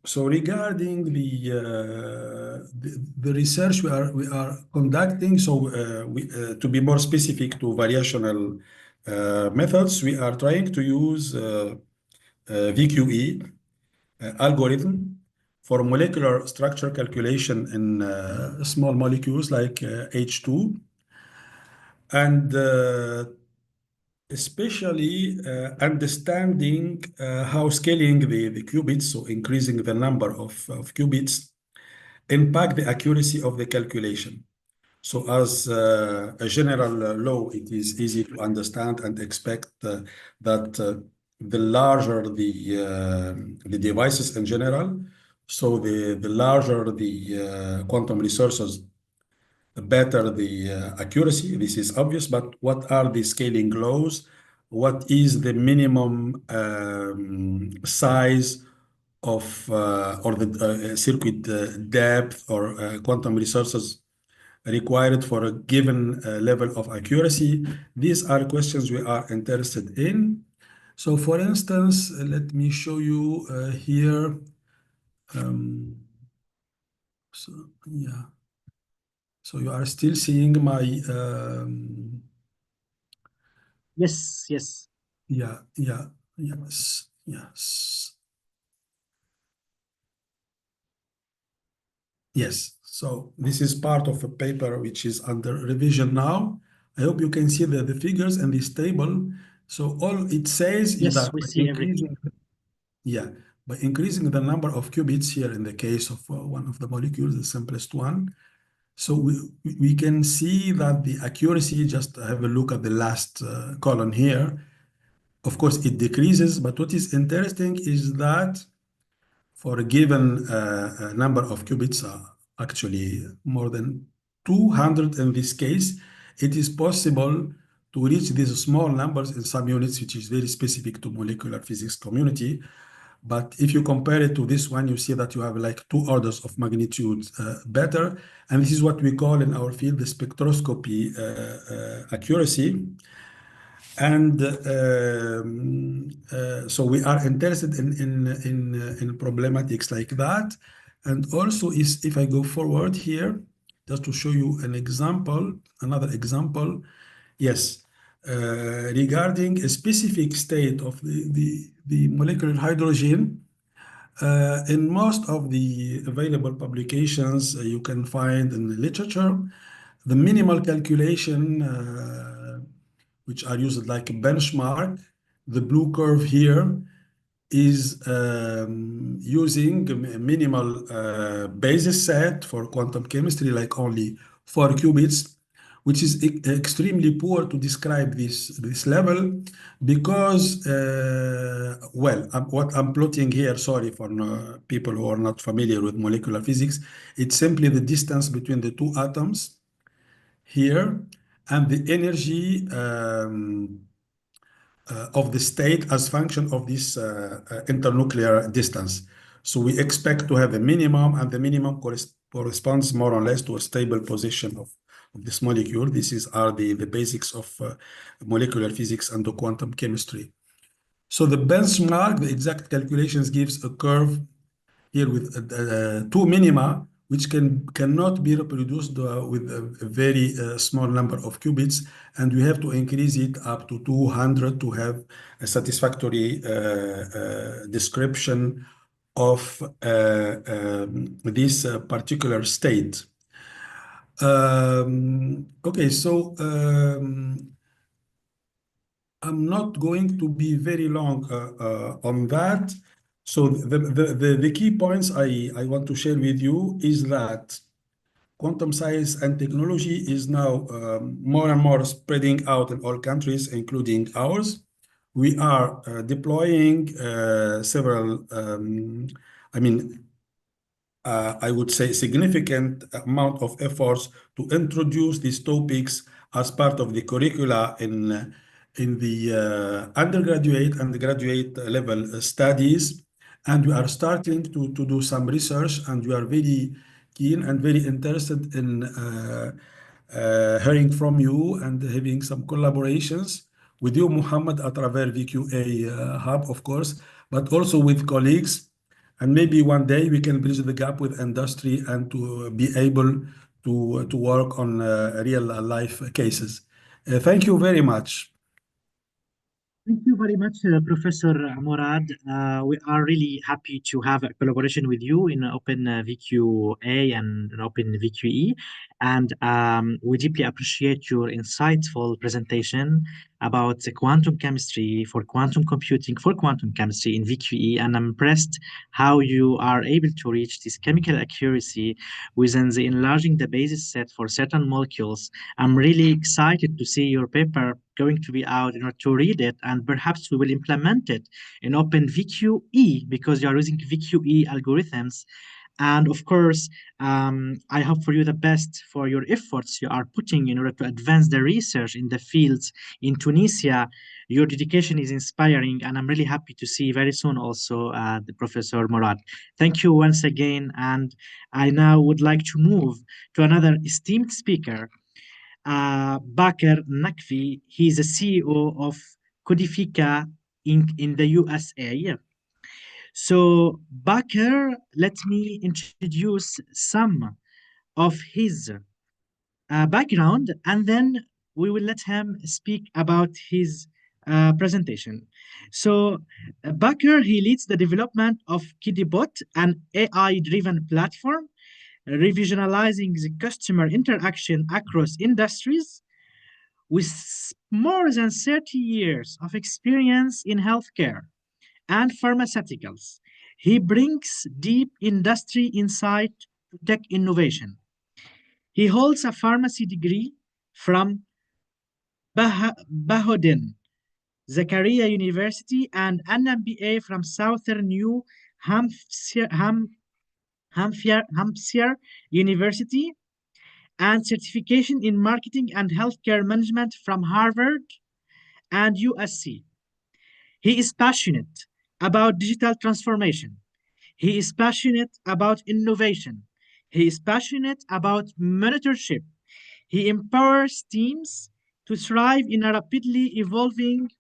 So regarding the research we are conducting, so to be more specific to variational methods, we are trying to use VQE algorithm for molecular structure calculation in small molecules like H2, and especially understanding how scaling the qubits, so increasing the number of qubits, impact the accuracy of the calculation. So as a general law, it is easy to understand and expect that the larger the devices in general, so the larger the quantum resources, the better the accuracy. This is obvious, but what are the scaling laws? What is the minimum size of or the circuit depth or quantum resources required for a given level of accuracy? These are questions we are interested in. So for instance, let me show you here. So yeah. So you are still seeing my Yes, yes. yes. Yes, so this is part of a paper which is under revision now. I hope you can see the figures in this table. So all it says is Yes, that we by see everything. by increasing the number of qubits here in the case of one of the molecules, the simplest one, so we can see that the accuracy, just have a look at the last column here. Of course, it decreases, but what is interesting is that for a given number of qubits, actually more than 200 in this case, it is possible to reach these small numbers in some units, which is very specific to molecular physics community. But if you compare it to this one, you see that you have like 2 orders of magnitude better. And this is what we call in our field the spectroscopy accuracy. And so we are interested in problematics like that. And also if I go forward here, just to show you an example, another example. Yes. regarding a specific state of the molecular hydrogen. In most of the available publications you can find in the literature, the minimal calculation which are used like a benchmark, the blue curve here, is using a minimal basis set for quantum chemistry, like only 4 qubits, which is extremely poor to describe this level because, what I'm plotting here, sorry for people who are not familiar with molecular physics, it's simply the distance between the two atoms here and the energy of the state as function of this internuclear distance. So we expect to have a minimum, and the minimum corresponds more or less to a stable position of this molecule. These are the basics of molecular physics and the quantum chemistry. So the benchmark, the exact calculations, gives a curve here with 2 minima, which cannot be reproduced with a very small number of qubits, and we have to increase it up to 200 to have a satisfactory description of this particular state. Okay, so I'm not going to be very long on that. So the key points I want to share with you is that quantum science and technology is now more and more spreading out in all countries, including ours. We are deploying several, I would say, significant amount of efforts to introduce these topics as part of the curricula in the undergraduate and graduate level studies. And we are starting to do some research, and we are very keen and very interested in hearing from you and having some collaborations with you, Muhammad, at travers VQA Hub, of course, but also with colleagues. And maybe one day we can bridge the gap with industry and to be able to work on real life cases. Thank you very much. Thank you very much, Professor Morad. We are really happy to have a collaboration with you in Open VQA and Open VQE. And we deeply appreciate your insightful presentation about the quantum chemistry for quantum computing for quantum chemistry in VQE. And I'm impressed how you are able to reach this chemical accuracy within the enlarging the basis set for certain molecules. I'm really excited to see your paper going to be out in order to read it, and perhaps we will implement it in Open VQE because you are using VQE algorithms. And of course, I hope for you the best for your efforts you are putting in order to advance the research in the fields in Tunisia. Your dedication is inspiring, and I'm really happy to see very soon also the Professor Morad. Thank you once again, and I now would like to move to another esteemed speaker, Bakr Nakvi. He's the CEO of Codifica Inc. in the USA. So, Bakr, let me introduce some of his background, and then we will let him speak about his presentation. So, Bakr, he leads the development of KidiBot, an AI-driven platform revisionalizing the customer interaction across industries. With more than 30 years of experience in healthcare and pharmaceuticals, he brings deep industry insight to tech innovation. He holds a pharmacy degree from Bahauddin Zakaria University and an MBA from Southern New Hampshire University, and certification in marketing and healthcare management from Harvard and USC. He is passionate about digital transformation. He is passionate about innovation. He is passionate about mentorship. He empowers teams to thrive in a rapidly evolving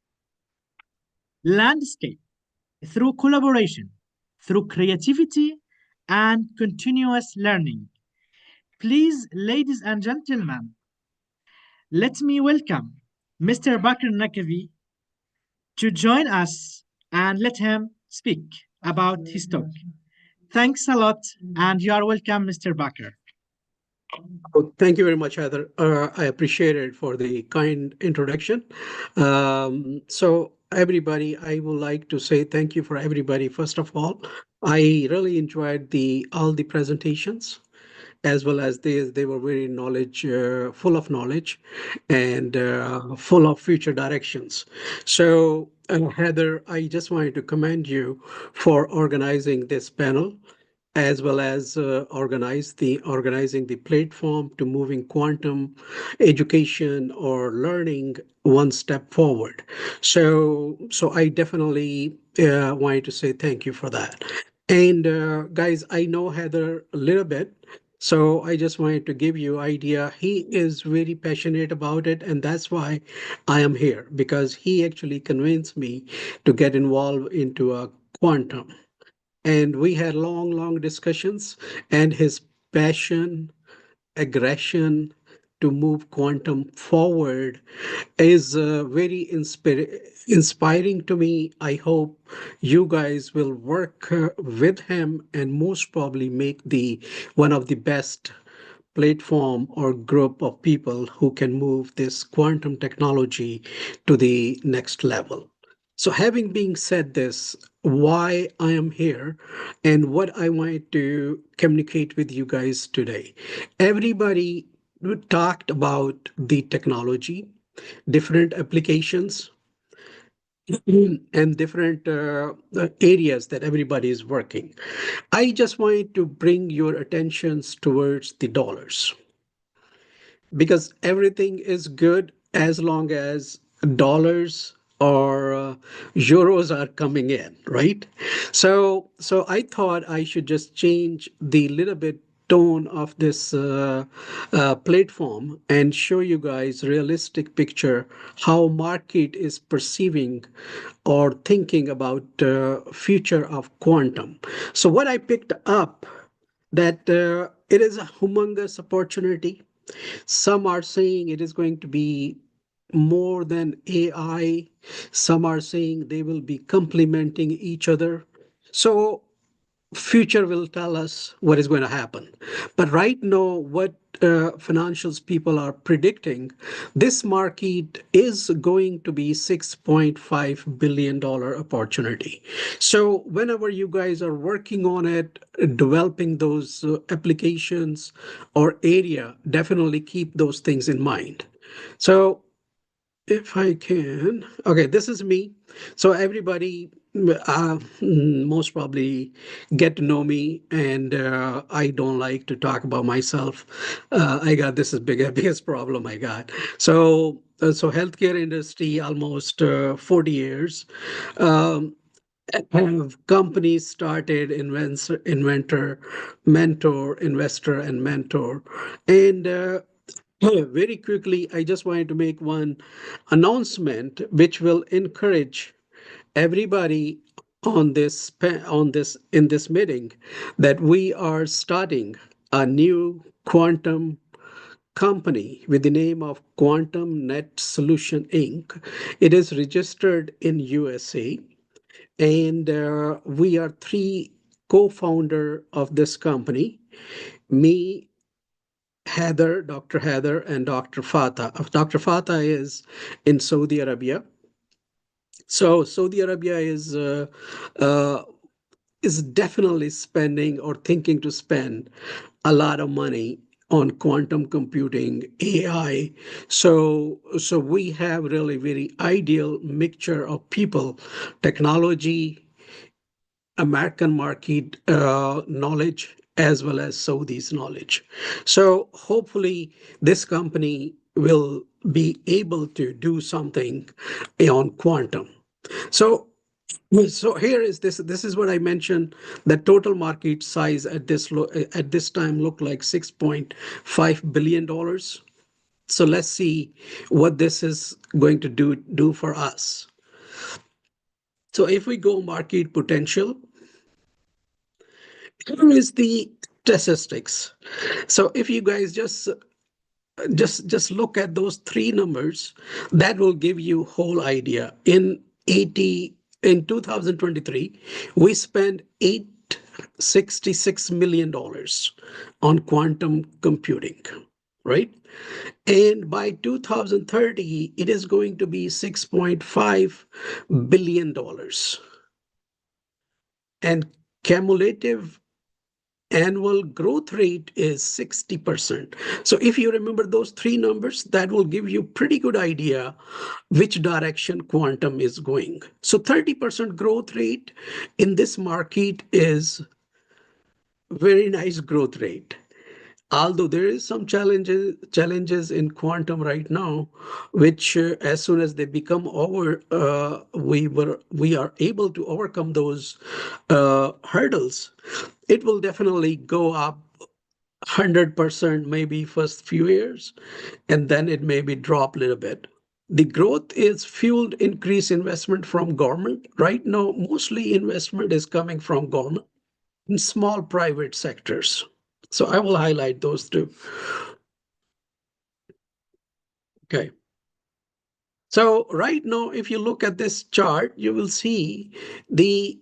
landscape through collaboration, through creativity, and continuous learning. Please, ladies and gentlemen, let me welcome Mr. Bakr Nakavi to join us and let him speak about his talk. Thanks a lot, and you are welcome, Mr. Bakr. Oh, thank you very much, Heather. I appreciate it for the kind introduction. So everybody, I would like to say thank you for everybody. First of all, I really enjoyed all the presentations, as well as they were very full of knowledge and full of future directions. So Heather, I just wanted to commend you for organizing this panel, as well as organizing the platform to moving quantum education or learning one step forward. So I definitely wanted to say thank you for that. And guys, I know Heather a little bit, so I just wanted to give you idea. He is very passionate about it, and that's why I am here, because he actually convinced me to get involved into a quantum. And we had long discussions, and his passion, aggression to move quantum forward is very inspiring to me. I hope you guys will work with him and most probably make one of the best platform or group of people who can move this quantum technology to the next level. So having been said this, why I am here and what I wanted to communicate with you guys today. Everybody talked about the technology, different applications, and different areas that everybody is working. I just wanted to bring your attentions towards the dollars, because everything is good as long as dollars or euros are coming in, right? So I thought I should just change the little bit tone of this platform and show you guys realistic picture how market is perceiving or thinking about future of quantum. So what I picked up, that it is a humongous opportunity. Some are saying it is going to be more than AI. Some are saying they will be complementing each other. So future will tell us what is going to happen. But right now, what financials people are predicting, this market is going to be $6.5 billion opportunity. So whenever you guys are working on it, developing those applications or area, definitely keep those things in mind. So if I can, okay, this is me. So everybody most probably get to know me, and I don't like to talk about myself. This is biggest problem I got. So healthcare industry, almost 40 years. Have companies started inventor, mentor, investor, and mentor. And very quickly, I just wanted to make one announcement which will encourage everybody in this meeting, that we are starting a new quantum company with the name of Quantum Net Solution Inc. It is registered in USA, and we are three co-founder of this company: me, Heather, Dr. Heather, and Dr. Fatah. Dr. Fatah is in Saudi Arabia. So Saudi Arabia is definitely spending or thinking to spend a lot of money on quantum computing, AI. So we have really very ideal mixture of people, technology, American market knowledge, as well as Saudi's knowledge. So hopefully this company will be able to do something on quantum. So here is this is what I mentioned. The total market size at this time looked like $6.5 billion. So let's see what this is going to do for us. So if we go market potential, here is the statistics. So if you guys just just look at those three numbers. That will give you whole idea. In 2023, we spent $866 million on quantum computing, right? And by 2030, it is going to be $6.5 billion. And cumulative annual growth rate is 60%. So if you remember those three numbers, that will give you pretty good idea which direction quantum is going. So 30% growth rate in this market is very nice growth rate. Although there is some challenges in quantum right now, which as soon as they become over, we are able to overcome those hurdles. It will definitely go up 100% maybe first few years, and then it maybe drop a little bit. The growth is fueled increased investment from government. Right now, mostly investment is coming from government and small private sectors. So I will highlight those two. Okay. So right now, if you look at this chart, you will see the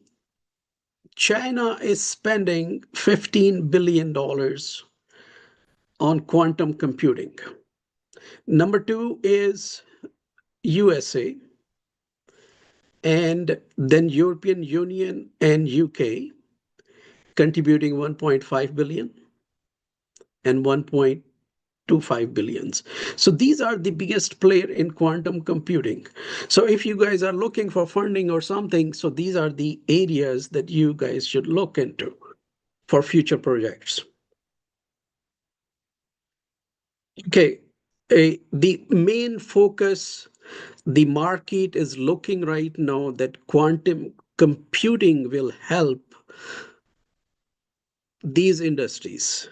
China is spending $15 billion on quantum computing. Number two is USA, and then European Union and UK contributing 1.5 billion. And 1.25 billions. So these are the biggest player in quantum computing. So if you guys are looking for funding or something, so these are the areas that you guys should look into for future projects. Okay, the main focus, the market is looking right now that quantum computing will help these industries.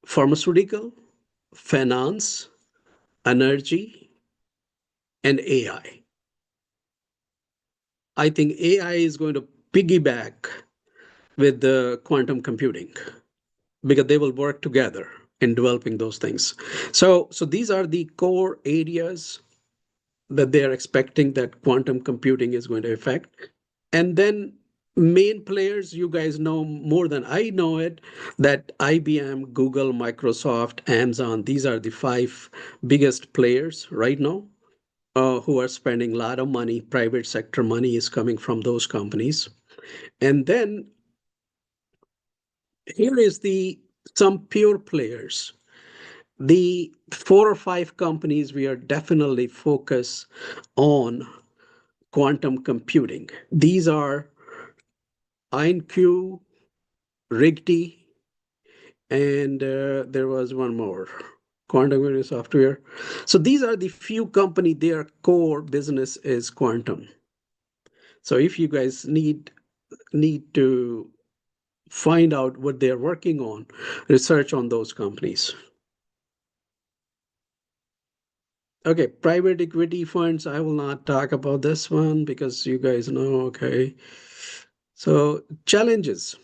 Pharmaceutical, finance, energy, and AI. I think AI is going to piggyback with the quantum computing because they will work together in developing those things. So these are the core areas that they are expecting that quantum computing is going to affect. And then main players, you guys know more than I know it, that IBM, Google, Microsoft, Amazon, these are the 5 biggest players right now who are spending a lot of money. Private sector money is coming from those companies. And then here is some pure players. The 4 or 5 companies we are definitely focused on quantum computing. These are IonQ, Rigetti, and there was one more, Quantum Computing Software. So these are the few companies, their core business is quantum. So if you guys need to find out what they're working on, research on those companies. Okay, private equity funds, I will not talk about this one because you guys know, okay. So challenges.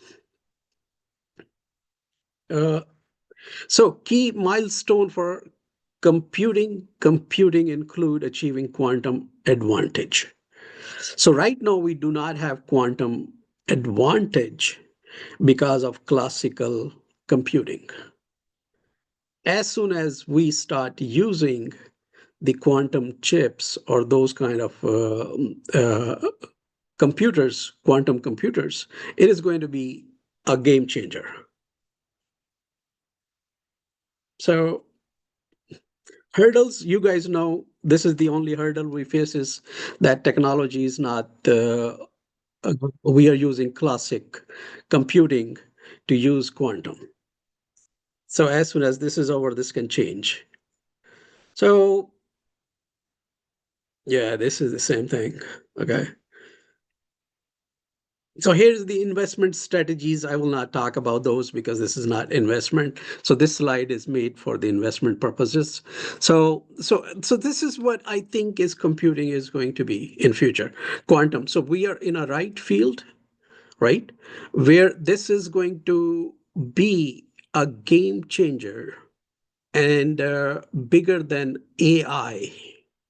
So key milestone for computing include achieving quantum advantage. So right now we do not have quantum advantage because of classical computing. As soon as we start using the quantum chips or those kind of computers, quantum computers, it is going to be a game changer. So hurdles, you guys know, this is the only hurdle we face is that technology is not, we are using classic computing to use quantum. So as soon as this is over, this can change. So yeah, this is the same thing, okay? So here's the investment strategies. I will not talk about those because this is not investment. So this slide is made for the investment purposes. So this is what I think is computing is going to be in future, quantum. So we are in a right field, right? Where this is going to be a game changer and bigger than AI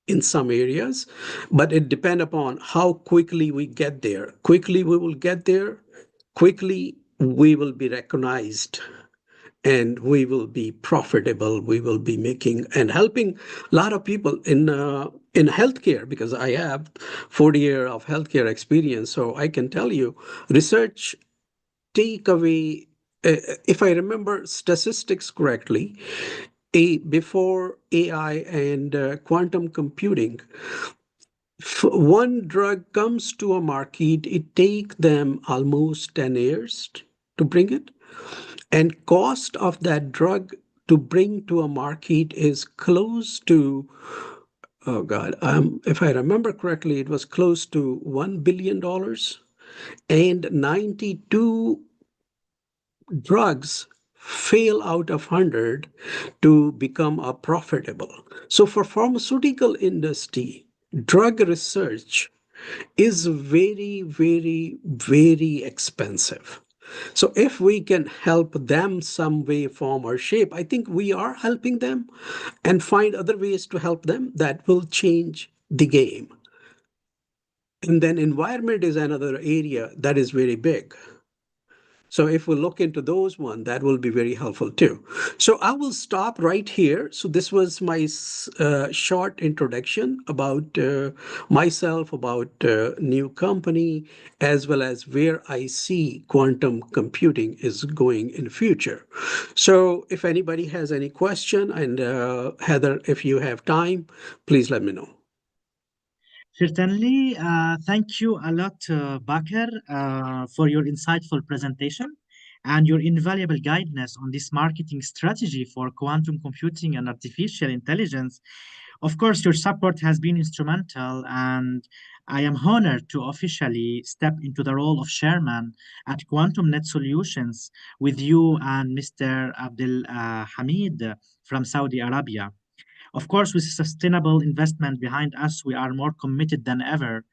in some areas, but it depends upon how quickly we get there. Quickly we will get there, quickly we will be recognized, and we will be profitable. We will be making and helping a lot of people in healthcare, because I have 40 years of healthcare experience. So I can tell you, research take away, if I remember statistics correctly, before AI and quantum computing, one drug comes to a market, it takes them almost 10 years to bring it. And cost of that drug to bring to a market is close to, oh God, if I remember correctly, it was close to $1 billion. And 92 drugs fail out of 100 to become a profitable. So for pharmaceutical industry, drug research is very, very, very expensive. So if we can help them some way, form, or shape, I think we are helping them, and find other ways to help them that will change the game. And then environment is another area that is very big. So if we look into those one, that will be very helpful too. So I will stop right here. So this was my short introduction about myself, about new company, as well as where I see quantum computing is going in future. So if anybody has any question, and Heather, if you have time, please let me know. Certainly. Thank you a lot, Bakr, for your insightful presentation and your invaluable guidance on this marketing strategy for quantum computing and artificial intelligence. Of course, your support has been instrumental, and I am honored to officially step into the role of chairman at Quantum Net Solutions with you and Mr. Abdel Hamid from Saudi Arabia. Of course, with sustainable investment behind us, we are more committed than ever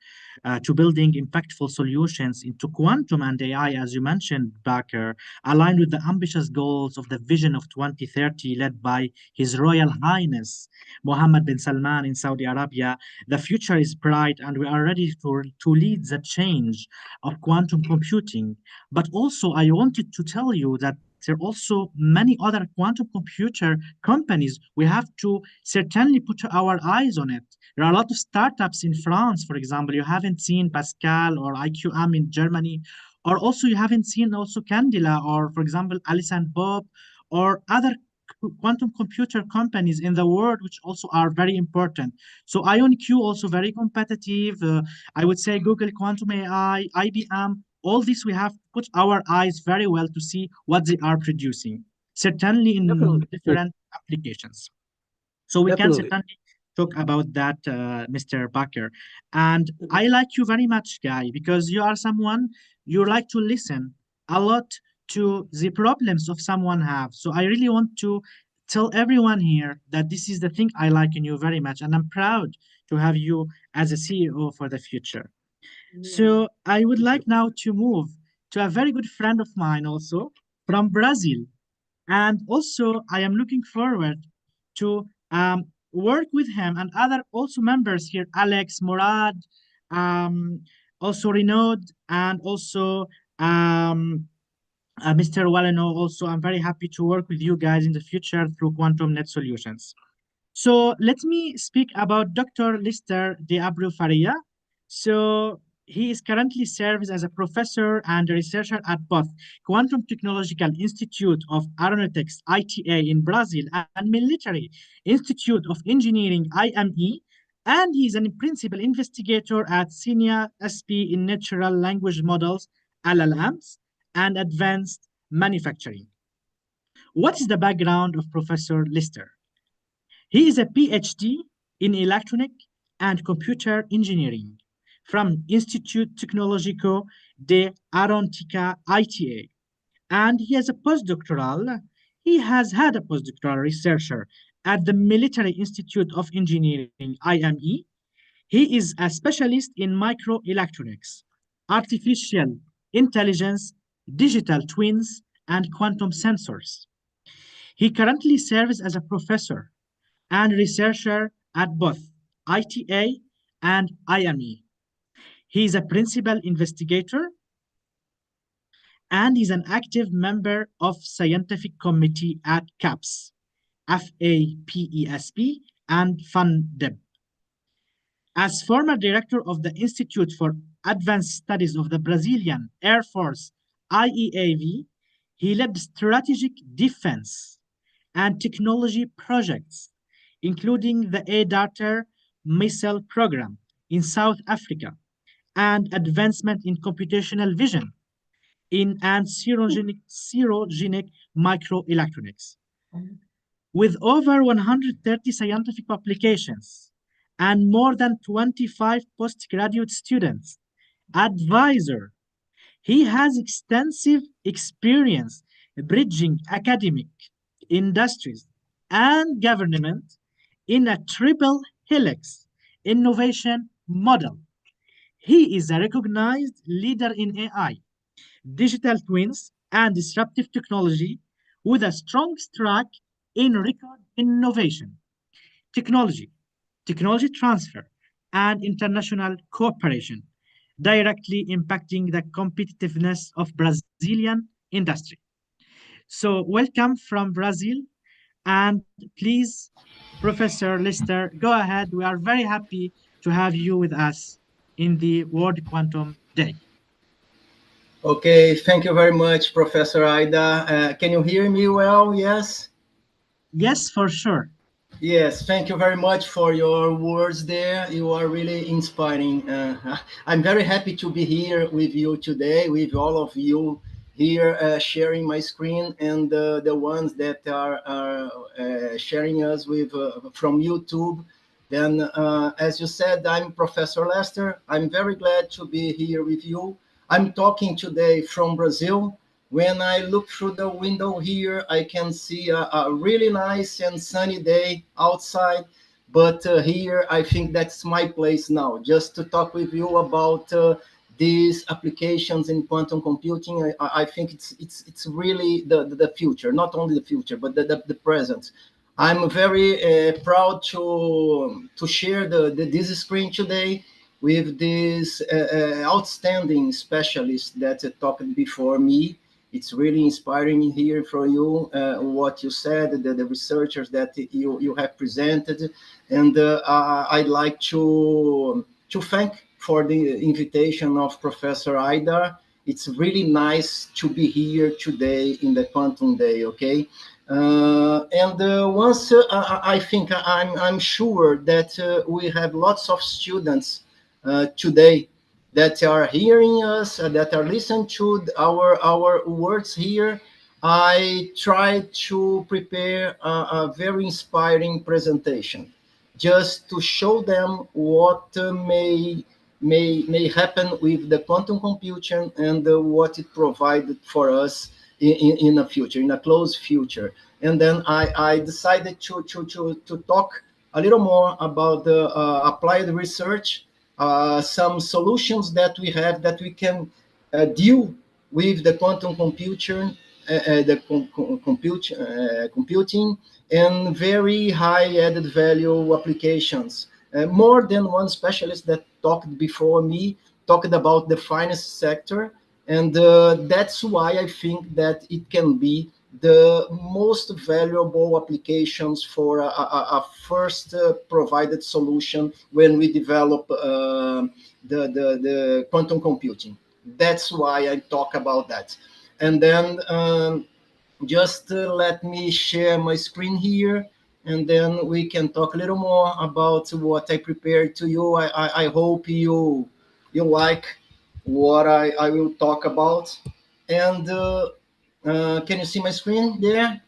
to building impactful solutions into quantum and AI, as you mentioned, Bakr, aligned with the ambitious goals of the Vision of 2030 led by His Royal Highness Mohammed bin Salman in Saudi Arabia. The future is bright, and we are ready to lead the change of quantum computing. But also, I wanted to tell you that there are also many other quantum computer companies. We have to certainly put our eyes on it. There are a lot of startups in France, for example. You haven't seen Pascal or IQM in Germany, or also you haven't seen also Candela, or for example, Alice and Bob, or other quantum computer companies in the world, which also are very important. So IonQ also very competitive. I would say Google Quantum AI, IBM, all this we have put our eyes very well to see what they are producing, certainly in different applications. So we can certainly talk about that, Mr. Bakr. And I like you very much, Guy, because you are someone, you like to listen a lot to the problems of someone have. So I really want to tell everyone here that this is the thing I like in you very much, and I'm proud to have you as a CEO for the future. So I would like now to move to a very good friend of mine also from Brazil. And also I am looking forward to work with him and other also members here, Alex, Murad, also Renaud, and also Mr. Walleno. Also, I'm very happy to work with you guys in the future through Quantum Net Solutions. So let me speak about Dr. Lister de Abreu Faria. So he is currently serves as a professor and a researcher at both Quantum Technological Institute of Aeronautics, ITA, in Brazil, and Military Institute of Engineering, IME, and he is a principal investigator at Senior SP in Natural Language Models, LLMs, and Advanced Manufacturing. What is the background of Professor Lister? He is a PhD in Electronic and Computer Engineering from Instituto Tecnológico de Aeronáutica, ITA, and he has a postdoctoral. He has had a postdoctoral researcher at the Military Institute of Engineering, IME. He is a specialist in microelectronics, artificial intelligence, digital twins, and quantum sensors. He currently serves as a professor and researcher at both ITA and IME. He is a principal investigator and is an active member of scientific committee at CAPES, FAPESP, and FUNDEB. As former director of the Institute for Advanced Studies of the Brazilian Air Force, IEAV, he led strategic defense and technology projects, including the A-Darter missile program in South Africa and advancement in computational vision and serogenic microelectronics. With over 130 scientific publications and more than 25 postgraduate students, advisor, he has extensive experience bridging academic, industries, and government in a triple helix innovation model. He is a recognized leader in AI, digital twins, and disruptive technology with a strong track in record innovation, technology transfer, and international cooperation, directly impacting the competitiveness of Brazilian industry. So welcome from Brazil, and please, Professor Lister, go ahead. We are very happy to have you with us in the World Quantum Day. Okay, thank you very much, Professor Aida. Can you hear me well? Yes? Yes, for sure. Yes, thank you very much for your words there. You are really inspiring. I'm very happy to be here with you today, with all of you here sharing my screen, and the ones that are sharing us with from YouTube. Then, as you said, I'm Professor Lester. I'm very glad to be here with you. I'm talking today from Brazil. When I look through the window here, I can see a really nice and sunny day outside. But here, I think that's my place now, just to talk with you about these applications in quantum computing. I think it's really the future, not only the future, but the present. I'm very proud to share this screen today with this outstanding specialist that talked before me. It's really inspiring hearing from you what you said, the researchers that you have presented, and I'd like to thank for the invitation of Professor Aida. It's really nice to be here today in the Quantum Day. Okay. Once I think I'm sure that we have lots of students today that are hearing us, that are listening to our words here. I tried to prepare a very inspiring presentation, just to show them what may happen with the quantum computing and what it provided for us in the future, in a close future. And then I decided to talk a little more about the applied research, some solutions that we have that we can deal with the quantum computing, computing, and very high added value applications. More than one specialist that talked before me talked about the finance sector, and that's why I think that it can be the most valuable applications for a first provided solution when we develop the quantum computing. That's why I talk about that. And then just let me share my screen here, and then we can talk a little more about what I prepared to you. I hope you like what I will talk about. And can you see my screen there?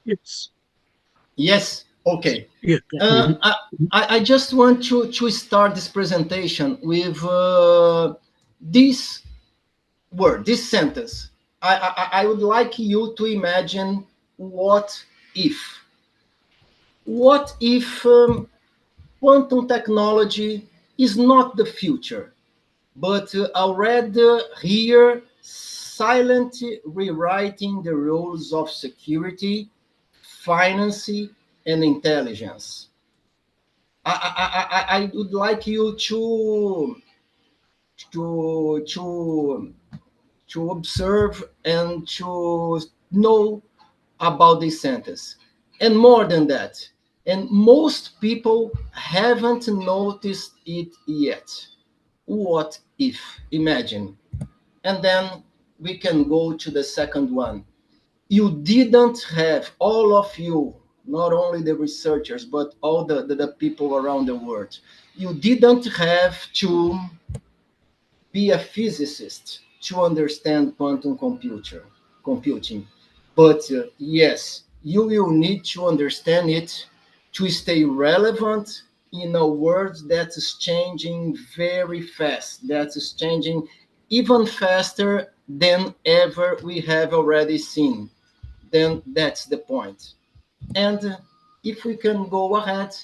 Yes. Yes. Okay. Yeah. I just want to start this presentation with this word, this sentence. I would like you to imagine what if. What if quantum technology is not the future, but already here silently rewriting the rules of security, finance, and intelligence. I would like you to observe and to know about this sentence. And more than that, and most people haven't noticed it yet. What if? Imagine. And then we can go to the second one. You didn't have, all of you, not only the researchers, but all the people around the world, you didn't have to be a physicist to understand quantum computing. But yes, you will need to understand it to stay relevant in a world that is changing very fast, that is changing even faster than ever we have already seen. Then that's the point. And if we can go ahead,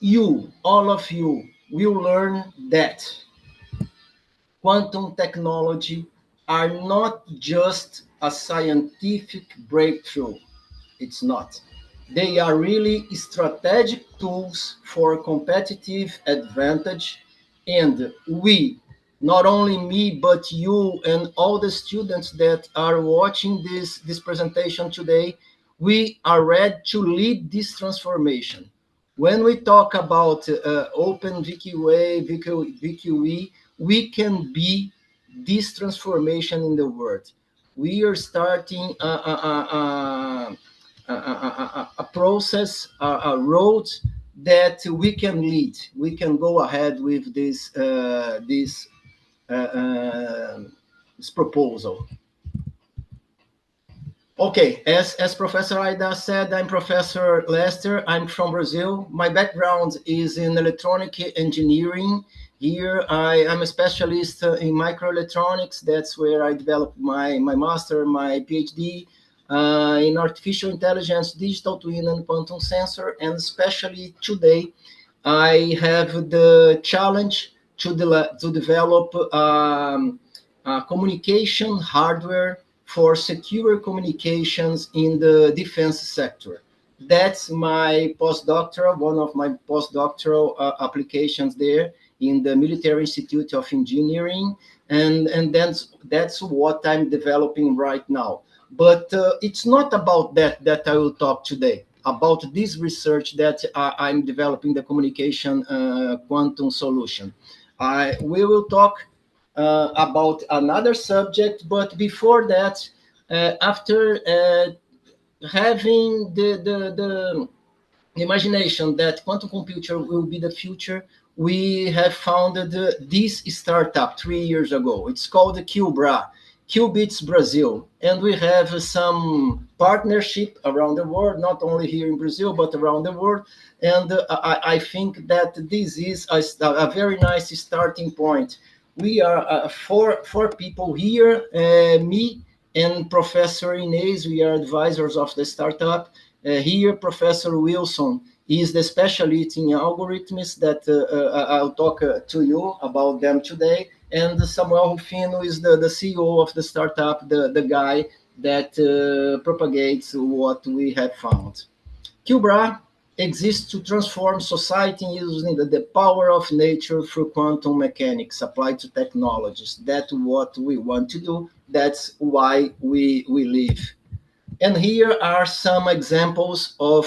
you, all of you, will learn that quantum technology are not just a scientific breakthrough. It's not. They are really strategic tools for competitive advantage. And we, not only me, but you and all the students that are watching this presentation today, we are ready to lead this transformation. When we talk about open VQA, VQE, we can be this transformation in the world. We are starting a process, a road that we can lead. We can go ahead with this proposal. Okay, as Professor Aida said, I'm Professor Lester. I'm from Brazil. My background is in electronic engineering. Here, I am a specialist in microelectronics. That's where I developed my master, my PhD in artificial intelligence, digital twin, and quantum sensor. And especially today, I have the challenge to develop communication hardware for secure communications in the defense sector. That's my postdoctoral, one of my postdoctoral applications there in the Military Institute of Engineering, and that's what I'm developing right now. But it's not about that I will talk today, about this research that I'm developing, the communication quantum solution. We will talk about another subject, but before that, after having the imagination that quantum computer will be the future, we have founded this startup 3 years ago. It's called QBRA, Qubits Brazil, and we have some partnership around the world, not only here in Brazil, but around the world. And I think that this is a very nice starting point. We are four people here, me and Professor Inez. We are advisors of the startup. Here, Professor Wilson is the specialist in algorithms that I'll talk to you about them today. And Samuel Rufino is the CEO of the startup, the guy that propagates what we have found. QBRA exists to transform society using the power of nature through quantum mechanics applied to technologies. That's what we want to do. That's why we live. And here are some examples of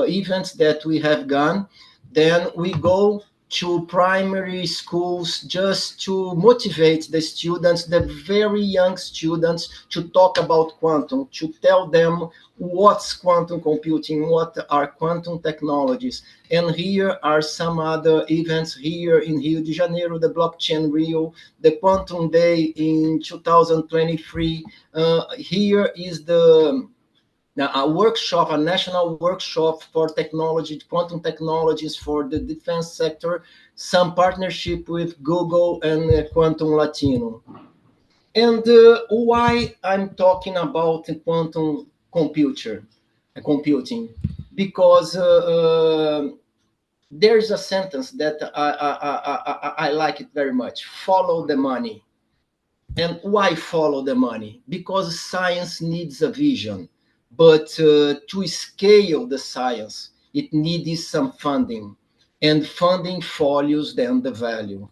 events that we have done. Then we go to primary schools just to motivate the students, the very young students, to talk about quantum, to tell them what's quantum computing, what are quantum technologies. And here are some other events here in Rio de Janeiro, the Blockchain Rio, the Quantum Day in 2023. Here is a workshop, a national workshop for technology, quantum technologies for the defense sector, some partnership with Google and Quantum Latino. And why I'm talking about quantum computing? Because there's a sentence that I like it very much. Follow the money. And why follow the money? Because science needs a vision, but to scale the science, it needs some funding, and funding follows then the value.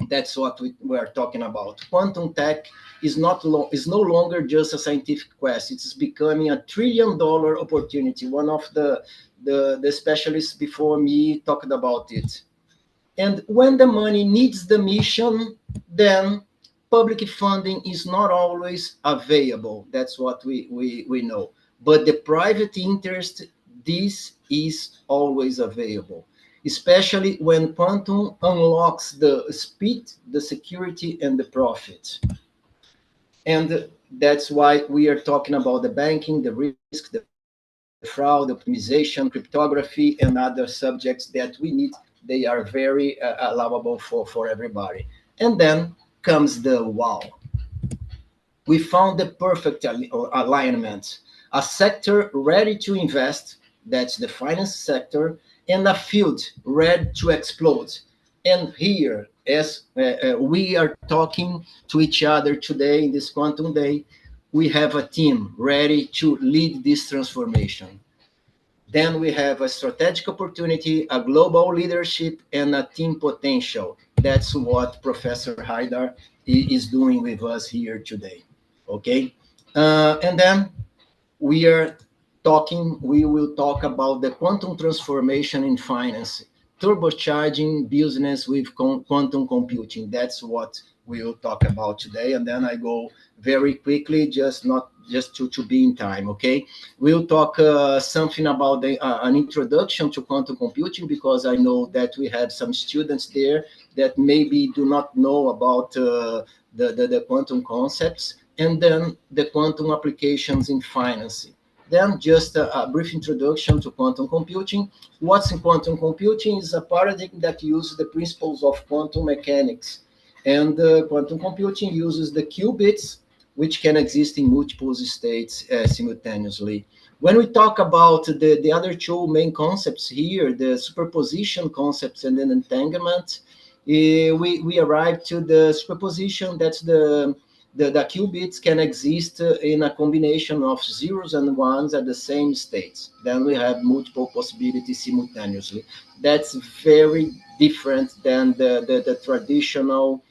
That's what we are talking about. Quantum tech is is no longer just a scientific quest. It's becoming $1 trillion opportunity. One of the specialists before me talked about it. And when the money needs the mission, then public funding is not always available. That's what we know. But the private interest, this is always available, especially when quantum unlocks the speed, the security, and the profit. And that's why we are talking about the banking, the risk, the fraud, optimization, cryptography, and other subjects that we need. They are very allowable for everybody. And then comes the wow. We found the perfect alignment. A sector ready to invest, that's the finance sector, and a field ready to explode. And here, as we are talking to each other today in this Quantum Day, we have a team ready to lead this transformation. Then we have a strategic opportunity, a global leadership, and a team potential. That's what Professor Haidar is doing with us here today. Okay? And then we will talk about the quantum transformation in finance, turbocharging business with quantum computing. That's what we will talk about today. And then I go very quickly, just to be in time, okay? We'll talk something about an introduction to quantum computing, because I know that we have some students there that maybe do not know about the quantum concepts, and then the quantum applications in finance. Then just a brief introduction to quantum computing. What's in quantum computing is a paradigm that uses the principles of quantum mechanics. And quantum computing uses the qubits, which can exist in multiple states simultaneously. When we talk about the other two main concepts here, the superposition concepts and then entanglement, we arrive to the superposition. That's the qubits can exist in a combination of zeros and ones at the same states. Then we have multiple possibilities simultaneously. That's very different than the traditional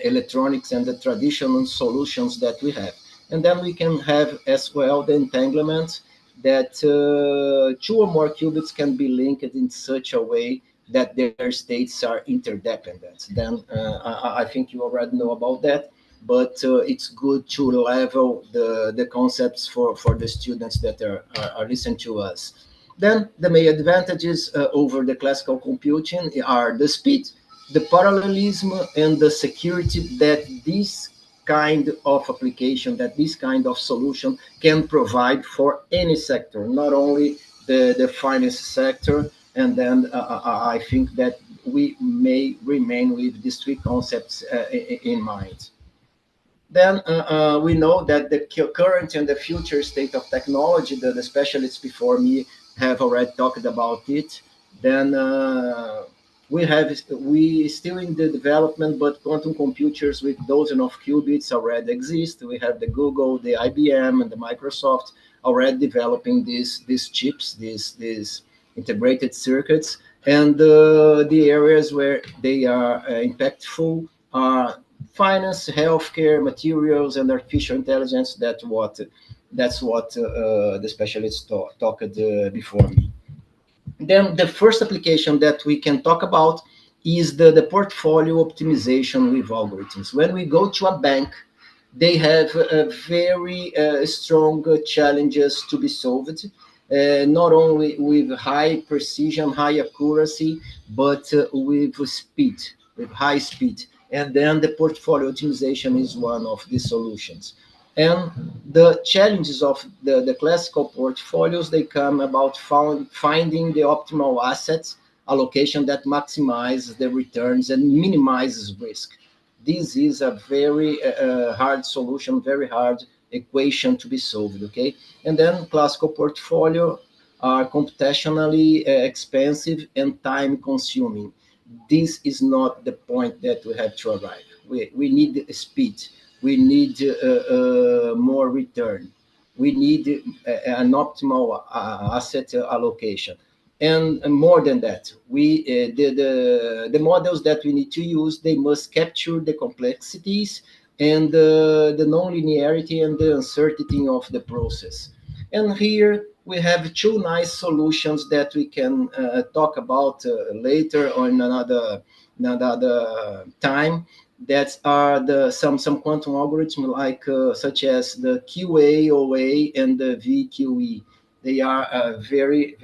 electronics and the traditional solutions that we have. And then we can have as well the entanglement, that two or more qubits can be linked in such a way that their states are interdependent. Then I think you already know about that, but it's good to level the concepts for the students that are listening to us. Then the main advantages over the classical computing are the speed, the parallelism, and the security that this kind of application, that this kind of solution can provide for any sector, not only the finance sector. And then I think that we may remain with these three concepts in mind. Then we know that the current and the future state of technology, the specialists before me have already talked about it. Then we still in the development, but quantum computers with dozens of qubits already exist. We have the Google, the IBM, and the Microsoft already developing these chips, these integrated circuits. And the areas where they are impactful are finance, healthcare, materials, and artificial intelligence. That's what the specialists talked before me. Then the first application that we can talk about is the portfolio optimization with algorithms. When we go to a bank, they have very strong challenges to be solved, not only with high precision, high accuracy, but with speed, with high speed. And then the portfolio optimization is one of the solutions. And the challenges of the classical portfolios, they come about finding the optimal assets allocation that maximizes the returns and minimizes risk. This is a very hard solution, very hard equation to be solved, okay? And then classical portfolio are computationally expensive and time consuming. This is not the point that we have to arrive. We need speed. We need more return. We need an optimal asset allocation. And more than that, the models that we need to use, they must capture the complexities and the non-linearity and the uncertainty of the process. And here we have two nice solutions that we can talk about later on another time. That are some quantum algorithms like such as the QA-OA and the VQE. They are very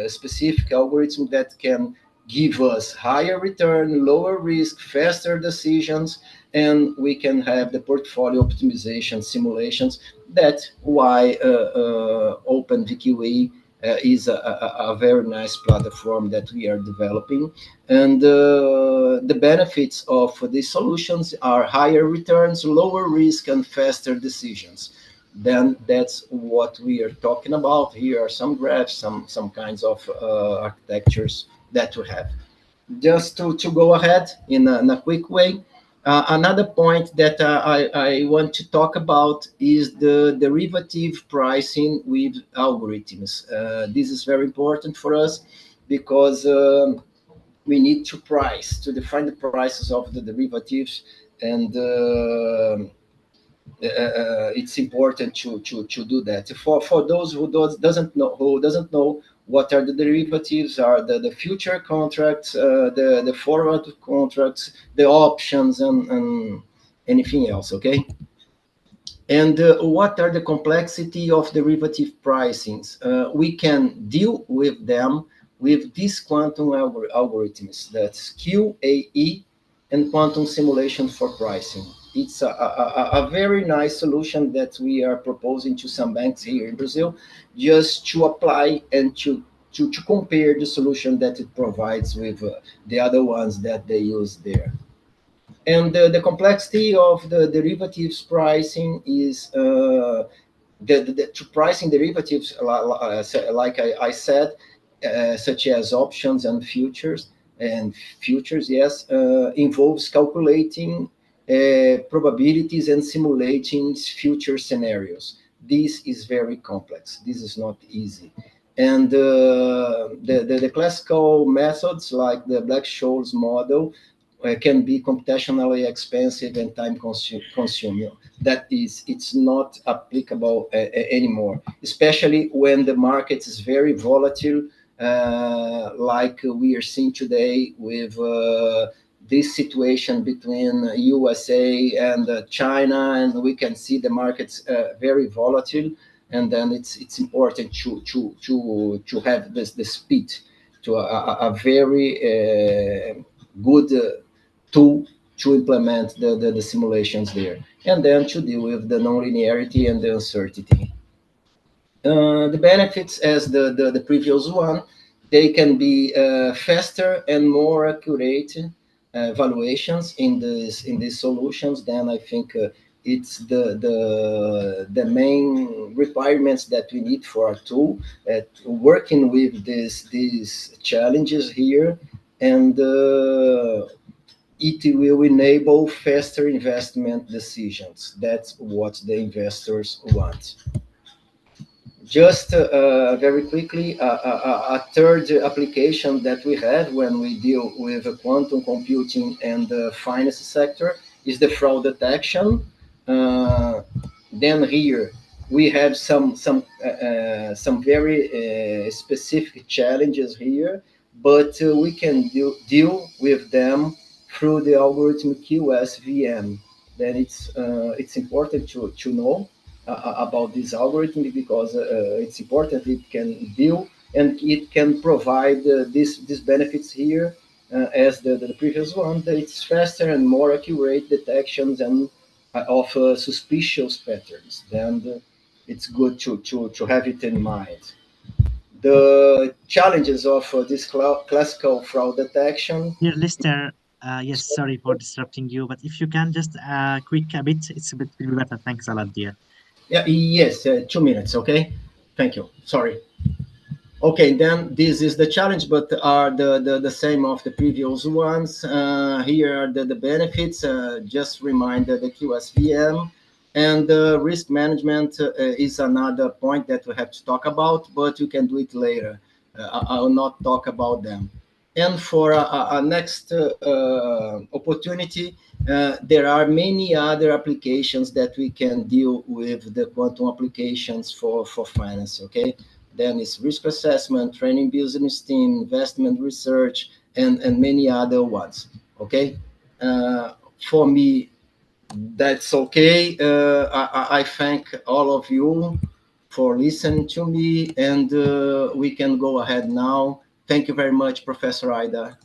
specific algorithms that can give us higher return, lower risk, faster decisions, and we can have the portfolio optimization simulations. That's why OpenVQE is a very nice platform that we are developing. And the benefits of these solutions are higher returns, lower risk, and faster decisions. Then that's what we are talking about. Here are some graphs, some kinds of architectures that we have. Just to go ahead in a quick way, another point that I want to talk about is the derivative pricing with algorithms. This is very important for us because we need to define the prices of the derivatives, and it's important to do that. For those who doesn't know what are the derivatives, are the future contracts, the forward contracts, the options, and anything else, okay? And what are the complexity of derivative pricings? We can deal with them with these quantum algorithms, that's QAE and quantum simulation for pricing. It's a very nice solution that we are proposing to some banks here in Brazil, just to apply and to compare the solution that it provides with the other ones that they use there. And the complexity of the derivatives pricing is to pricing derivatives, like I said, such as options and futures, yes, involves calculating probabilities and simulating future scenarios. This is very complex. This is not easy. And the classical methods like the Black-Scholes model can be computationally expensive and time consuming. That is, it's not applicable anymore, especially when the market is very volatile, like we are seeing today with this situation between USA and China, and we can see the markets very volatile. And then it's important to have the speed to a very good tool to implement the simulations there, and then to deal with the nonlinearity and the uncertainty. The benefits, as the previous one, they can be faster and more accurate valuations in these solutions. Then I think it's the main requirements that we need for a tool working with these challenges here, and it will enable faster investment decisions. That's what the investors want. Just very quickly, a third application that we have when we deal with quantum computing and the finance sector is the fraud detection. Then here we have some very specific challenges here, but we can deal with them through the algorithm QSVM. Then it's important to know about this algorithm, because it's important. It can deal and it can provide these benefits here as the previous one, that it's faster and more accurate detections and of suspicious patterns. Then it's good to have it in mind. The challenges of this classical fraud detection. Dear Lister, yes, sorry for disrupting you, but if you can just quick a bit, it's a bit better. Thanks a lot, dear. Yeah, yes, 2 minutes, okay? Thank you. Sorry. Okay, then this is the challenge, but are the same of the previous ones. Here are the benefits. Just remind the QSVM, and risk management is another point that we have to talk about, but you can do it later. I will not talk about them. And for a next opportunity, there are many other applications that we can deal with the quantum applications for finance, okay? Then it's risk assessment, training business team, investment research, and many other ones, okay? For me, that's okay. I thank all of you for listening to me, and we can go ahead now. Thank you very much, Professor Haidar.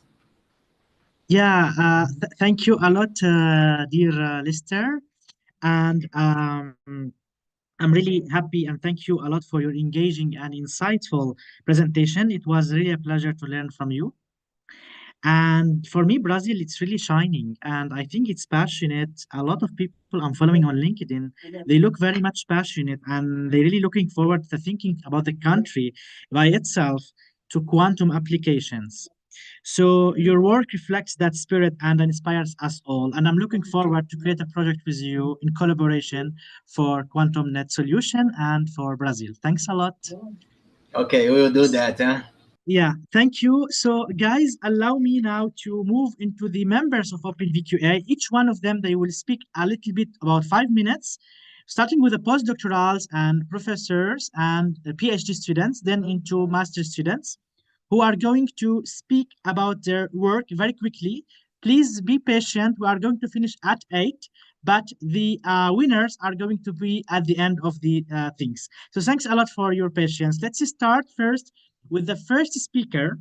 Yeah, thank you a lot, dear Lister. And I'm really happy and thank you a lot for your engaging and insightful presentation. It was really a pleasure to learn from you. And for me, Brazil, it's really shining. And I think it's passionate. A lot of people I'm following on LinkedIn, they look very much passionate and they're really looking forward to thinking about the country by itself to quantum applications. So your work reflects that spirit and inspires us all. And I'm looking forward to create a project with you in collaboration for Quantum Net Solution and for Brazil. Thanks a lot. Okay, we will do that, huh? Yeah, thank you. So guys, allow me now to move into the members of OpenVQA. Each one of them, they will speak a little bit about 5 minutes, starting with the postdoctorals and professors and the PhD students, then into master students who are going to speak about their work very quickly. Please be patient. We are going to finish at 8, but the winners are going to be at the end of the things. So thanks a lot for your patience. Let's start first with the first speaker,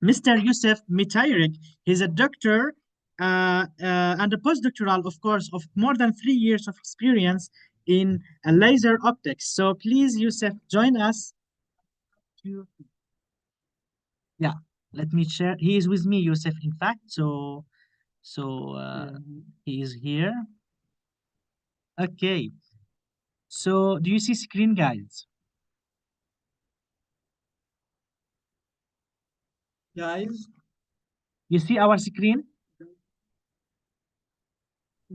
Mr. Youssef Mitayrek. He's a doctor and a postdoctoral, of course, of more than 3 years of experience in laser optics. So please, Youssef, join us. Yeah, let me share. He is with me, Youssef, in fact. So he is here. Okay. So do you see screen, guys? Guys, you see our screen?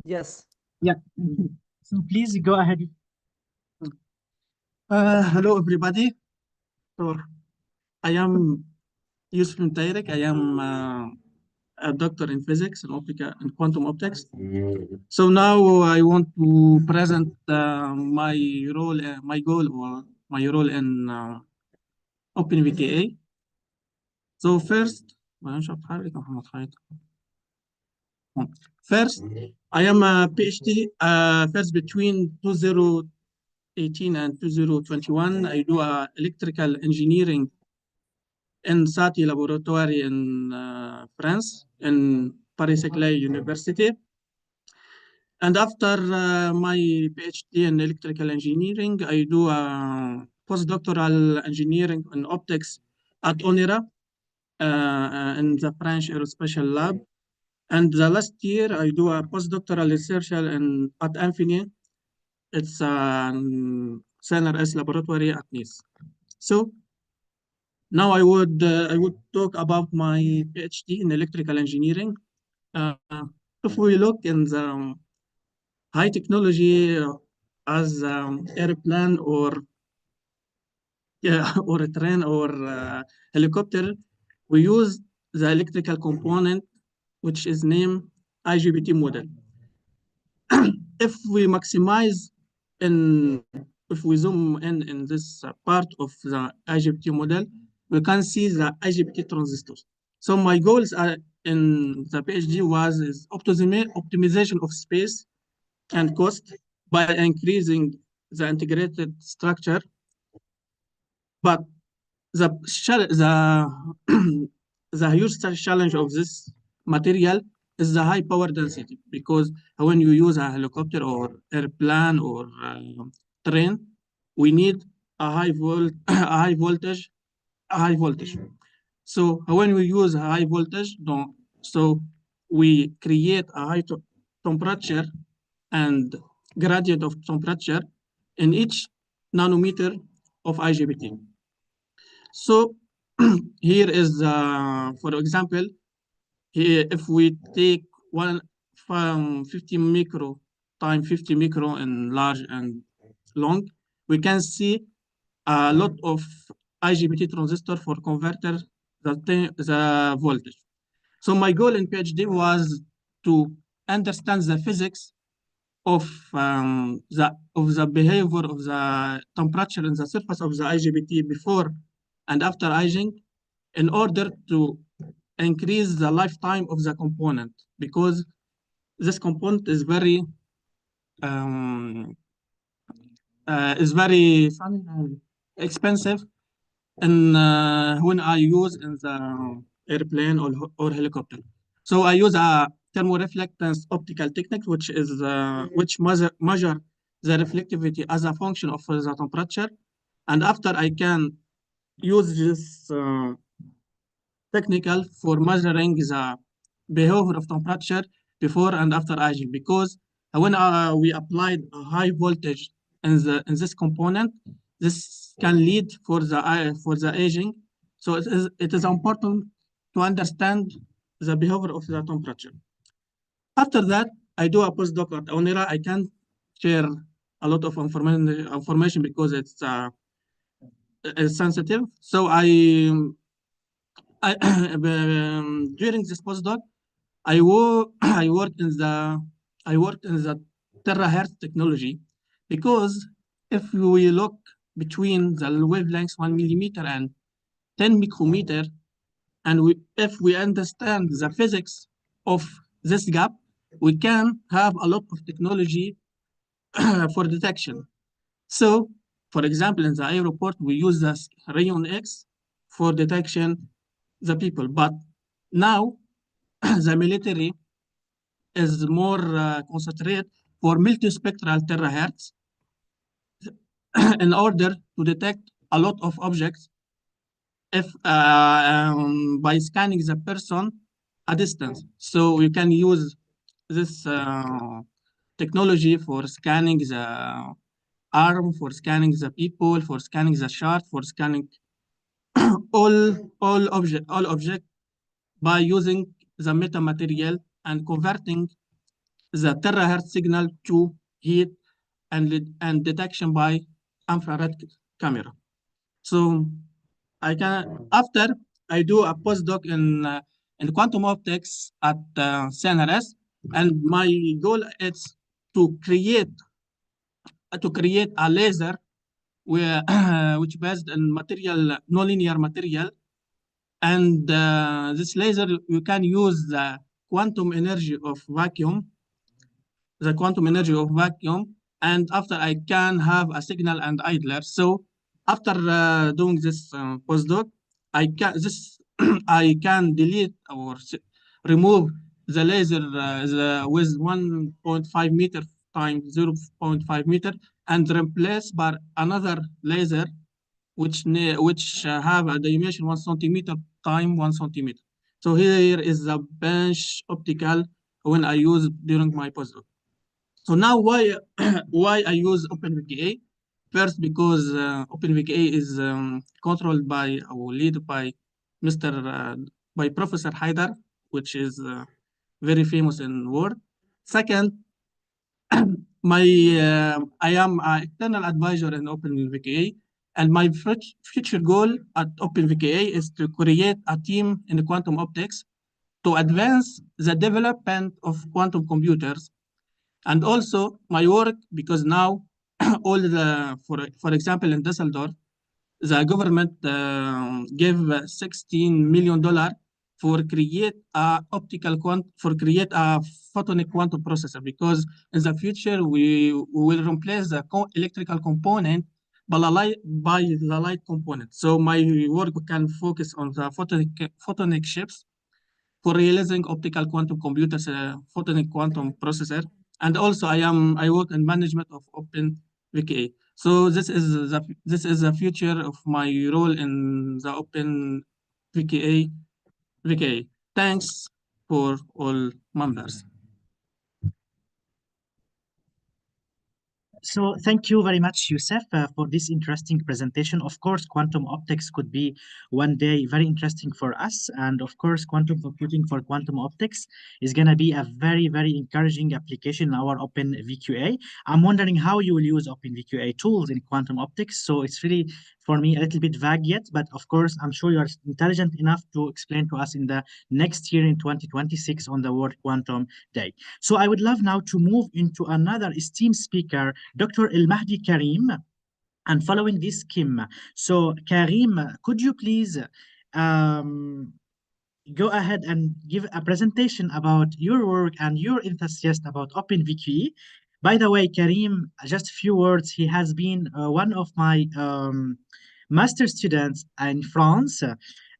Yes. Yeah. So please go ahead. Hello, everybody. So I am Youssef Mitayrek. I am a doctor in physics and quantum optics. So now I want to present my role in OpenVKA. So first, I am a PhD. First, between 2018 and 2021, I do electrical engineering in SATI laboratory in France, in Paris-Saclay University. And after my PhD in electrical engineering, I do postdoctoral engineering in optics at ONERA in the French Aerospatial Lab. And the last year, I do a postdoctoral research at Infini. It's a CNRS laboratory at Nice. So now I would talk about my PhD in electrical engineering. If we look in the high technology as airplane or a train or helicopter, we use the electrical component, which is named IGBT model. If we zoom in this part of the IGBT model, we can see the IGBT transistors. So my goals in the PhD is optimization of space and cost by increasing the integrated structure. But the huge challenge of this material is the high power density, because when you use a helicopter or airplane or train, we need a high voltage. So when we use high voltage, so we create a high temperature and gradient of temperature in each nanometer of IGBT. So here is, for example, here if we take one from 50 micro time 50 micro in large and long, we can see a lot of IGBT transistor for converter the voltage. So my goal in PhD was to understand the physics of the behavior of the temperature in the surface of the IGBT before and after aging, in order to increase the lifetime of the component, because this component is very expensive and when I use in the airplane or helicopter. So I use a thermoreflectance optical technique, which is which measure the reflectivity as a function of the temperature. And after I can use this technical for measuring the behavior of temperature before and after aging, because when we applied a high voltage in this component, this can lead for the aging. So it is important to understand the behavior of the temperature. After that, I do a postdoc at Onera. I can't share a lot of information because it's sensitive. So during this postdoc, I worked in the terahertz technology, because if we look between the wavelengths 1 millimeter and 10 micrometer, and if we understand the physics of this gap, we can have a lot of technology for detection. So, for example, in the airport, we use the Rayon X for detection the people, but now the military is more concentrated for multispectral terahertz in order to detect a lot of objects if by scanning the person at distance. So you can use this technology for scanning the arm, for scanning the people, for scanning the chart, for scanning all object by using the metamaterial and converting the terahertz signal to heat and detection by infrared camera. So after I do a postdoc in quantum optics at CNRS, and my goal is to create a laser which based on nonlinear material, and this laser you can use the quantum energy of vacuum, and after I can have a signal and idler. So after doing this postdoc, I can delete or remove the laser with 1.5 meter times 0.5 meter and replace by another laser which have a dimension 1 centimeter times 1 centimeter. So here is the bench optical when I use during my postdoc. So now why I use OpenVKA? First, because OpenVKA is controlled by or led by by Professor Haidar, which is very famous in world. Second, I am an external advisor in OpenVKA, and my future goal at OpenVKA is to create a team in quantum optics to advance the development of quantum computers. And also my work, because now all for example, in Düsseldorf, the government gave $16 million for create a photonic quantum processor, because in the future we will replace the electrical component by the light component. So my work can focus on the photonic chips for realizing optical quantum computers, photonic quantum processor. And also I work in management of OpenVKA. So this is the future of my role in the OpenVKA. Thanks for all members. So thank you very much, Youssef, for this interesting presentation. Of course, quantum optics could be one day very interesting for us. And of course, quantum computing for quantum optics is going to be a very, very encouraging application in our Open VQA. I'm wondering how you will use Open VQA tools in quantum optics. So it's really, for me, a little bit vague yet, but of course, I'm sure you are intelligent enough to explain to us in the next year in 2026 on the World Quantum Day. So I would love now to move into another esteemed speaker, Dr. El-Mahdi Karim, and following this, Kim. So Karim, could you please go ahead and give a presentation about your work and your enthusiasm about OpenVQE? By the way, Karim, just a few words, he has been one of my master students in France,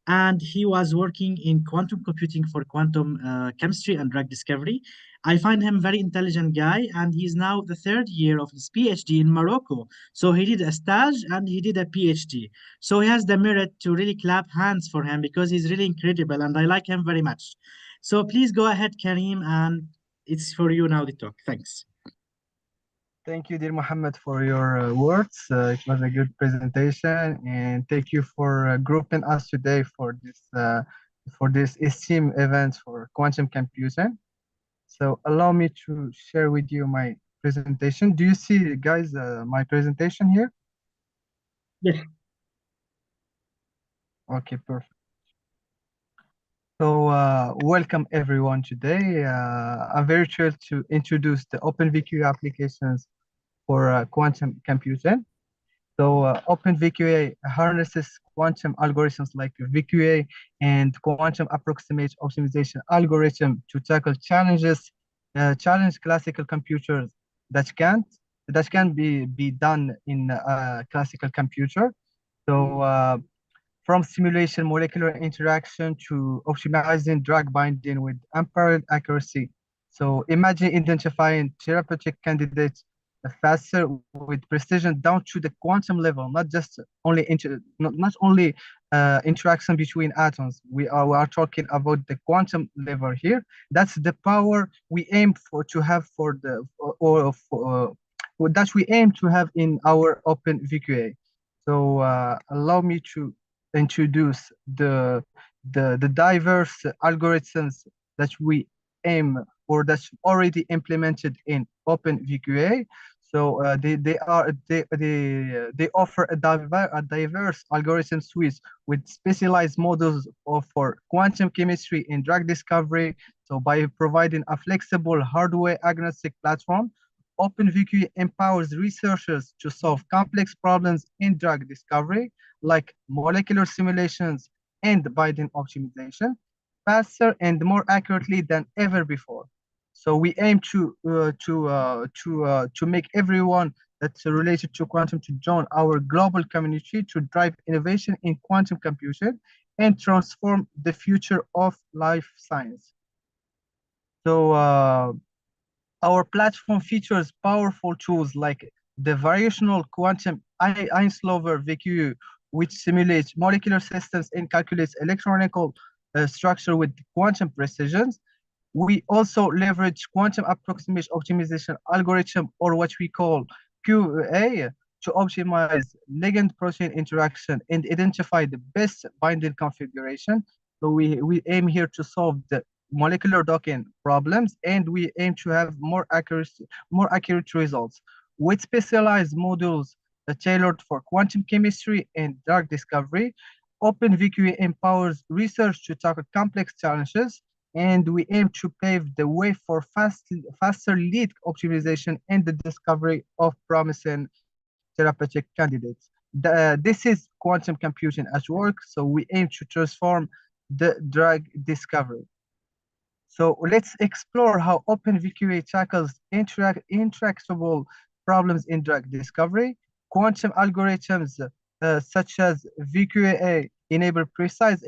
and he was working in quantum computing for quantum chemistry and drug discovery. I find him very intelligent guy, and he's now the third year of his PhD in Morocco. So he did a stage and he did a PhD. So he has the merit to really clap hands for him because he's really incredible and I like him very much. So please go ahead, Karim, and it's for you now the talk. Thanks. Thank you, dear Mohammed, for your words. It was a good presentation, and thank you for grouping us today for this esteemed event for quantum computing. So allow me to share with you my presentation. Do you see, guys, my presentation here? Yes. Okay, perfect. So welcome everyone today. I'm very thrilled to introduce the OpenVQA applications for quantum computing. So OpenVQA harnesses quantum algorithms like VQA and quantum approximate optimization algorithm to tackle challenge classical computers that can be done in a classical computer. So from simulation molecular interaction to optimizing drug binding with unparalleled accuracy. So imagine identifying therapeutic candidates faster with precision down to the quantum level, not only interaction between atoms. We are talking about the quantum level here. That's the power we aim for to have that we aim to have in our OpenVQA. So allow me to introduce the diverse algorithms that we aim or that's already implemented in OpenVQA. So they offer a diverse algorithm suite with specialized models for quantum chemistry in drug discovery. So by providing a flexible hardware agnostic platform, OpenVQA empowers researchers to solve complex problems in drug discovery, like molecular simulations and binding optimization, faster and more accurately than ever before. So we aim to make everyone that's related to quantum to join our global community to drive innovation in quantum computing and transform the future of life science. So our platform features powerful tools like the variational quantum Heinz-Lover VQU, which simulates molecular systems and calculates electronical structure with quantum precision. We also leverage quantum approximate optimization algorithm, or what we call QA, to optimize ligand-protein interaction and identify the best binding configuration. So we aim here to solve the molecular docking problems, and we aim to have more accurate results with specialized modules tailored for quantum chemistry and drug discovery. OpenVQA empowers research to tackle complex challenges, and we aim to pave the way for faster lead optimization and the discovery of promising therapeutic candidates. This is quantum computing at work, so we aim to transform the drug discovery. So let's explore how OpenVQA tackles intractable problems in drug discovery. Quantum algorithms such as VQA enable precise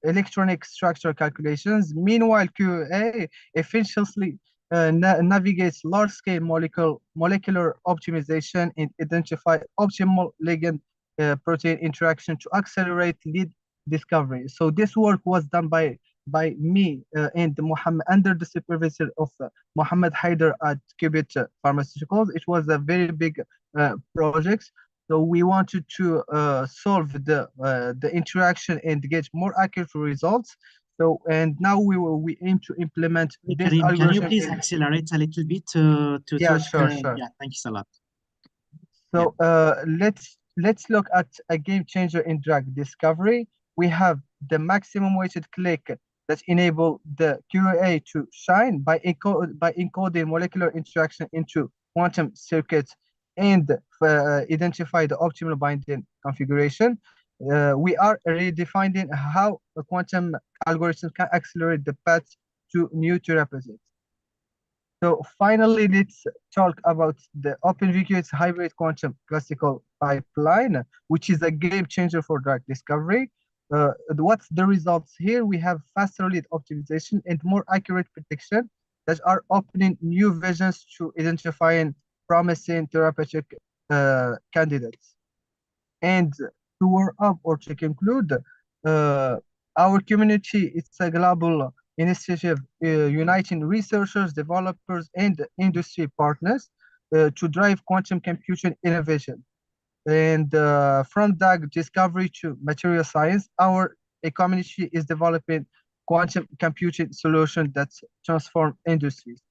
electronic structure calculations. Meanwhile, QA efficiently navigates large-scale molecular optimization and identify optimal ligand protein interaction to accelerate lead discovery. So this work was done by by me and Muhammad under the supervision of Mohammed Haider at Qubit Pharmaceuticals. It was a very big project. So we wanted to solve the interaction and get more accurate results. So and now we aim to implement this Karim, can you algorithm please in- accelerate a little bit to Yeah, talk? sure. Yeah, thank you a lot. So let's look at a game changer in drug discovery. We have the maximum weighted click that enable the QA to shine by encoding molecular interaction into quantum circuits and identify the optimal binding configuration. We are redefining how a quantum algorithm can accelerate the path to new therapeutics. So finally, let's talk about the OpenVQ's hybrid quantum classical pipeline, which is a game changer for drug discovery. What's the results here? We have faster lead optimization and more accurate prediction that are opening new visions to identifying promising therapeutic candidates. And to wrap up or to conclude, our community is a global initiative uniting researchers, developers, and industry partners to drive quantum computing innovation. And from drug discovery to material science, our community is developing quantum computing solutions that transform industries.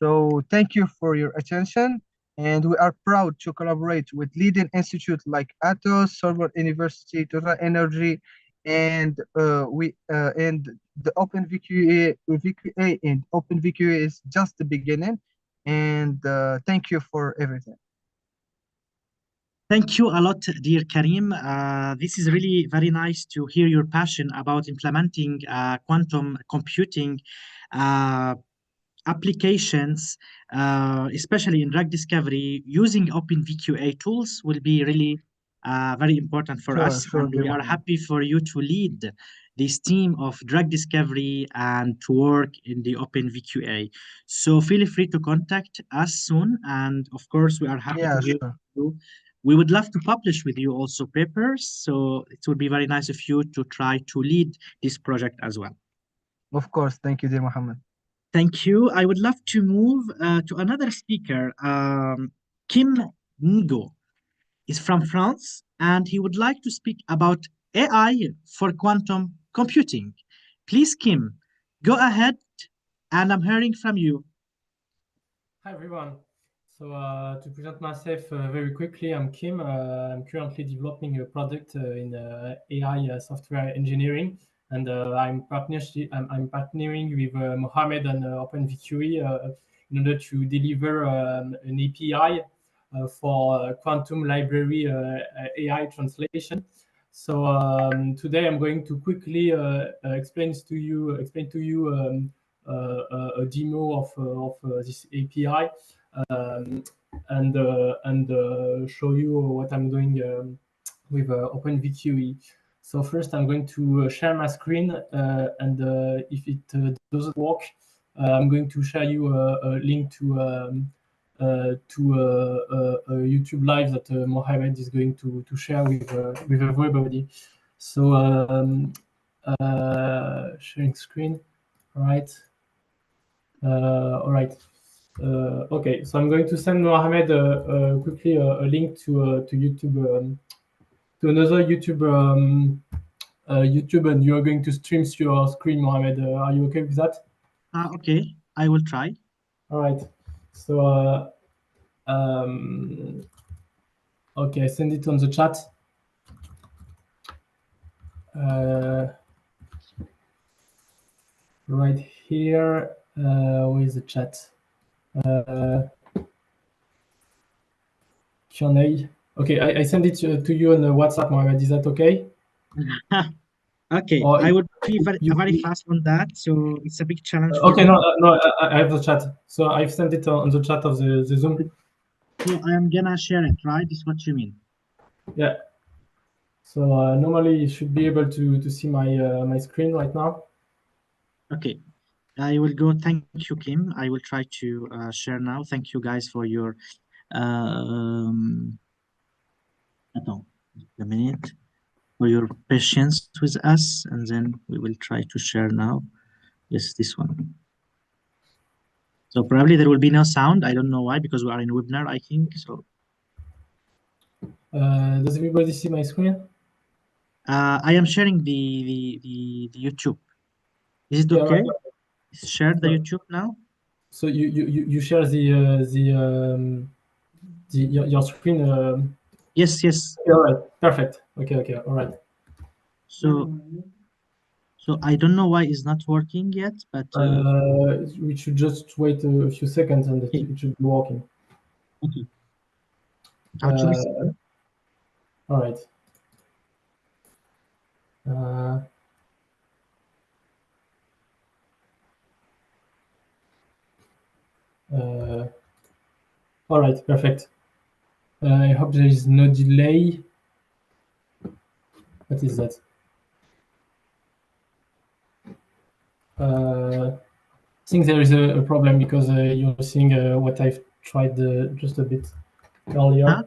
So thank you for your attention. And we are proud to collaborate with leading institutes like Atos, Sorbonne University, Total Energy, and the OpenVQA and OpenVQA is just the beginning. And thank you for everything. Thank you a lot, dear Karim. This is really very nice to hear your passion about implementing quantum computing applications, especially in drug discovery. Using OpenVQA tools will be really very important for us. Sure, And we are definitely. happy for you to lead this team of drug discovery and to work in the OpenVQA. So feel free to contact us soon. And of course, we are happy Yeah, to hear sure. you. We would love to publish with you also papers. So it would be very nice of you to try to lead this project as well. Of course. Thank you, dear Mohammed. Thank you. I would love to move to another speaker. Kim Ngo is from France, and he would like to speak about AI for quantum computing. Please, Kim, go ahead, and I'm hearing from you. Hi, everyone. So to present myself very quickly, I'm Kim. I'm currently developing a product in AI software engineering, and I'm partnering with Mohammed and OpenVQE in order to deliver an API for quantum library AI translation. So today I'm going to quickly explain to you a demo of this API and show you what I'm doing with OpenVQE. So first I'm going to share my screen and if it doesn't work, I'm going to share you a link to a YouTube live that Mohammed is going to share with everybody. So sharing screen, all right. All right. Okay, so I'm going to send Mohammed quickly a link to YouTube, to another YouTube, and you are going to stream to your screen, Mohammed. Are you okay with that? Okay, I will try. All right. So, okay, I send it on the chat. Right here. Where is the chat? Q&A. Okay, I send it to you on WhatsApp, Mohammed. Is that okay? Okay, Or I would be very fast on that, so it's a big challenge for okay, me. no, I have the chat. So I've sent it on the chat of the Zoom. So I am gonna share it, right? Is what you mean? Yeah. So normally you should be able to see my my screen right now. Okay, I will go. Thank you, Kim. I will try to share now. Thank you guys for your attends, a minute. for your patience with us, and then we will try to share now. Yes, this one. So probably there will be no sound. I don't know why, because we are in webinar, I think. So Does everybody see my screen? I am sharing the YouTube. Is it Yeah, okay? right. Share the So- YouTube now. So you share your screen. Yes, yes. Okay, all right, perfect. Okay, all right. So I don't know why it's not working yet, but We should just wait a few seconds and it should be working. okay. Actually, All right. All right, perfect. I hope there is no delay. What is that? I think there is a problem because you're seeing what I've tried just a bit earlier.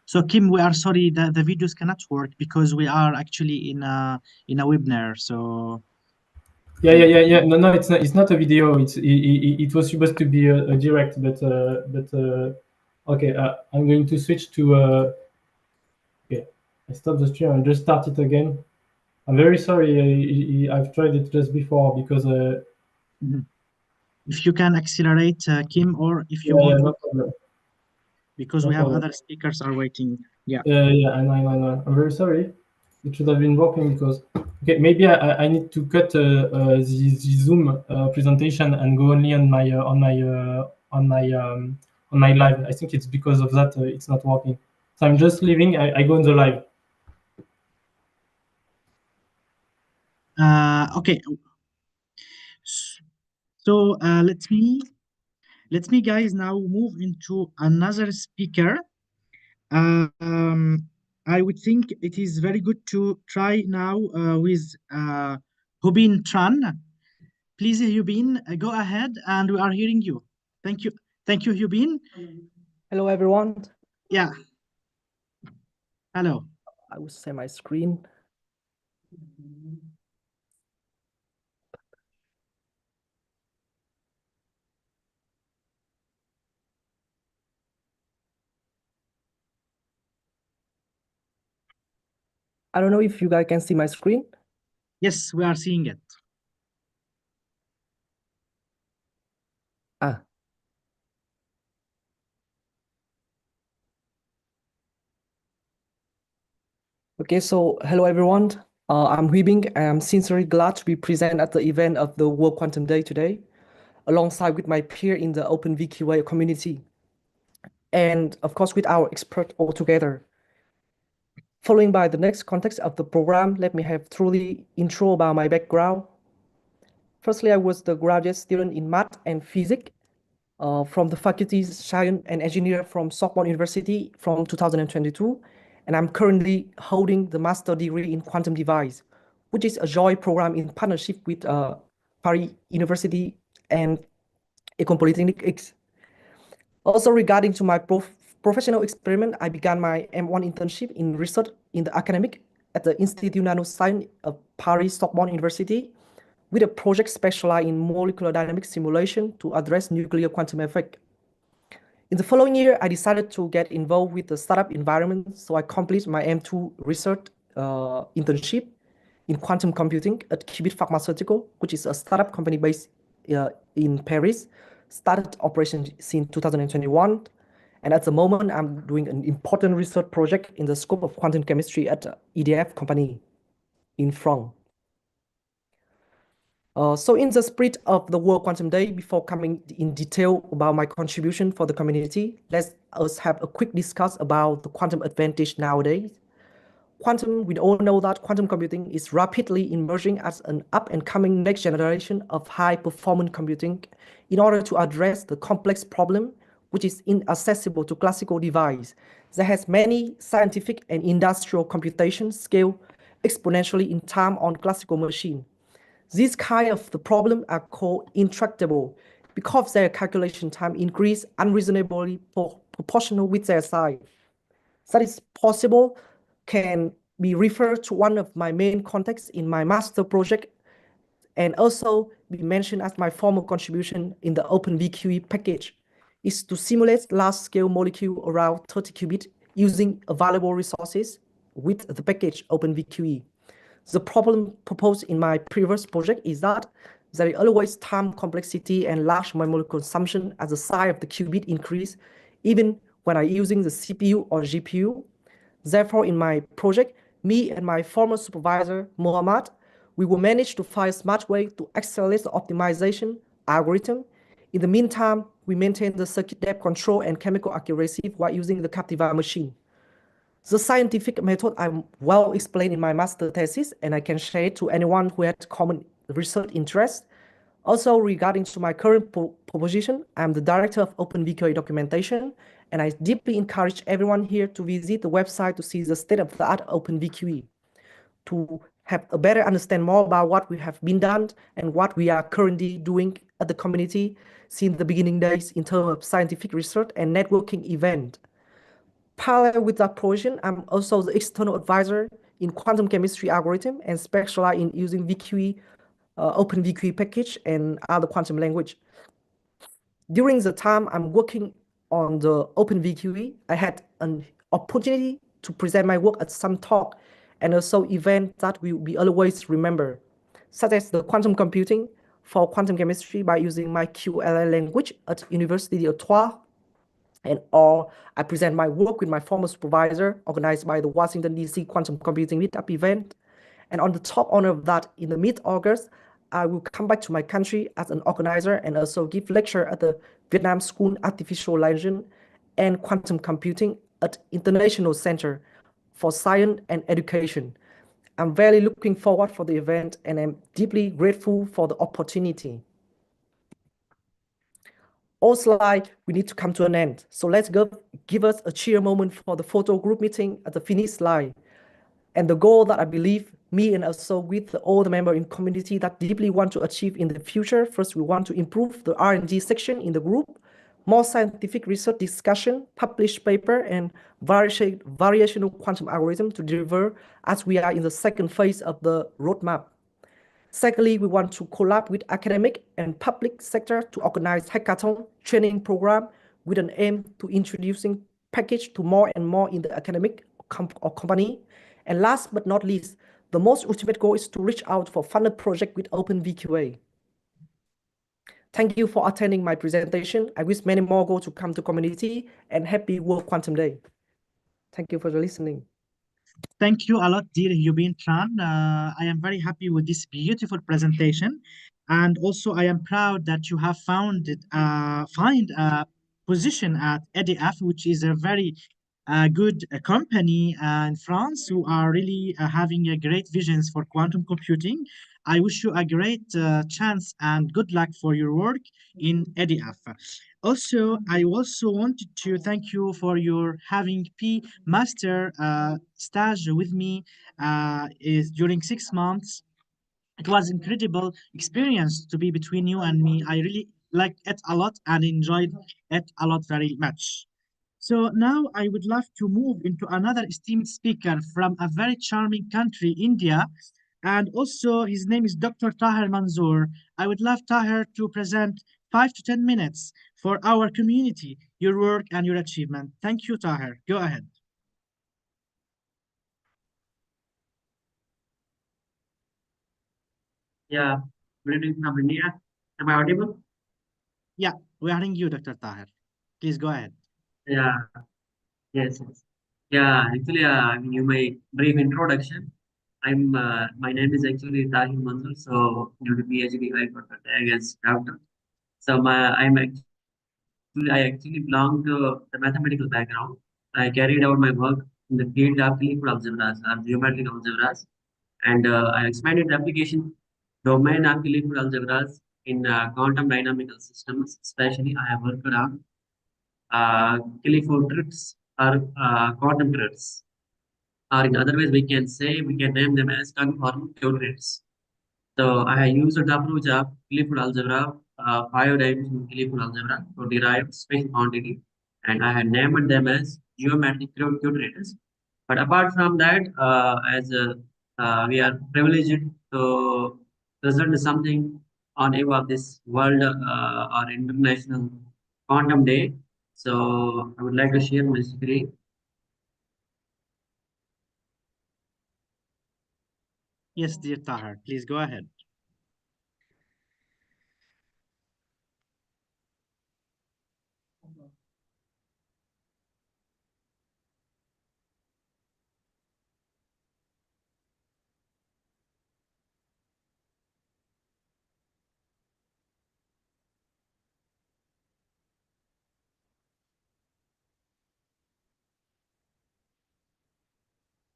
so Kim, we are sorry that the videos cannot work because we are actually in a webinar. So Yeah. No, it's not a video. It was supposed to be a direct, but okay. I'm going to switch to. Okay, I stopped the stream and just start it again. I'm very sorry. I've tried it just before because. if you can accelerate, Kim, or if you Yeah, want, no problem. because No we have problem. other speakers are waiting. Yeah. Yeah, I know. I'm very sorry. It should have been working because okay, maybe I need to cut the Zoom presentation and go only on my live. I think it's because of that it's not working. So I'm just leaving. I go on the live. Okay. So let me guys now move into another speaker. I would think it is very good to try now with Hubin Tran. Please, Hubin, go ahead, and we are hearing you. Thank you, Hubin. Hello, everyone. Yeah. Hello. I will share my screen. I don't know if you guys can see my screen. Yes, we are seeing it. Okay, so hello everyone. I'm Huibing. I'm sincerely glad to be present at the event of the World Quantum Day today, alongside with my peer in the OpenVQA community, and of course with our expert all together. Following by the next context of the program, let me have truly intro about my background. Firstly, I was the graduate student in math and physics from the faculties Science and Engineer from Sorbonne University from 2022. And I'm currently holding the master degree in quantum device, which is a joint program in partnership with Paris University and École Polytechnique X. Also, regarding to my professional experiment, I began my M1 internship in research in the academic at the Institut Nanoscience of Paris Sorbonne University with a project specialized in molecular dynamics simulation to address nuclear quantum effect. In the following year, I decided to get involved with the startup environment, so I completed my M2 research internship in quantum computing at Qubit Pharmaceutical, which is a startup company based in Paris, started operation since 2021. And at the moment, I'm doing an important research project in the scope of quantum chemistry at EDF company in France. So in the spirit of the World Quantum Day, before coming in detail about my contribution for the community, let us have a quick discuss about the quantum advantage nowadays. Quantum, we all know that quantum computing is rapidly emerging as an up-and-coming next generation of high-performance computing in order to address the complex problem which is inaccessible to classical device that has many scientific and industrial computation scale exponentially in time on classical machine. These kind of the problem are called intractable because their calculation time increase unreasonably proportional with their size. that is possible can be referred to one of my main contexts in my master project and also be mentioned as my formal contribution in the OpenVQE package, is to simulate large-scale molecule around 30 qubit using available resources with the package OpenVQE. The problem proposed in my previous project is that there is always time complexity and large memory consumption as the size of the qubit increase, even when I'm using the CPU or GPU. Therefore, in my project, me and my former supervisor, Mohammad, we will manage to find a smart way to accelerate the optimization algorithm. In the meantime, we maintain the circuit depth control and chemical accuracy while using the Captiva machine. The scientific method I'm well explained in my master thesis, and I can share it to anyone who had common research interest. Also, regarding to my current proposition, I'm the director of OpenVQE documentation, and I deeply encourage everyone here to visit the website to see the state-of-the-art OpenVQE, to have a better understand more about what we have been done and what we are currently doing at the community since the beginning days in terms of scientific research and networking event. Parallel with that provision, I'm also the external advisor in quantum chemistry algorithm and specialize in using VQE, OpenVQE package and other quantum language. During the time I'm working on the OpenVQE, I had an opportunity to present my work at some talk and also events that will be always remembered, such as the quantum computing for quantum chemistry by using my QLA language at University of Troyes, and or I present my work with my former supervisor organized by the Washington, D.C. Quantum Computing Meetup event. And on the top honor of that, in the mid-August, I will come back to my country as an organizer and also give lecture at the Vietnam School Artificial Intelligence and Quantum Computing at International Center for Science and Education. I'm very looking forward for the event and I'm deeply grateful for the opportunity. All slides, we need to come to an end. So let's give us a cheer moment for the photo group meeting at the finish line. And the goal that I believe me and also with all the members in community that deeply want to achieve in the future, first we want to improve the R&D section in the group, more scientific research discussion, published paper, and variational quantum algorithm to deliver as we are in the second phase of the roadmap. Secondly, we want to collab with academic and public sector to organize hackathon training program with an aim to introducing package to more and more in the academic or company. And last but not least, the most ultimate goal is to reach out for funded project with OpenVQA. Thank you for attending my presentation. I wish many more go to come to community and happy World Quantum Day. Thank you for listening. Thank you a lot, dear Yubin Tran. I am very happy with this beautiful presentation. And also I am proud that you have find a position at EDF, which is a very good company in France who are really having a great visions for quantum computing. I wish you a great chance and good luck for your work in EDF. Also, I also wanted to thank you for your having master stage with me during 6 months. It was incredible experience to be between you and me. I really liked it a lot and enjoyed it a lot very much. So now I would love to move into another esteemed speaker from a very charming country, India. And also his name is Dr. Taher Manzoor. I would love Taher to present 5 to 10 minutes for our community, your work and your achievement. Thank you, Taher. Go ahead. Yeah, good evening from India. Am I audible? Yeah, we are hearing you, Dr. Taher. Please go ahead. Yeah, yes. Yeah, actually, you may brief introduction. My name is actually Tahir Manzoor, so due to PhD, I got the tag as doctor. So I actually belong to the mathematical background. I carried out my work in the field of liquid algebras or geometric algebras, and I expanded the application domain of liquid algebras in quantum dynamical systems. Especially, I have worked on Clifford trees or quantum trees. Or in other ways, we can name them as conformal theorems. So I have used the approach of Clifford algebra, 5-dimensional Clifford algebra to derive space quantity, and I have named them as geometric curators. But apart from that, as we are privileged to present something on eve of this World or International Quantum Day. So I would like to share my screen. Yes, dear Tahir, please go ahead.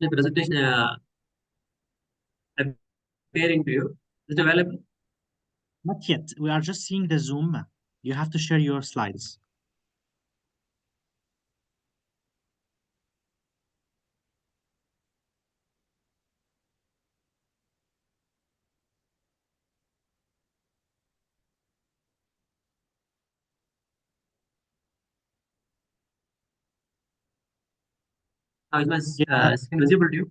The presentation appearing to you. Is it available? Not yet. We are just seeing the Zoom. You have to share your slides. How is my screen visible to you?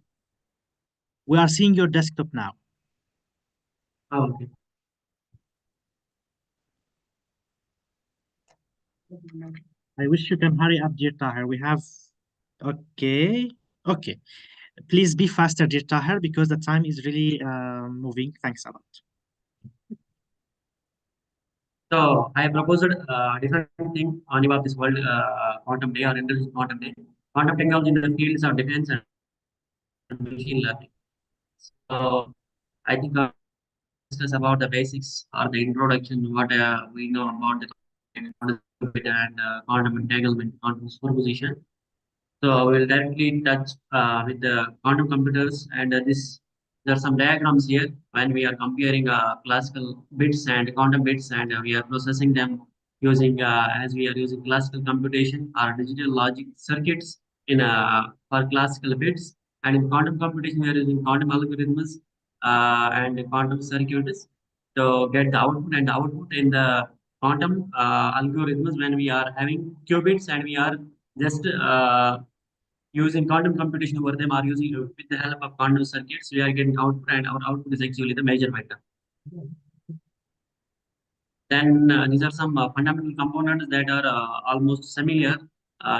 We are seeing your desktop now. Oh, okay. I wish you can hurry up, dear Tahir. We have, okay. Please be faster, dear Tahir, because the time is really moving. Thanks a lot. So I proposed different thing on about this World Quantum Day or International Quantum Day. Quantum technology in the fields of defense and machine learning. So I think I'll discuss about the basics or the introduction, what we know about the quantum and quantum entanglement, quantum superposition. So we'll directly touch with the quantum computers, and there are some diagrams here when we are comparing classical bits and quantum bits, and we are processing them using as we are using classical computation or digital logic circuits in for classical bits, and in quantum computation we are using quantum algorithms and quantum circuits to get the output, and the output in the quantum algorithms when we are having qubits and we are just using quantum computation over them or using with the help of quantum circuits, we are getting output, and our output is actually the major vector. Then these are some fundamental components that are almost similar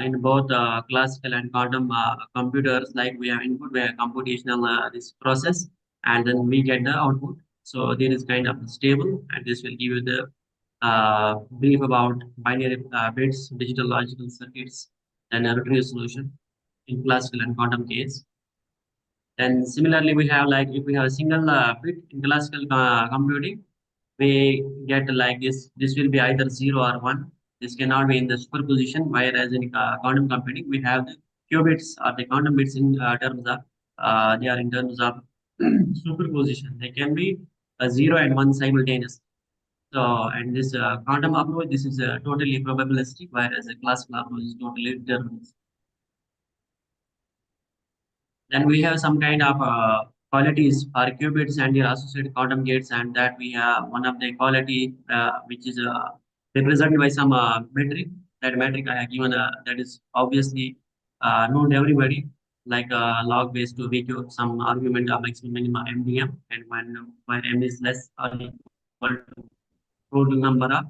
in both classical and quantum computers. Like we have input, we have computational this process, and then we get the output. So there is kind of stable, and this will give you the brief about binary bits, digital logical circuits, and a retrieve solution in classical and quantum case. And similarly, we have like if we have a single bit in classical computing, we get like this. This will be either 0 or 1. This cannot be in the superposition. Whereas in quantum computing, we have the qubits or the quantum bits in terms of they are in terms of superposition. They can be a 0 and 1 simultaneous. So, and this quantum approach, this is totally probabilistic, whereas a classical approach is totally deterministic. Then we have some kind of qualities for qubits and their associated quantum gates, and that we have one of the quality which is represented by some metric. That metric I have given that is obviously known to everybody, like log base 2 VQ, some argument of maximum minimum MDM, and when M is less or equal to total number of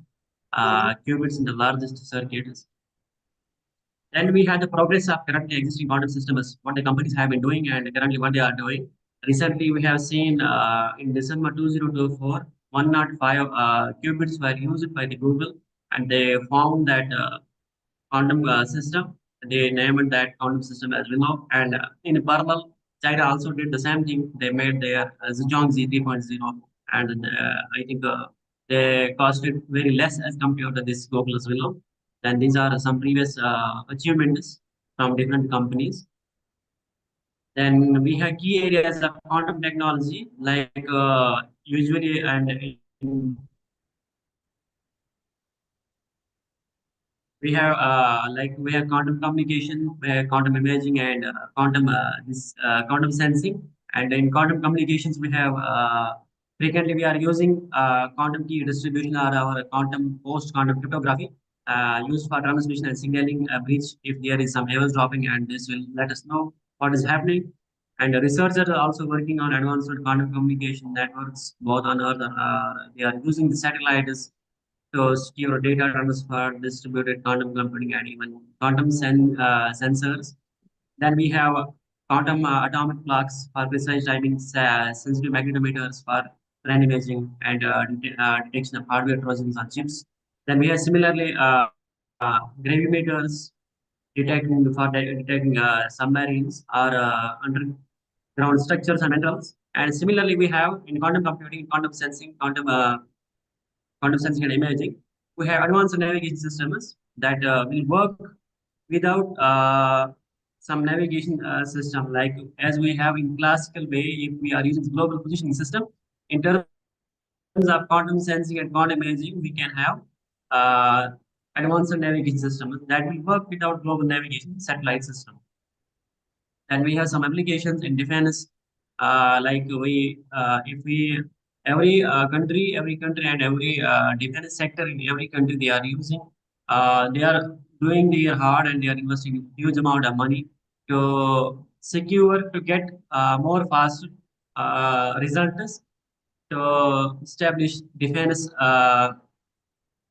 qubits in the largest circuits. Then we had the progress of currently existing quantum systems, what the companies have been doing and currently what they are doing. Recently, we have seen in December 2024, 105 qubits were used by the Google, and they found that quantum system. They named that quantum system as Willow, and in parallel, China also did the same thing. They made their Zhejiang Z3.0, and I think they costed very less as compared to this Google's Willow. Then these are some previous achievements from different companies. Then we have key areas of quantum technology, like usually we have we have quantum communication, we have quantum imaging, and quantum sensing. And in quantum communications, we have frequently we are using quantum key distribution or our quantum post quantum cryptography. used for transmission and signaling a breach if there is some eavesdropping, and this will let us know what is happening. And the researchers are also working on advanced quantum communication networks, both on Earth. They are using the satellites to secure data transfer, distributed quantum computing, and even quantum sensors. Then we have quantum atomic clocks for precise timing, sensitive magnetometers for brain imaging and detection of hardware trojans on chips. Then we have similarly gravimeters detecting submarines or underground structures and minerals. And similarly, we have in quantum computing, quantum sensing and imaging, we have advanced navigation systems that will work without some navigation system, like as we have in classical way, if we are using global positioning system. In terms of quantum sensing and quantum imaging, we can have advanced navigation systems that will work without global navigation satellite system. And we have some applications in defense, like every country and every defense sector in every country, they are using, they are doing their hard and they are investing huge amount of money to secure, to get more fast results, to establish defense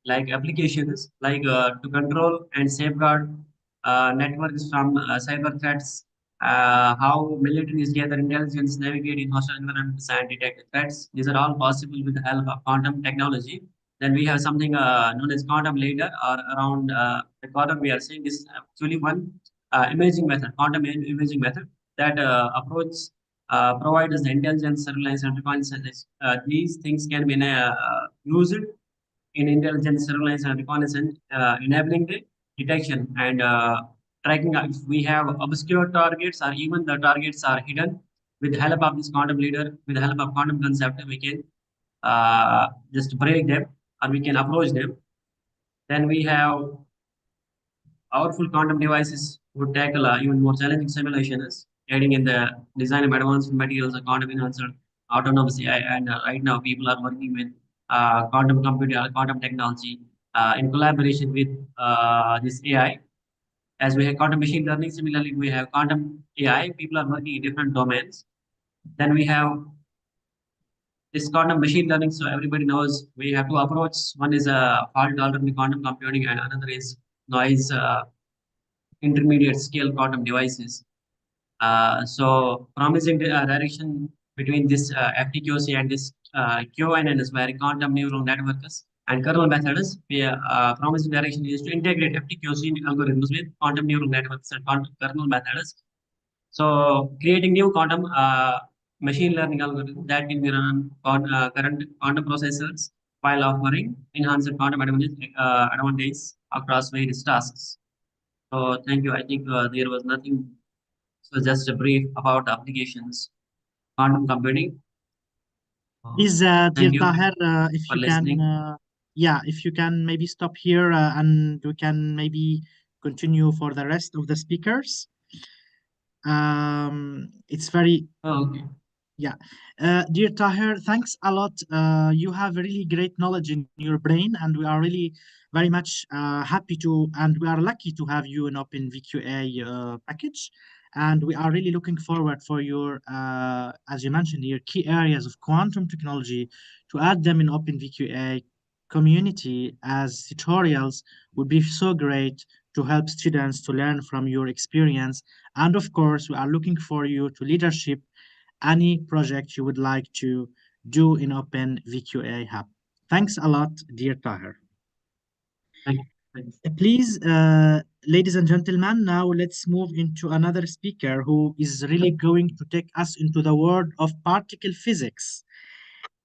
like applications, like to control and safeguard networks from cyber threats, how militaries gather intelligence, navigate in hostile environments, and detect threats. These are all possible with the help of quantum technology. Then we have something known as quantum ladder, or around the quantum we are saying this is actually one imaging method, quantum imaging method, that approach provides the intelligence, surveillance, and reconnaissance. These things can be used in intelligence, surveillance, and reconnaissance, enabling the detection and tracking. If we have obscure targets or even the targets are hidden, with the help of this quantum leader, with the help of quantum concept, we can just break them or we can approach them. Then we have powerful quantum devices would tackle even more challenging simulations, aiding in the design of advanced materials, quantum enhanced autonomous AI. And right now, people are working with quantum computing or quantum technology in collaboration with this AI. As we have quantum machine learning, similarly, we have quantum AI. People are working in different domains. Then we have this quantum machine learning. So everybody knows we have two approaches. One is a fault tolerant quantum computing, and another is noise intermediate scale quantum devices. So promising direction between this FTQC and this QNNs, where quantum neural networks and kernel methods, promising direction is to integrate FTQC algorithms with quantum neural networks and kernel methods. So creating new quantum machine learning algorithms that can be run on current quantum processors while offering enhanced quantum advantage across various tasks. So thank you. I think there was nothing. So just a brief about applications, quantum computing. Please, dear Thank you Taher, if for you listening. can, if you can maybe stop here and we can maybe continue for the rest of the speakers. It's very, Okay. yeah. Dear Taher, thanks a lot. You have really great knowledge in your brain, and we are really very much happy to, and we are lucky to have you in OpenVQA package. And we are really looking forward for your, as you mentioned here, key areas of quantum technology to add them in OpenVQA community as tutorials would be so great to help students to learn from your experience. And of course, we are looking for you to leadership any project you would like to do in OpenVQA Hub. Thanks a lot, dear Taher. Thank you. Please, ladies and gentlemen, now let's move into another speaker who is really going to take us into the world of particle physics.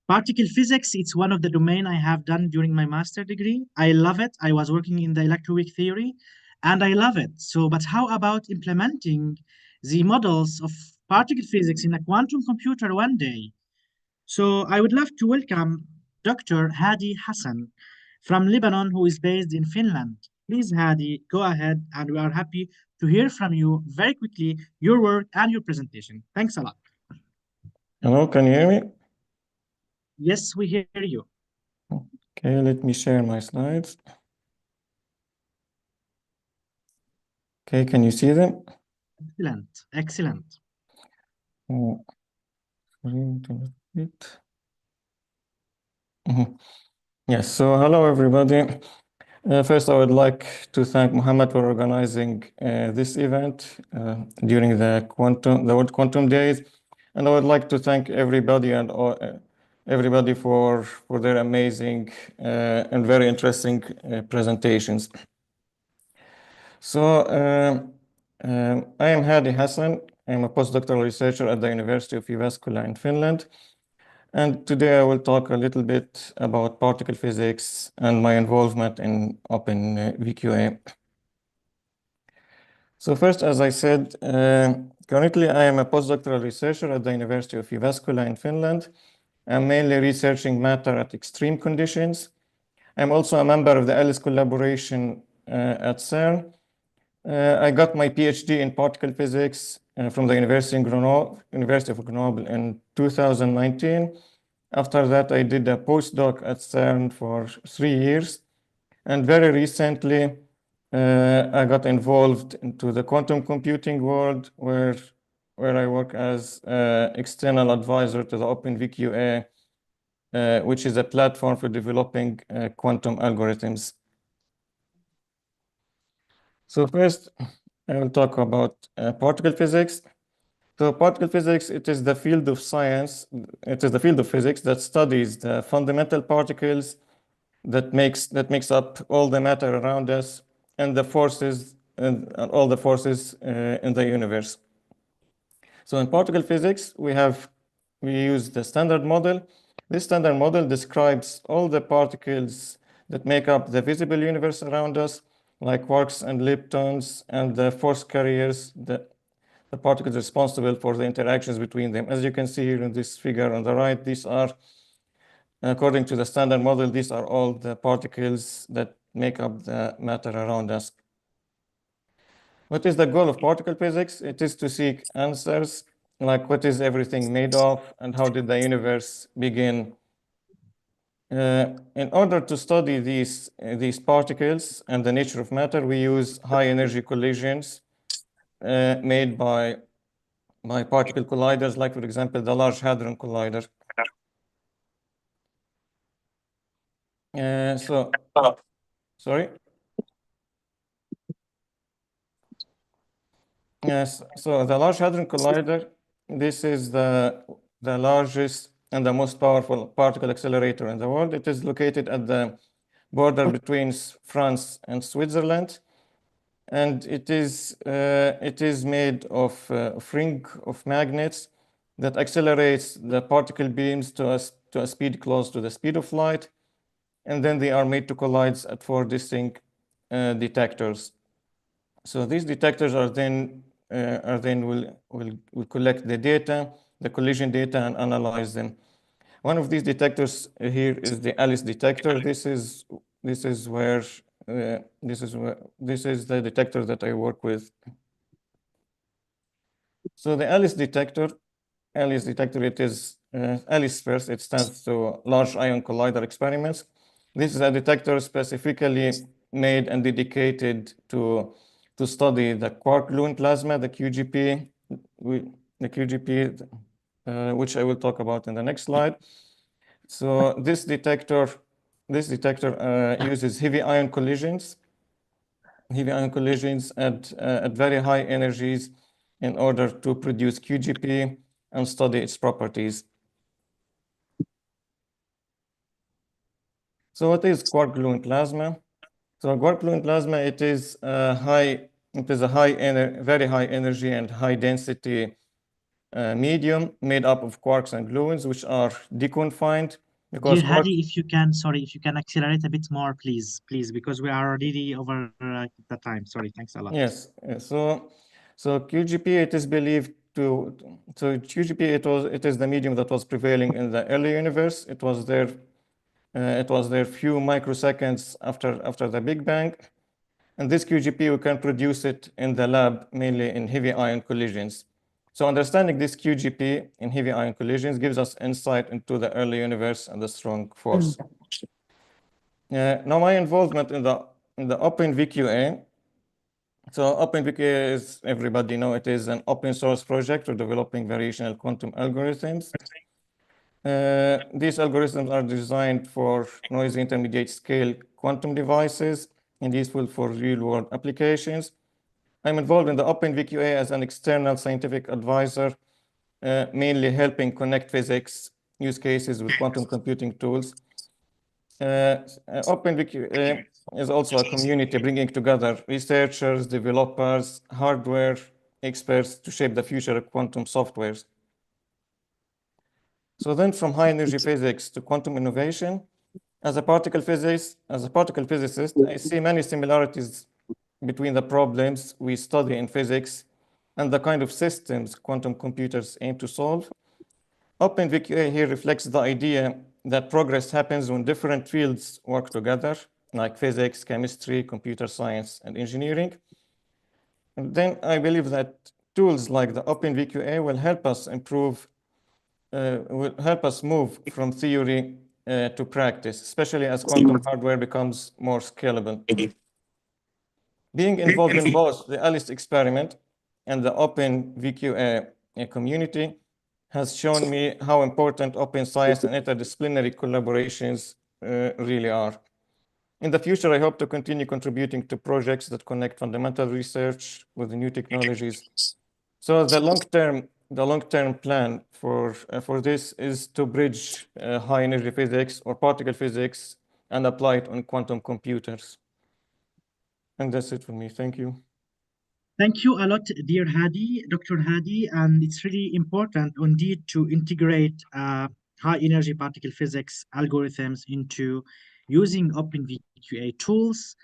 Particle physics, it's one of the domain I have done during my master degree. I love it. I was working in the electroweak theory and I love it. So, but how about implementing the models of particle physics in a quantum computer one day? So I would love to welcome Dr. Hadi Hassan from Lebanon, who is based in Finland. Please, Hadi, go ahead, and we are happy to hear from you very quickly, your work and your presentation. Thanks a lot. Hello, can you hear me? Yes, we hear you. Okay, let me share my slides. Okay, can you see them? Excellent, excellent. Oh, sorry, internet bit. Mhm. Yes, so hello everybody. First, I would like to thank Mohammed for organizing this event during the World Quantum Days, and I would like to thank everybody and everybody for their amazing and very interesting presentations. So I am Hadi Hassan. I am a postdoctoral researcher at the University of Jyväskylä in Finland. And today I will talk a little bit about particle physics and my involvement in OpenVQA. So first, as I said, currently I am a postdoctoral researcher at the University of Jyväskylä in Finland. I'm mainly researching matter at extreme conditions. I'm also a member of the ALICE collaboration at CERN. I got my PhD in particle physics from the University of Grenoble in 2019. After that, I did a postdoc at CERN for 3 years. And very recently, I got involved into the quantum computing world, where I work as external advisor to the OpenVQA, which is a platform for developing quantum algorithms. So first, I will talk about particle physics. So particle physics, it is the field of science, it is the field of physics that studies the fundamental particles that makes up all the matter around us and the forces and all the forces in the universe. So in particle physics, we use the standard model. This standard model describes all the particles that make up the visible universe around us, like quarks and leptons, and the force carriers, the particles responsible for the interactions between them. As you can see here in this figure on the right, these are, according to the standard model, these are all the particles that make up the matter around us. What is the goal of particle physics? It is to seek answers, like what is everything made of and how did the universe begin? In order to study these particles and the nature of matter, we use high energy collisions made by particle colliders, like, for example, the Large Hadron Collider. Sorry? Yes, so the Large Hadron Collider, this is the largest and the most powerful particle accelerator in the world. It is located at the border between France and Switzerland. And it is made of a ring of magnets that accelerates the particle beams to a speed close to the speed of light, and then they are made to collide at 4 distinct detectors. So these detectors will collect the data, the collision data, and analyze them. One of these detectors here is the ALICE detector. This is the detector that I work with. So the ALICE detector, it is ALICE first, it stands for Large Ion Collider Experiments. This is a detector specifically made and dedicated to study the quark-gluon plasma, the QGP, which I will talk about in the next slide. So this detector uses heavy ion collisions at very high energies in order to produce QGP and study its properties. So what is quark-gluon plasma? So quark-gluon plasma, it is a very high energy and high density medium made up of quarks and gluons, which are deconfined. Because Dear Hadi, if you can accelerate a bit more, please, because we are already over the time. Sorry, thanks a lot. Yes, so QGP, it is believed to, so QGP, it is the medium that was prevailing in the early universe. It was there few microseconds after the Big Bang. And this QGP, we can produce it in the lab, mainly in heavy ion collisions. So understanding this QGP in heavy ion collisions gives us insight into the early universe and the strong force. Now my involvement in the OpenVQA. So OpenVQA, as everybody know, it is an open source project for developing variational quantum algorithms. These algorithms are designed for noisy intermediate scale quantum devices and useful for real world applications. I'm involved in the OpenVQA as an external scientific advisor, mainly helping connect physics use cases with quantum computing tools. OpenVQA is also a community bringing together researchers, developers, hardware experts to shape the future of quantum softwares. So then from high energy physics to quantum innovation, as a particle physicist, I see many similarities between the problems we study in physics and the kind of systems quantum computers aim to solve. OpenVQA here reflects the idea that progress happens when different fields work together, like physics, chemistry, computer science, and engineering. And then I believe that tools like the OpenVQA will help us move from theory to practice, especially as quantum hardware becomes more scalable. Being involved in both the ALICE experiment and the OpenVQA community has shown me how important open science and interdisciplinary collaborations really are. In the future, I hope to continue contributing to projects that connect fundamental research with new technologies. So the long-term plan for this is to bridge high energy physics or particle physics and apply it on quantum computers. And that's it for me. Thank you. Thank you a lot, dear Hadi, Dr. Hadi, and it's really important indeed to integrate high energy particle physics algorithms into using OpenVQA tools.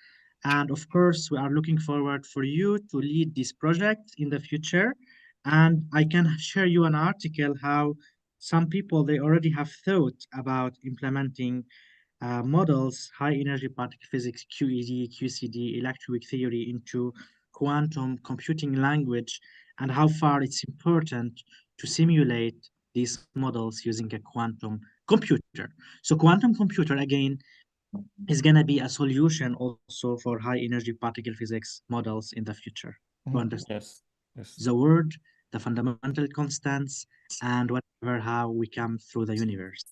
And of course, we are looking forward for you to lead this project in the future. And I can share you an article how some people, they already have thought about implementing models, high energy particle physics, QED, QCD, electroweak theory into quantum computing language, and how far it's important to simulate these models using a quantum computer. So quantum computer, again, is going to be a solution also for high energy particle physics models in the future. To understand the word, the fundamental constants, and whatever, how we come through the universe.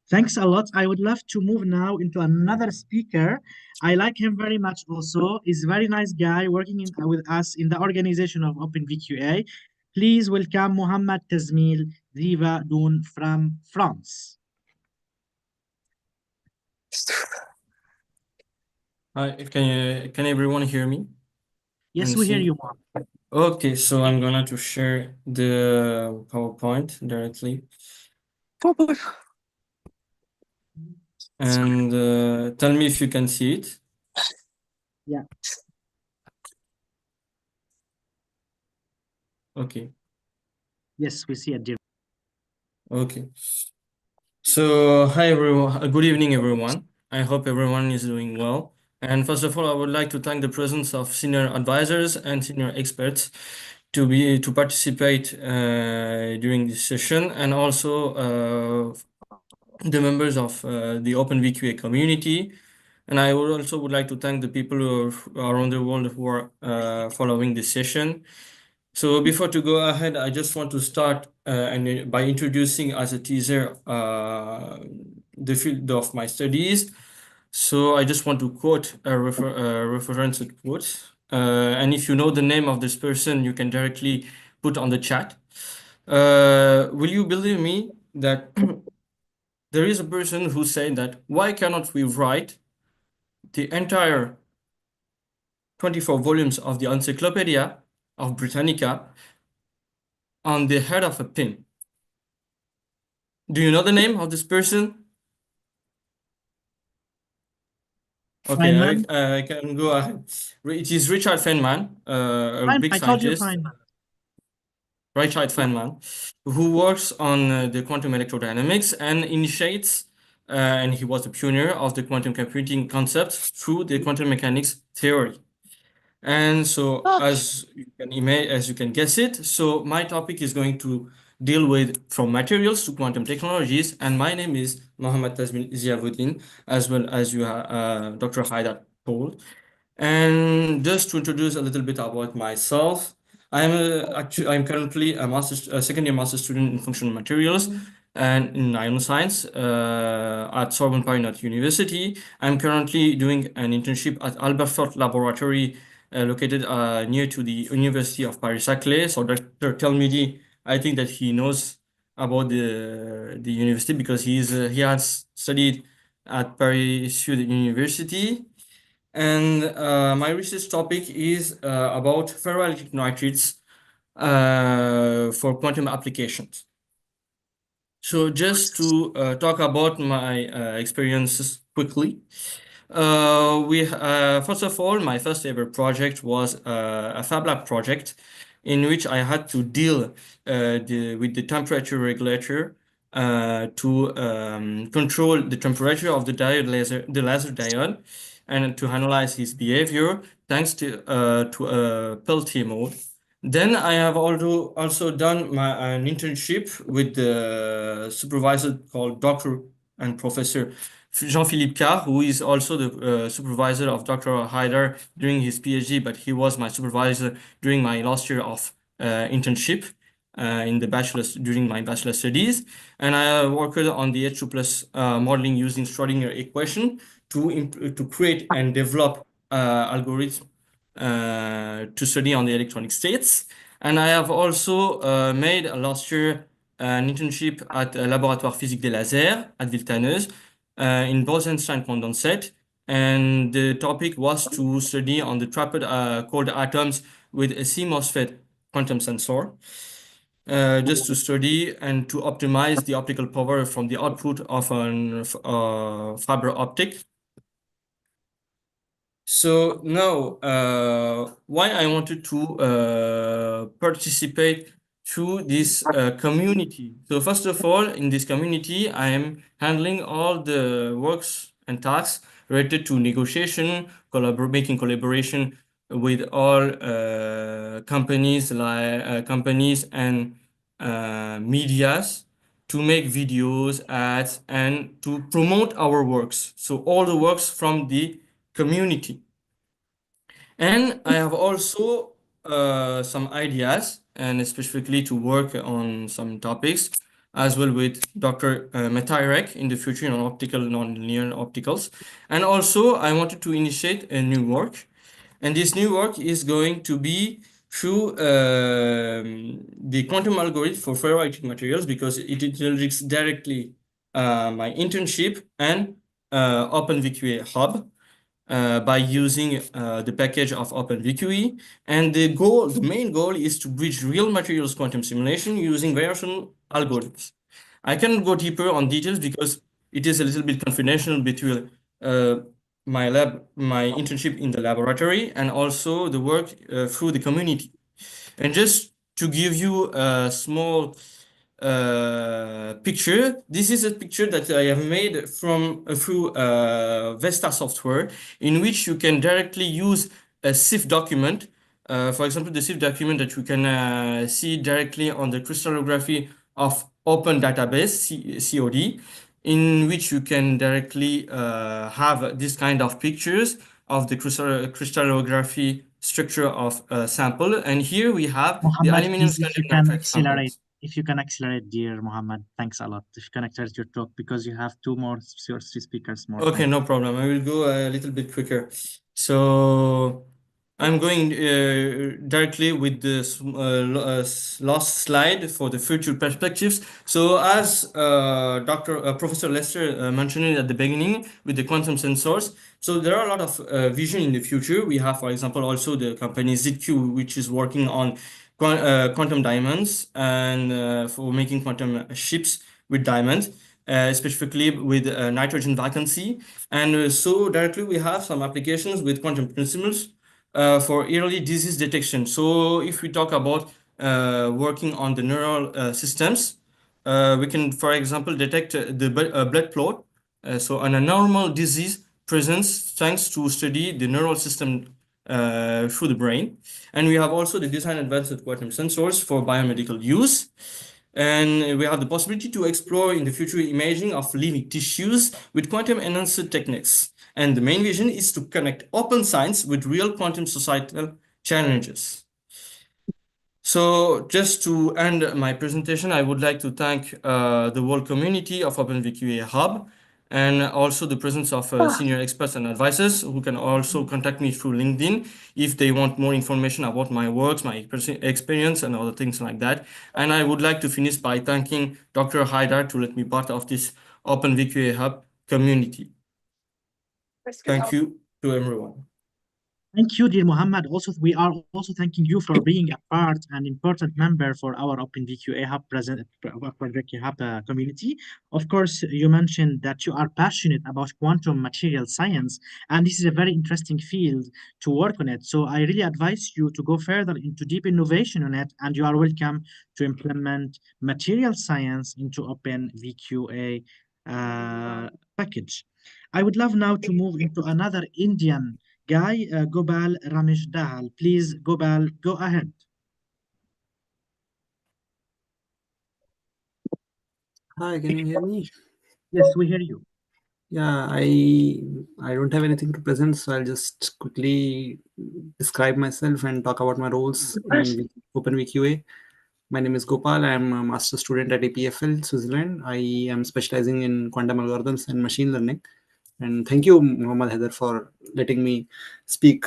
Thanks a lot. I would love to move now into another speaker. I like him very much also. He's a very nice guy working with us in the organization of OpenVQA. Please welcome Mohamed Tazmil Rivadoun from France. Hi, can everyone hear me? Yes, And we hear see? you, Mohamed. Okay, so I'm going to share the PowerPoint directly. And tell me if you can see it. Yeah. Okay. Yes, we see it, dear. Okay. So, hi everyone. Good evening, everyone. I hope everyone is doing well. And first of all, I would like to thank the presence of senior advisors and senior experts to participate during this session, and also the members of the OpenVQA community. And I would like to thank the people who are around the world who are following this session. So before to go ahead, I just want to start by introducing as a teaser the field of my studies. So I just want to quote a reference quote. And if you know the name of this person, you can directly put on the chat. Will you believe me that there is a person who said that why cannot we write the entire 24 volumes of the Encyclopedia of Britannica on the head of a pin? Do you know the name of this person? Okay, Feynman? I can go ahead. It is Richard Feynman, a big I told you scientist. Feynman. Richard Feynman, who works on the quantum electrodynamics and initiates, and he was the pioneer of the quantum computing concept through the quantum mechanics theory. And so, as you can guess it, so my topic is going to deal with from materials to quantum technologies, and my name is Mohamed Tazmil Ziavuddin, as well as you Dr. Haidar told. And just to introduce a little bit about myself, I'm currently a second-year master's student in functional materials and in nanoscience at Sorbonne Paris University. I'm currently doing an internship at Albert Fort Laboratory located near to the University of Paris-Saclay. So Dr. Telmidi, I think that he knows about the university because he has studied at Paris Sud University. And my research topic is about ferroelectric nitrides for quantum applications. So just to talk about my experiences quickly. First of all, my first ever project was a Fab Lab project in which I had to deal with the temperature regulator to control the temperature of the laser diode, and to analyze his behavior thanks to a Peltier mode. Then I have also done an internship with the supervisor called Dr. and Professor Jean-Philippe Carr, who is also the supervisor of Dr. Haidar during his PhD, but he was my supervisor during my last year of internship during my bachelor studies. And I worked on the H2+ modeling using Schrödinger equation to create and develop algorithms to study on the electronic states. And I have also made last year an internship at Laboratoire Physique des Lasers at Villetaneuse in Bose-Einstein condensate. And the topic was to study on the trapped cold atoms with a CMOSFET quantum sensor, just to study and to optimize the optical power from the output of a fiber optic. So now, why I wanted to participate to this community. So first of all, in this community, I am handling all the works and tasks related to negotiation, making collaboration with all companies and medias to make videos, ads, and to promote our works. So all the works from the community. And I have also some ideas, and specifically to work on some topics as well with Dr. Metayrek in the future on optical nonlinear opticals. And also I wanted to initiate a new work, and this new work is going to be through the quantum algorithm for ferroelectric materials, because it introduces directly my internship and OpenVQA Hub by using the package of OpenVQE. And the main goal is to bridge real materials quantum simulation using variational algorithms. I cannot go deeper on details because it is a little bit confidential between my internship in the laboratory and also the work through the community. And just to give you a small picture, this is a picture that I have made through Vesta software, in which you can directly use a CIF document. For example, the CIF document that you can see directly on the crystallography of Open Database, COD, in which you can directly have this kind of pictures of the crystallography structure of a sample. And here we have Mohammed, the aluminum please, if you can accelerate. If you can accelerate, dear Mohammed, thanks a lot. If you can accelerate your talk, because you have two more three speakers more. Okay, no problem. I will go a little bit quicker. So I'm going directly with this last slide for the future perspectives. So as Professor Lester mentioned at the beginning with the quantum sensors, so there are a lot of vision in the future. We have, for example, also the company ZQ, which is working on quantum diamonds and for making quantum chips with diamonds, specifically with nitrogen vacancy. And so directly we have some applications with quantum principles for early disease detection. So if we talk about working on the neural systems, we can, for example, detect the blood clot. So on a normal disease presence thanks to study the neural system through the brain. And we have also the design advanced quantum sensors for biomedical use. And we have the possibility to explore in the future imaging of living tissues with quantum enhanced techniques. And the main vision is to connect open science with real quantum societal challenges. So just to end my presentation, I would like to thank the whole community of OpenVQA Hub, and also the presence of senior experts and advisors who can also contact me through LinkedIn if they want more information about my works, my experience, and other things like that. And I would like to finish by thanking Dr. Haidar to let me part of this OpenVQA Hub community. Thank you to everyone. Thank you, dear Muhammad. Also, we are also thanking you for being a part and important member for our OpenVQA Hub community. Of course, you mentioned that you are passionate about quantum material science, and this is a very interesting field to work on it. So I really advise you to go further into deep innovation on it, and you are welcome to implement material science into OpenVQA package. I would love now to move into another Indian guy, Gopal Ramesh Dahal. Please, Gopal, go ahead. Hi, can you hear me? Yes, we hear you. Yeah, I don't have anything to present, so I'll just quickly describe myself and talk about my roles in OpenVQA. My name is Gopal. I'm a master student at EPFL, Switzerland. I am specializing in quantum algorithms and machine learning. And thank you, Muhammad Haider, for letting me speak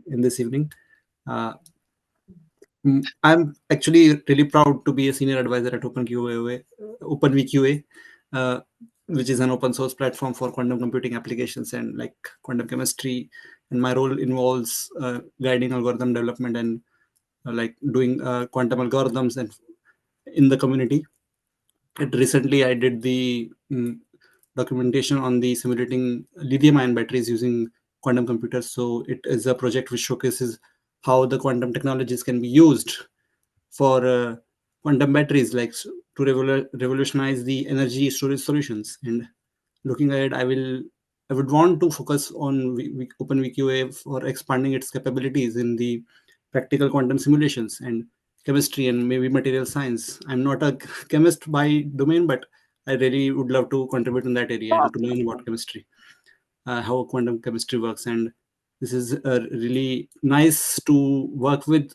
in this evening. I'm actually really proud to be a senior advisor at OpenVQA, which is an open source platform for quantum computing applications and like quantum chemistry. And my role involves guiding algorithm development and like doing quantum algorithms and in the community. And recently, I did the documentation on the simulating lithium-ion batteries using quantum computers. So it is a project which showcases how the quantum technologies can be used for quantum batteries, like to revolutionize the energy storage solutions. And looking ahead, I would want to focus on OpenVQA for expanding its capabilities in the practical quantum simulations and chemistry and maybe material science. I'm not a chemist by domain, but I really would love to contribute in that area and to learn about chemistry, how quantum chemistry works. And this is really nice to work with,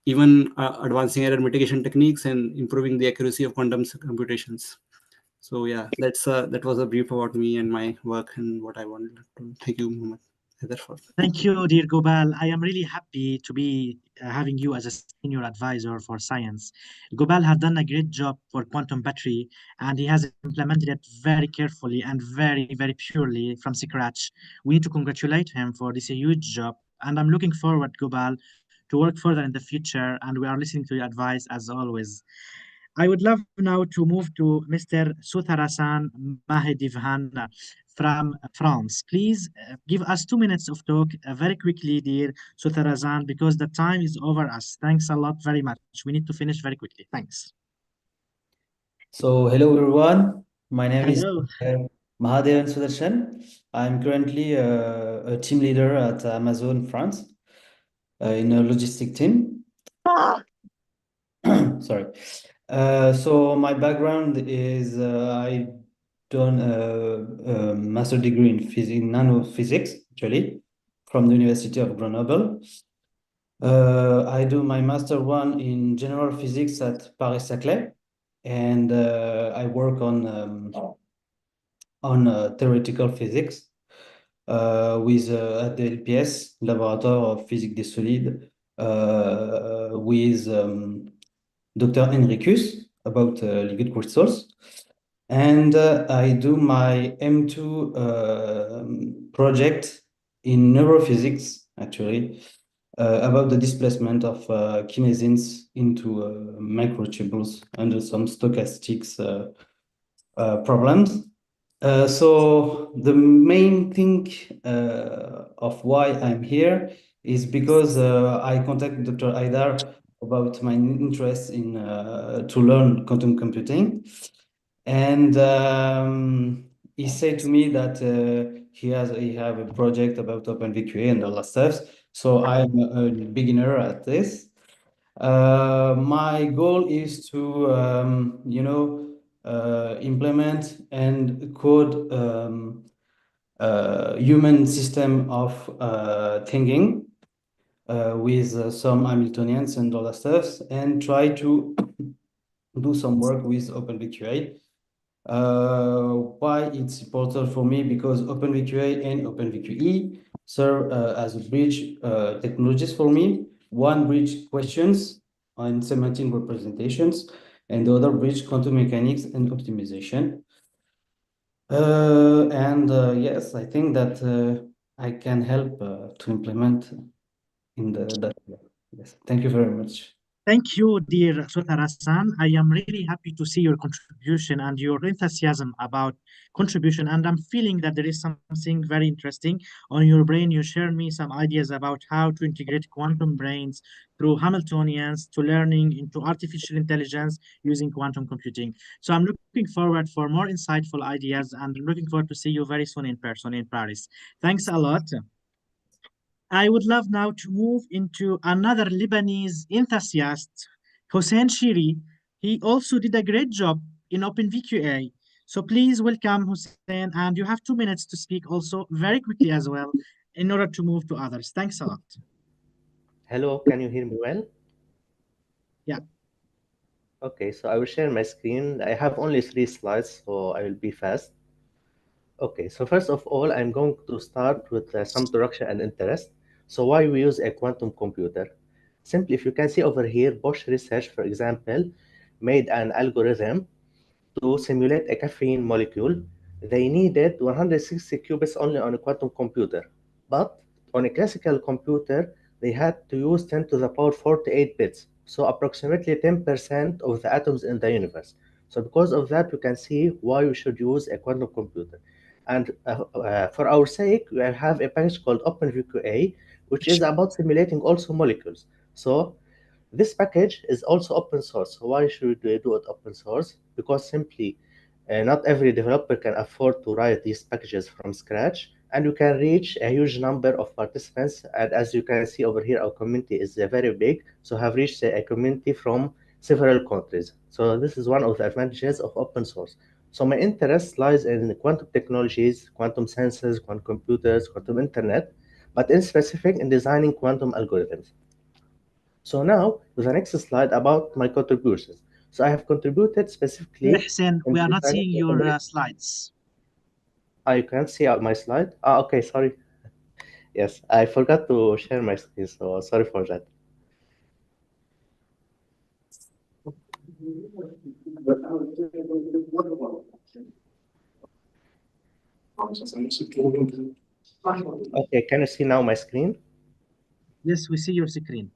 even advancing error mitigation techniques and improving the accuracy of quantum computations. So yeah, that was a brief about me and my work and what I wanted to. Thank you, Muhammad. Thank you, dear Gopal. I am really happy to be having you as a senior advisor for science. Gopal has done a great job for quantum battery, and he has implemented it very carefully and very, very purely from scratch. We need to congratulate him for this huge job, and I'm looking forward, Gopal, to work further in the future, and we are listening to your advice as always. I would love now to move to Mr. Sutharasan Mahidivhan from France. Please give us 2 minutes of talk very quickly, dear Sutharasan, because the time is over us. Thanks a lot very much. We need to finish very quickly. Thanks. So, hello everyone. My name Hello. is Mahadevan Sudarshan. I'm currently a team leader at Amazon France in a logistic team. Sorry. So my background is I've done a master degree in nanophysics, actually, from the University of Grenoble. I do my master one in general physics at Paris-Saclay, and I work on theoretical physics with at the LPS, Laboratoire of Physique des Solides, with Dr. Henricus about liquid crystals. And I do my M2 project in neurophysics, actually, about the displacement of kinesins into microtubules under some stochastics problems. So the main thing of why I'm here is because I contacted Dr. Haidar about my interest in to learn quantum computing, and he said to me that he have a project about OpenVQA and all that stuff. So I'm a beginner at this. My goal is to implement and code human system of thinking with some Hamiltonians and other stuffs, and try to do some work with OpenVQA. Why it's important for me? Because OpenVQA and OpenVQE serve as a bridge technologies for me. One bridge questions and semantic representations, and the other bridge quantum mechanics and optimization. Yes, I think that I can help to implement in that. Yes, thank you very much. Thank you, dear Sultan Hassan. I am really happy to see your contribution and your enthusiasm about contribution. And I'm feeling that there is something very interesting on your brain. You shared me some ideas about how to integrate quantum brains through Hamiltonians to learning into artificial intelligence using quantum computing. So I'm looking forward for more insightful ideas and looking forward to see you very soon in person in Paris. Thanks a lot. I would love now to move into another Lebanese enthusiast, Hossein Shiri. He also did a great job in OpenVQA. So please welcome Hossein, and you have 2 minutes to speak also very quickly as well in order to move to others. Thanks a lot. Hello, can you hear me well? Yeah. Okay, so I will share my screen. I have only 3 slides, so I will be fast. Okay, so first of all, I'm going to start with some introduction and interest. So why we use a quantum computer? Simply, if you can see over here, Bosch Research, for example, made an algorithm to simulate a caffeine molecule. They needed 160 qubits only on a quantum computer. But on a classical computer, they had to use 10 to the power 48 bits. So approximately 10% of the atoms in the universe. So because of that, you can see why we should use a quantum computer. And for our sake, we have a package called OpenVQA, which is about simulating also molecules. So this package is also open source. Why should we do it open source? Because simply not every developer can afford to write these packages from scratch, and you can reach a huge number of participants. And as you can see over here, our community is very big, so have reached a community from several countries. So this is one of the advantages of open source. So my interest lies in quantum technologies, quantum sensors, quantum computers, quantum internet, but in specific in designing quantum algorithms. So now, to the next slide about my contributions. So I have contributed specifically. Hussein, we are not seeing your slides. You can't see my slide? Okay, sorry. Yes, I forgot to share my screen, so sorry for that. Okay, can you see now my screen? Yes, we see your screen.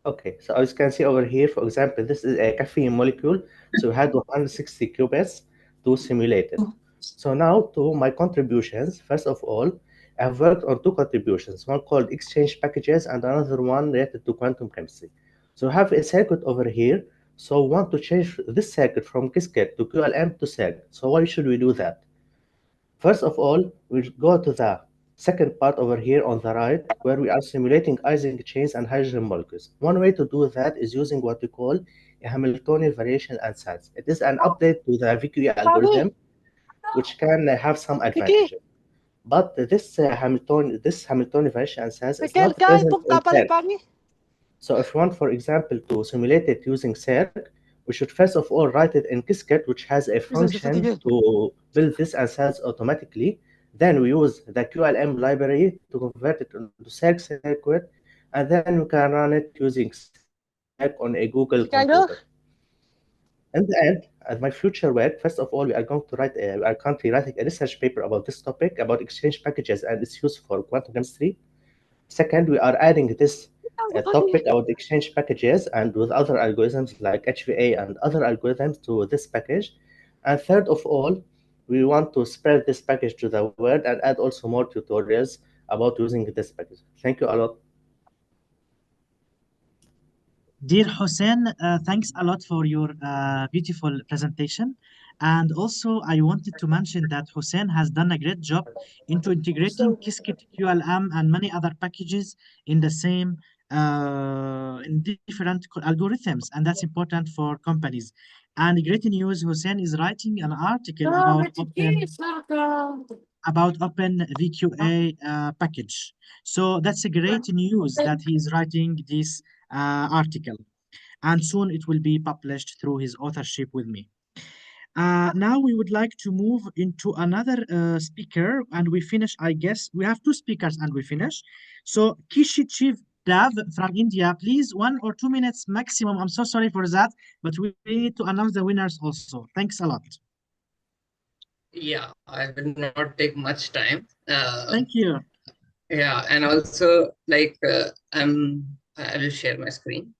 Okay, so as you can see over here, for example, this is a caffeine molecule. So we had 160 qubits to simulate it. So now to my contributions. First of all, I've worked on 2 contributions, one called exchange packages and another one related to quantum chemistry. So I have a circuit over here. So I want to change this circuit from Qiskit to QLM to SERG. So why should we do that? First of all, we'll go to the second part over here on the right, where we are simulating Ising chains and hydrogen molecules. One way to do that is using what we call a Hamiltonian variation ansatz. It is an update to the VQA algorithm, which can have some advantages. But this Hamiltonian variation ansatz is not present in SERG. So if you want, for example, to simulate it using SERG, we should first of all write it in Qiskit, which has a function to build this ansatz automatically. Then we use the QLM library to convert it into SERG circuit, and then we can run it using SERG on a Google computer. In the end, as my future work, first of all, we are going to write we are currently writing a research paper about this topic, about exchange packages and its use for quantum chemistry. Second, we are adding this topic about exchange packages and with other algorithms like HVA and other algorithms to this package. And third of all, we want to spread this package to the world and add also more tutorials about using this package. Thank you a lot. Dear Hossein, thanks a lot for your beautiful presentation. And also, I wanted to mention that Hossein has done a great job into integrating Qiskit, QLM, and many other packages in the same in different algorithms, and that's important for companies. And great news, Hossein is writing an article about about OpenVQA package. So that's a great news that he is writing this article, and soon it will be published through his authorship with me. Now we would like to move into another speaker, and we finish, I guess. We have two speakers and we finish. So Kishi Chief Dev from India, please, 1 or 2 minutes maximum. I'm so sorry for that, but we need to announce the winners also. Thanks a lot. Yeah, I will not take much time. Thank you. Yeah, and also like I will share my screen.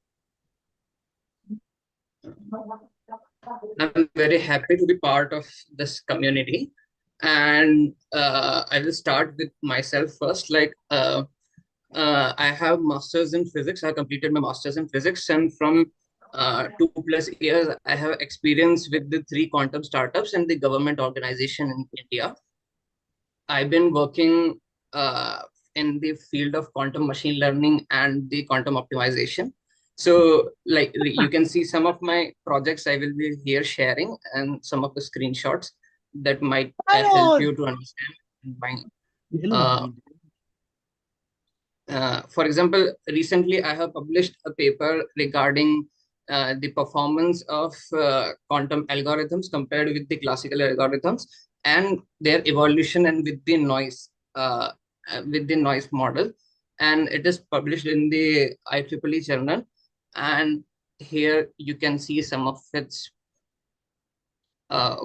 I'm very happy to be part of this community, and I will start with myself first. Like I have masters in physics. I completed my masters in physics, and from 2+ years, I have experience with the 3 quantum startups and the government organization in India. I've been working in the field of quantum machine learning and the quantum optimization. So like you can see some of my projects I will be here sharing, and some of the screenshots that might help you to understand my for example, recently I have published a paper regarding the performance of quantum algorithms compared with the classical algorithms and their evolution and with the noise model, and it is published in the IEEE journal. And here you can see some of its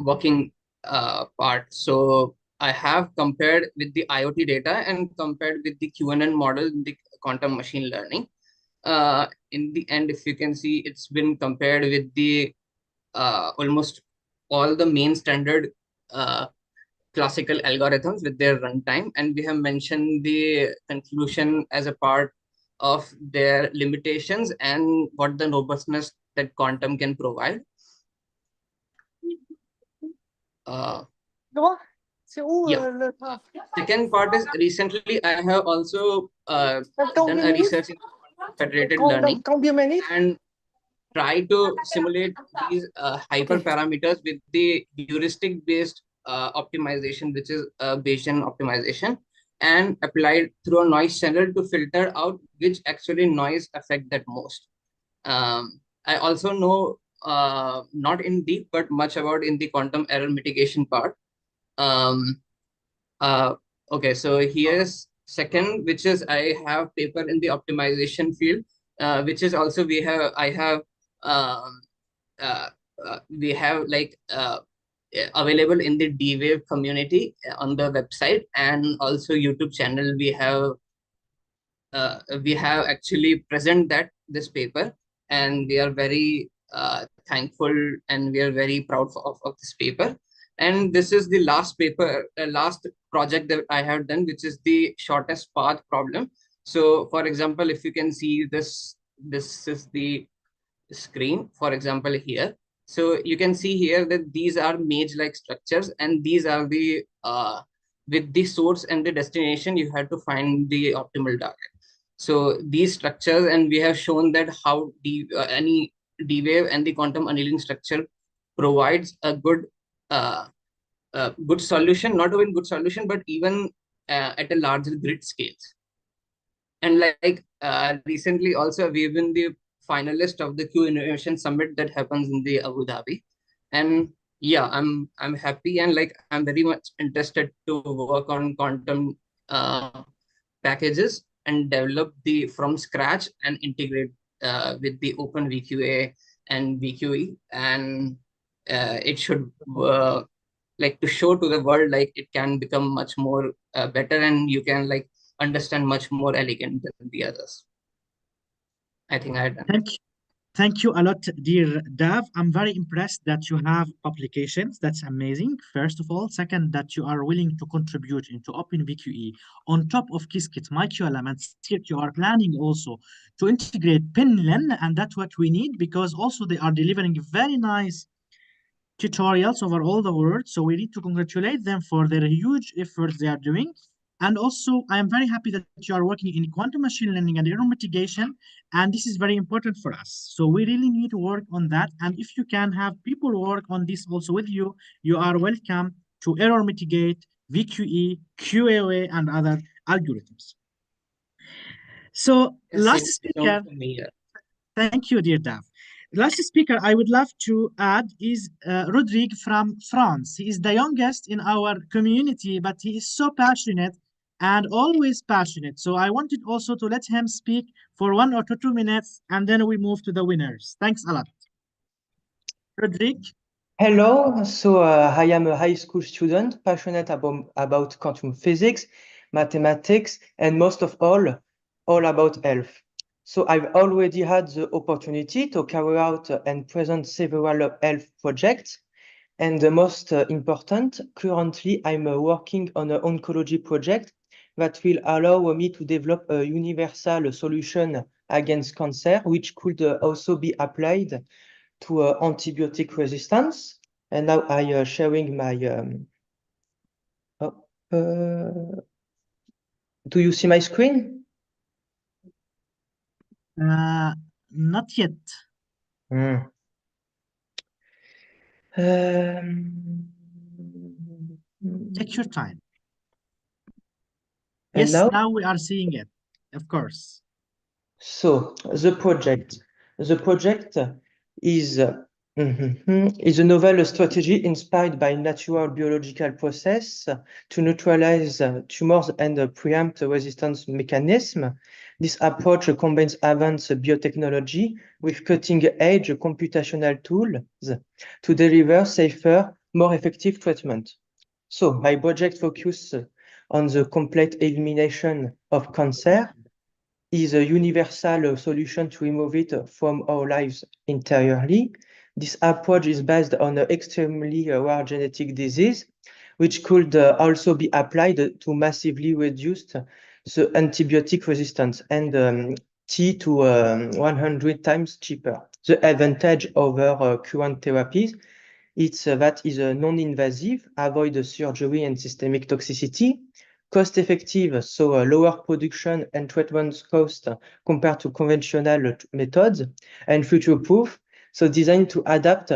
working part. So I have compared with the IoT data and compared with the QNN model in the quantum machine learning. In the end, if you can see, it's been compared with the almost all the main standard classical algorithms with their runtime, and we have mentioned the conclusion as a part of their limitations and what the robustness that quantum can provide. Yeah. Second part is recently I have also done a research in federated learning and try to simulate these hyperparameters with the heuristic based optimization, which is Bayesian optimization, and applied through a noise channel to filter out which actually noise affect that most. I also know not in deep but much about in the quantum error mitigation part. Okay, so here's second, which is I have paper in the optimization field, which is also we have like available in the D-Wave community on the website, and also YouTube channel. We have actually present this paper, and we are very thankful and we are very proud of this paper. And this is the last paper, last project that I have done, which is the shortest path problem. So for example, if you can see this is the screen, for example, here. So you can see here that these are maze-like structures, and these are the with the source and the destination, you have to find the optimal target. So these structures, and we have shown that how any D-Wave and the quantum annealing structure provides a good good solution, not even good solution, but even at a larger grid scales. And like recently also we've been the finalist of the Q Innovation Summit that happens in the Abu Dhabi. And yeah, I'm happy, and like I'm very much interested to work on quantum packages and develop from scratch and integrate with the OpenVQA and VQE, and it should like to show to the world like it can become much more better, and you can like understand much more elegant than the others. I think I done. Thank you a lot, dear Dav. I'm very impressed that you have publications. That's amazing, first of all. Second, that you are willing to contribute into OpenVQE. On top of Qiskit, MyQLM, and Cirq, you are planning also to integrate Pinlin, and that's what we need, because also they are delivering very nice tutorials over all the world. So we need to congratulate them for their huge efforts they are doing. And also, I am very happy that you are working in quantum machine learning and error mitigation, and this is very important for us. So we really need to work on that. And if you can have people work on this also with you, you are welcome to error mitigate, VQE, QAOA, and other algorithms. So Yes, last same speaker, for me here. thank you, dear Dav. Last speaker I would love to add is Rodrigue from France. He is the youngest in our community, but he is so passionate and always passionate. So I wanted also to let him speak for 1 or 2 minutes, and then we move to the winners. Thanks a lot. Rodrigue? Hello, so I am a high school student passionate about quantum physics, mathematics, and most of all about health. So I've already had the opportunity to carry out and present several health projects. And the most important, currently I'm working on an oncology project that will allow me to develop a universal solution against cancer, which could also be applied to antibiotic resistance. And now I sharing my, do you see my screen? Not yet. Take your time. And Yes, now we are seeing it, of course. So the project is is a novel strategy inspired by natural biological process to neutralize tumors and preempt resistance mechanism. This approach combines advanced biotechnology with cutting-edge computational tools to deliver safer, more effective treatment. So my project focuses on the complete elimination of cancer is a universal solution to remove it from our lives interiorly. This approach is based on an extremely rare genetic disease, which could also be applied to massively reduce the antibiotic resistance and T to 100 times cheaper. The advantage over current therapies is that is non-invasive, avoid surgery and systemic toxicity, cost-effective, so lower production and treatment cost compared to conventional methods, and future-proof, so designed to adapt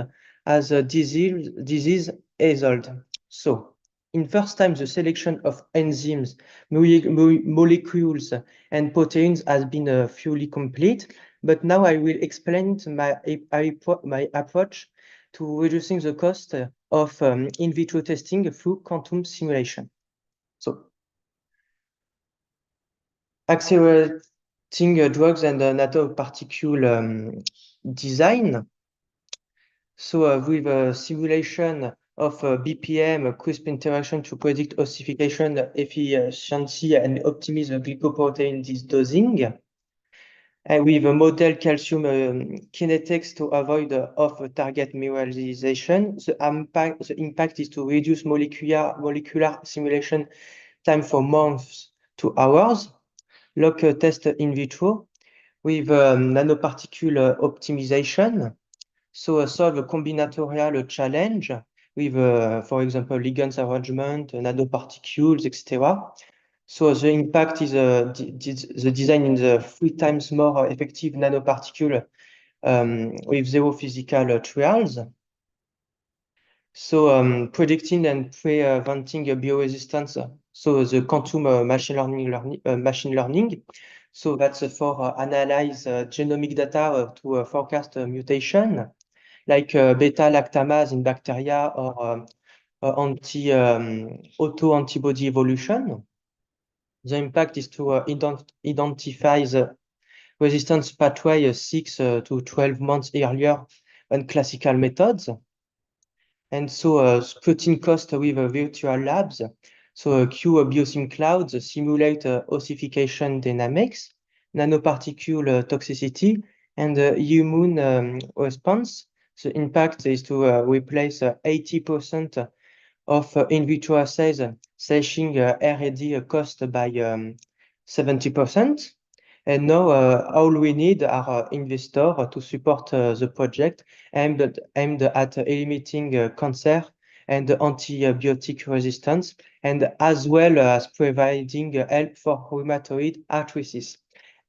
as a disease evolves. So, in first time, the selection of enzymes, molecules, and proteins has been fully complete, but now I will explain my approach to reducing the cost of in vitro testing through quantum simulation. So, accelerating drugs and nanoparticle design. So with a simulation of BPM, CRISPR interaction to predict ossification efficiency and optimize the glycoprotein dosing. And with a model calcium kinetics to avoid off-target mineralization. The impact is to reduce molecular simulation time from months to hours. Lock test in vitro with nanoparticle optimization. So solve a combinatorial challenge with, for example, ligands arrangement, nanoparticles, etc. So the impact is the design in the 3 times more effective nanoparticle with 0 physical trials. So predicting and preventing bioresistance. So the quantum machine learning. So that's for analyze genomic data to forecast mutation, like beta-lactamase in bacteria or auto-antibody evolution. The impact is to identify the resistance pathway 6 to 12 months earlier than classical methods. And so cutting cost with virtual labs. So Q Biosim Cloud simulate ossification dynamics, nanoparticle toxicity, and immune response. The impact is to replace 80% of in vitro assays, slashing R&D cost by 70%. And now all we need are investors to support the project aimed at eliminating cancer and antibiotic resistance, and as well as providing help for rheumatoid arthritis.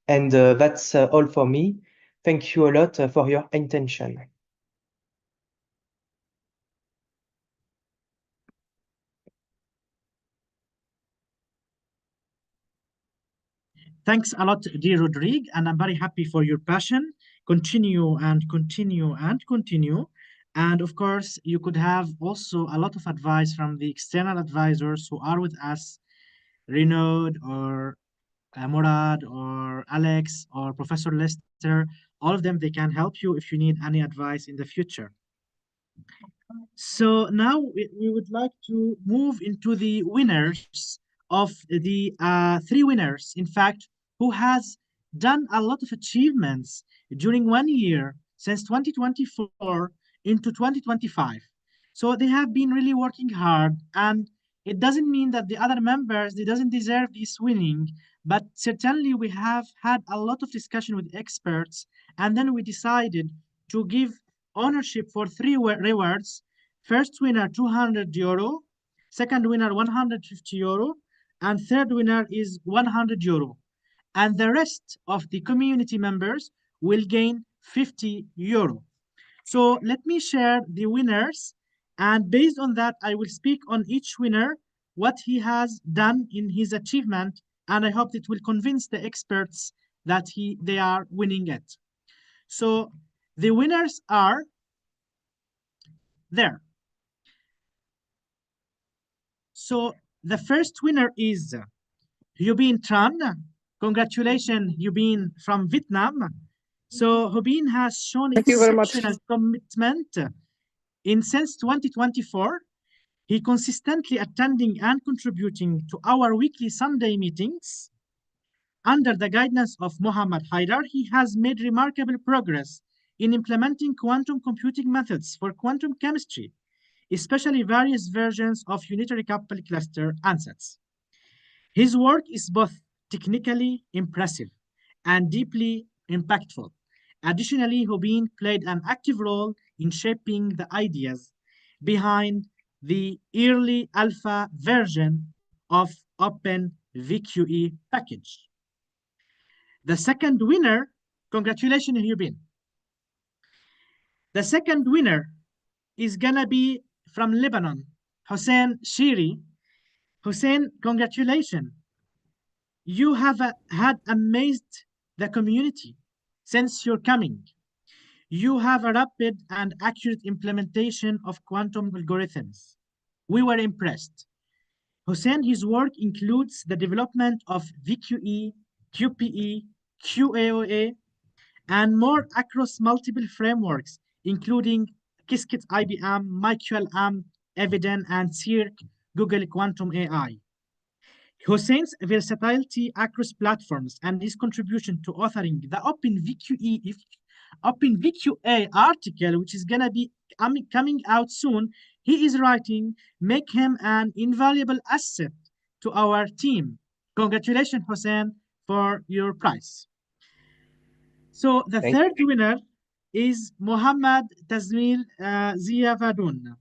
And that's all for me. Thank you a lot for your attention. thanks a lot, dear Rodrigue, and I'm very happy for your passion. Continue and continue and continue. And of course, you could have also a lot of advice from the external advisors who are with us, Renaud or Murad or Alex or Professor Lester. All of them, they can help you if you need any advice in the future. So now we would like to move into the winners of the 3 winners, in fact, who has done a lot of achievements during 1 year since 2024 into 2025. So they have been really working hard, and it doesn't mean that the other members, they doesn't deserve this winning, but certainly we have had a lot of discussion with experts, and then we decided to give ownership for 3 rewards. First winner, €200, second winner, €150, and third winner is €100. And the rest of the community members will gain €50. So let me share the winners, and based on that, I will speak on each winner, what he has done in his achievement, and I hope it will convince the experts that they are winning it. So the winners are there. So the first winner is Hubin Tran. Congratulations, Hubin from Vietnam. So Hubin has shown exceptional commitment since 2024. He consistently attending and contributing to our weekly Sunday meetings. Under the guidance of Mohammed Haidar, he has made remarkable progress in implementing quantum computing methods for quantum chemistry, especially various versions of unitary coupled cluster ansatz. His work is both technically impressive and deeply impactful. Additionally, Hubin played an active role in shaping the ideas behind the early alpha version of OpenVQE package. The second winner, congratulations, Hubin. The second winner is gonna be from Lebanon, Hussein Shiri. Hussein, congratulations. You have had amazed the community since your coming. You have a rapid and accurate implementation of quantum algorithms. We were impressed. Hussein, his work includes the development of VQE, QPE, QAOA, and more across multiple frameworks, including Qiskit IBM, MyQLM, Eviden, and Cirq, Google Quantum AI. Hussein's versatility across platforms and his contribution to authoring the OpenVQA article, which is going to be coming out soon, he is writing, make him an invaluable asset to our team. Congratulations, Hussein, for your prize. So the third winner is Mohammad Tazmil Ziyavadun.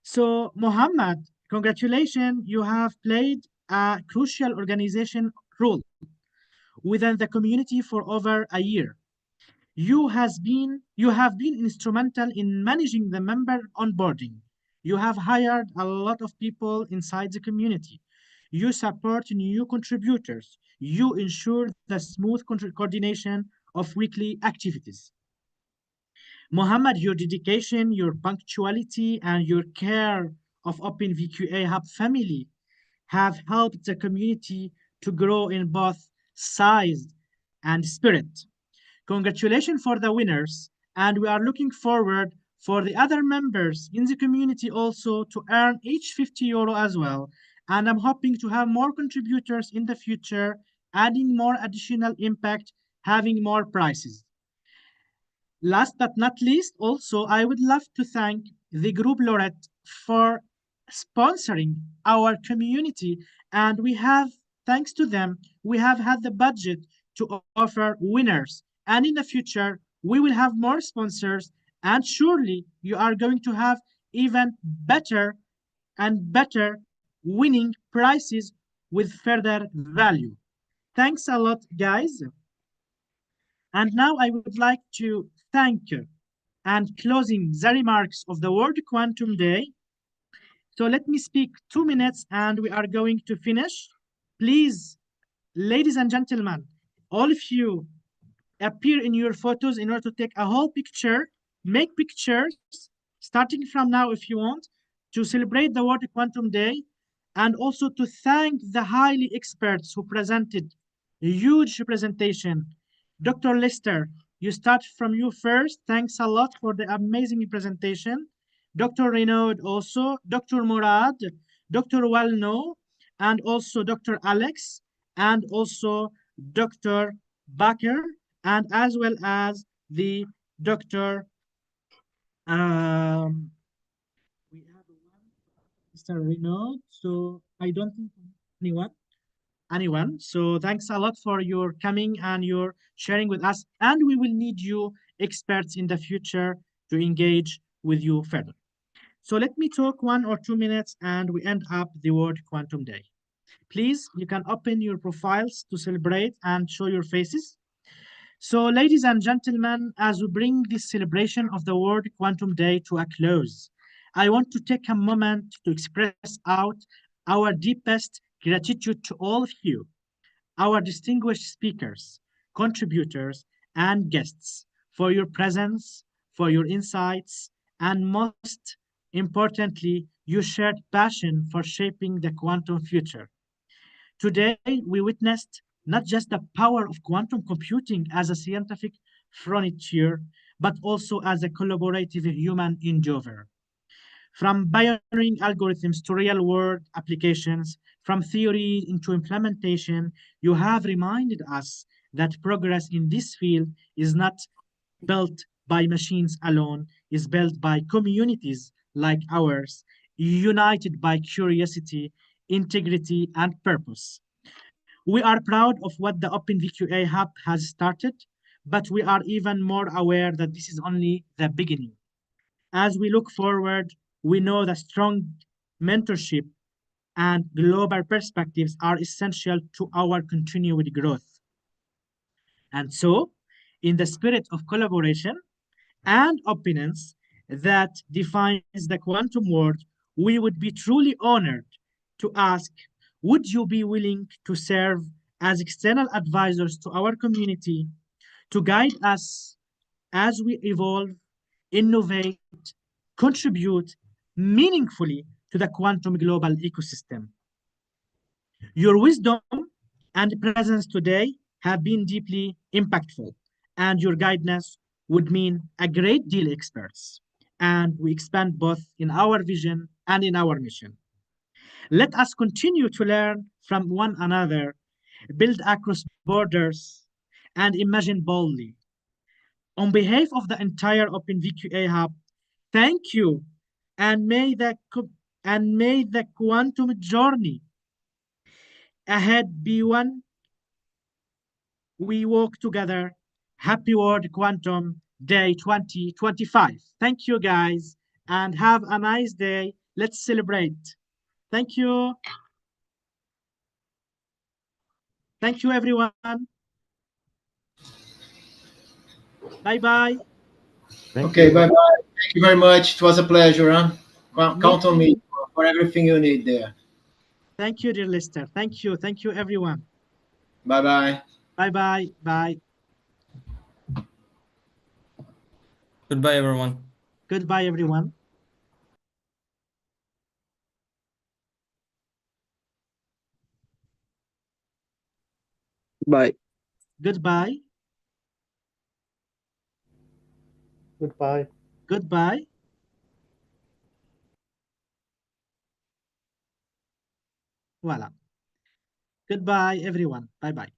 So Mohammad, congratulations, you have played a crucial organization role within the community for over a year. You have been instrumental in managing the member onboarding. You have hired a lot of people inside the community. You support new contributors. You ensure the smooth coordination of weekly activities. Mohammed, your dedication, your punctuality, and your care of OpenVQA Hub family have helped the community to grow in both size and spirit. Congratulations for the winners, and we are looking forward for the other members in the community also to earn each €50 as well. And I'm hoping to have more contributors in the future, adding more additional impact, having more prizes. Last but not least, also, I would love to thank the Group Laureate for sponsoring our community, and we have, thanks to them, we have had the budget to offer winners, and in the future we will have more sponsors, and surely you are going to have even better and better winning prizes with further value. Thanks a lot, guys. And now I would like to thank and closing the remarks of the World Quantum Day. So let me speak 2 minutes and we are going to finish. Please, ladies and gentlemen, all of you appear in your photos in order to take a whole picture, make pictures, starting from now if you want, to celebrate the World Quantum Day, and also to thank the highly experts who presented a huge presentation. Dr. Lister, you start from you first. Thanks a lot for the amazing presentation. Dr. Renaud also, Dr. Murad, Dr. Walno, and also Dr. Alex, and also Dr. Bakr, and as well as the Dr. We have Mr. Renaud, so I don't think anyone. So thanks a lot for your coming and your sharing with us, and we will need you experts in the future to engage with you further. So let me talk 1 or 2 minutes and we end up the World Quantum Day. Please, you can open your profiles to celebrate and show your faces. So ladies and gentlemen, as we bring this celebration of the World Quantum Day to a close, I want to take a moment to express out our deepest gratitude to all of you, our distinguished speakers, contributors, and guests for your presence, for your insights, and most importantly, your shared passion for shaping the quantum future. Today, we witnessed not just the power of quantum computing as a scientific frontier, but also as a collaborative human endeavor. From pioneering algorithms to real-world applications, from theory into implementation, you have reminded us that progress in this field is not built by machines alone, is built by communities like ours, united by curiosity, integrity, and purpose. We are proud of what the OpenVQA Hub has started, but we are even more aware that this is only the beginning. As we look forward, we know that strong mentorship and global perspectives are essential to our continued growth. And so, in the spirit of collaboration and openness that defines the quantum world, we would be truly honored to ask, would you be willing to serve as external advisors to our community to guide us as we evolve, innovate, contribute meaningfully to the quantum global ecosystem? Your wisdom and presence today have been deeply impactful, and your guidance would mean a great deal, experts, and we expand both in our vision and in our mission. Let us continue to learn from one another, build across borders, and imagine boldly. On behalf of the entire OpenVQA Hub, thank you, and may the quantum journey ahead be one we walk together. Happy World Quantum Day 2025. Thank you, guys, and have a nice day. Let's celebrate. Thank you. Thank you, everyone. Bye-bye. Okay, bye-bye. Thank you very much. It was a pleasure. Huh? Count on me for everything you need there. Thank you, dear Lister. Thank you. Thank you, everyone. Bye-bye. Bye-bye. Bye. Goodbye, everyone. Goodbye, everyone. Bye. Goodbye. Goodbye. Goodbye. Voila. Goodbye, everyone. Bye-bye.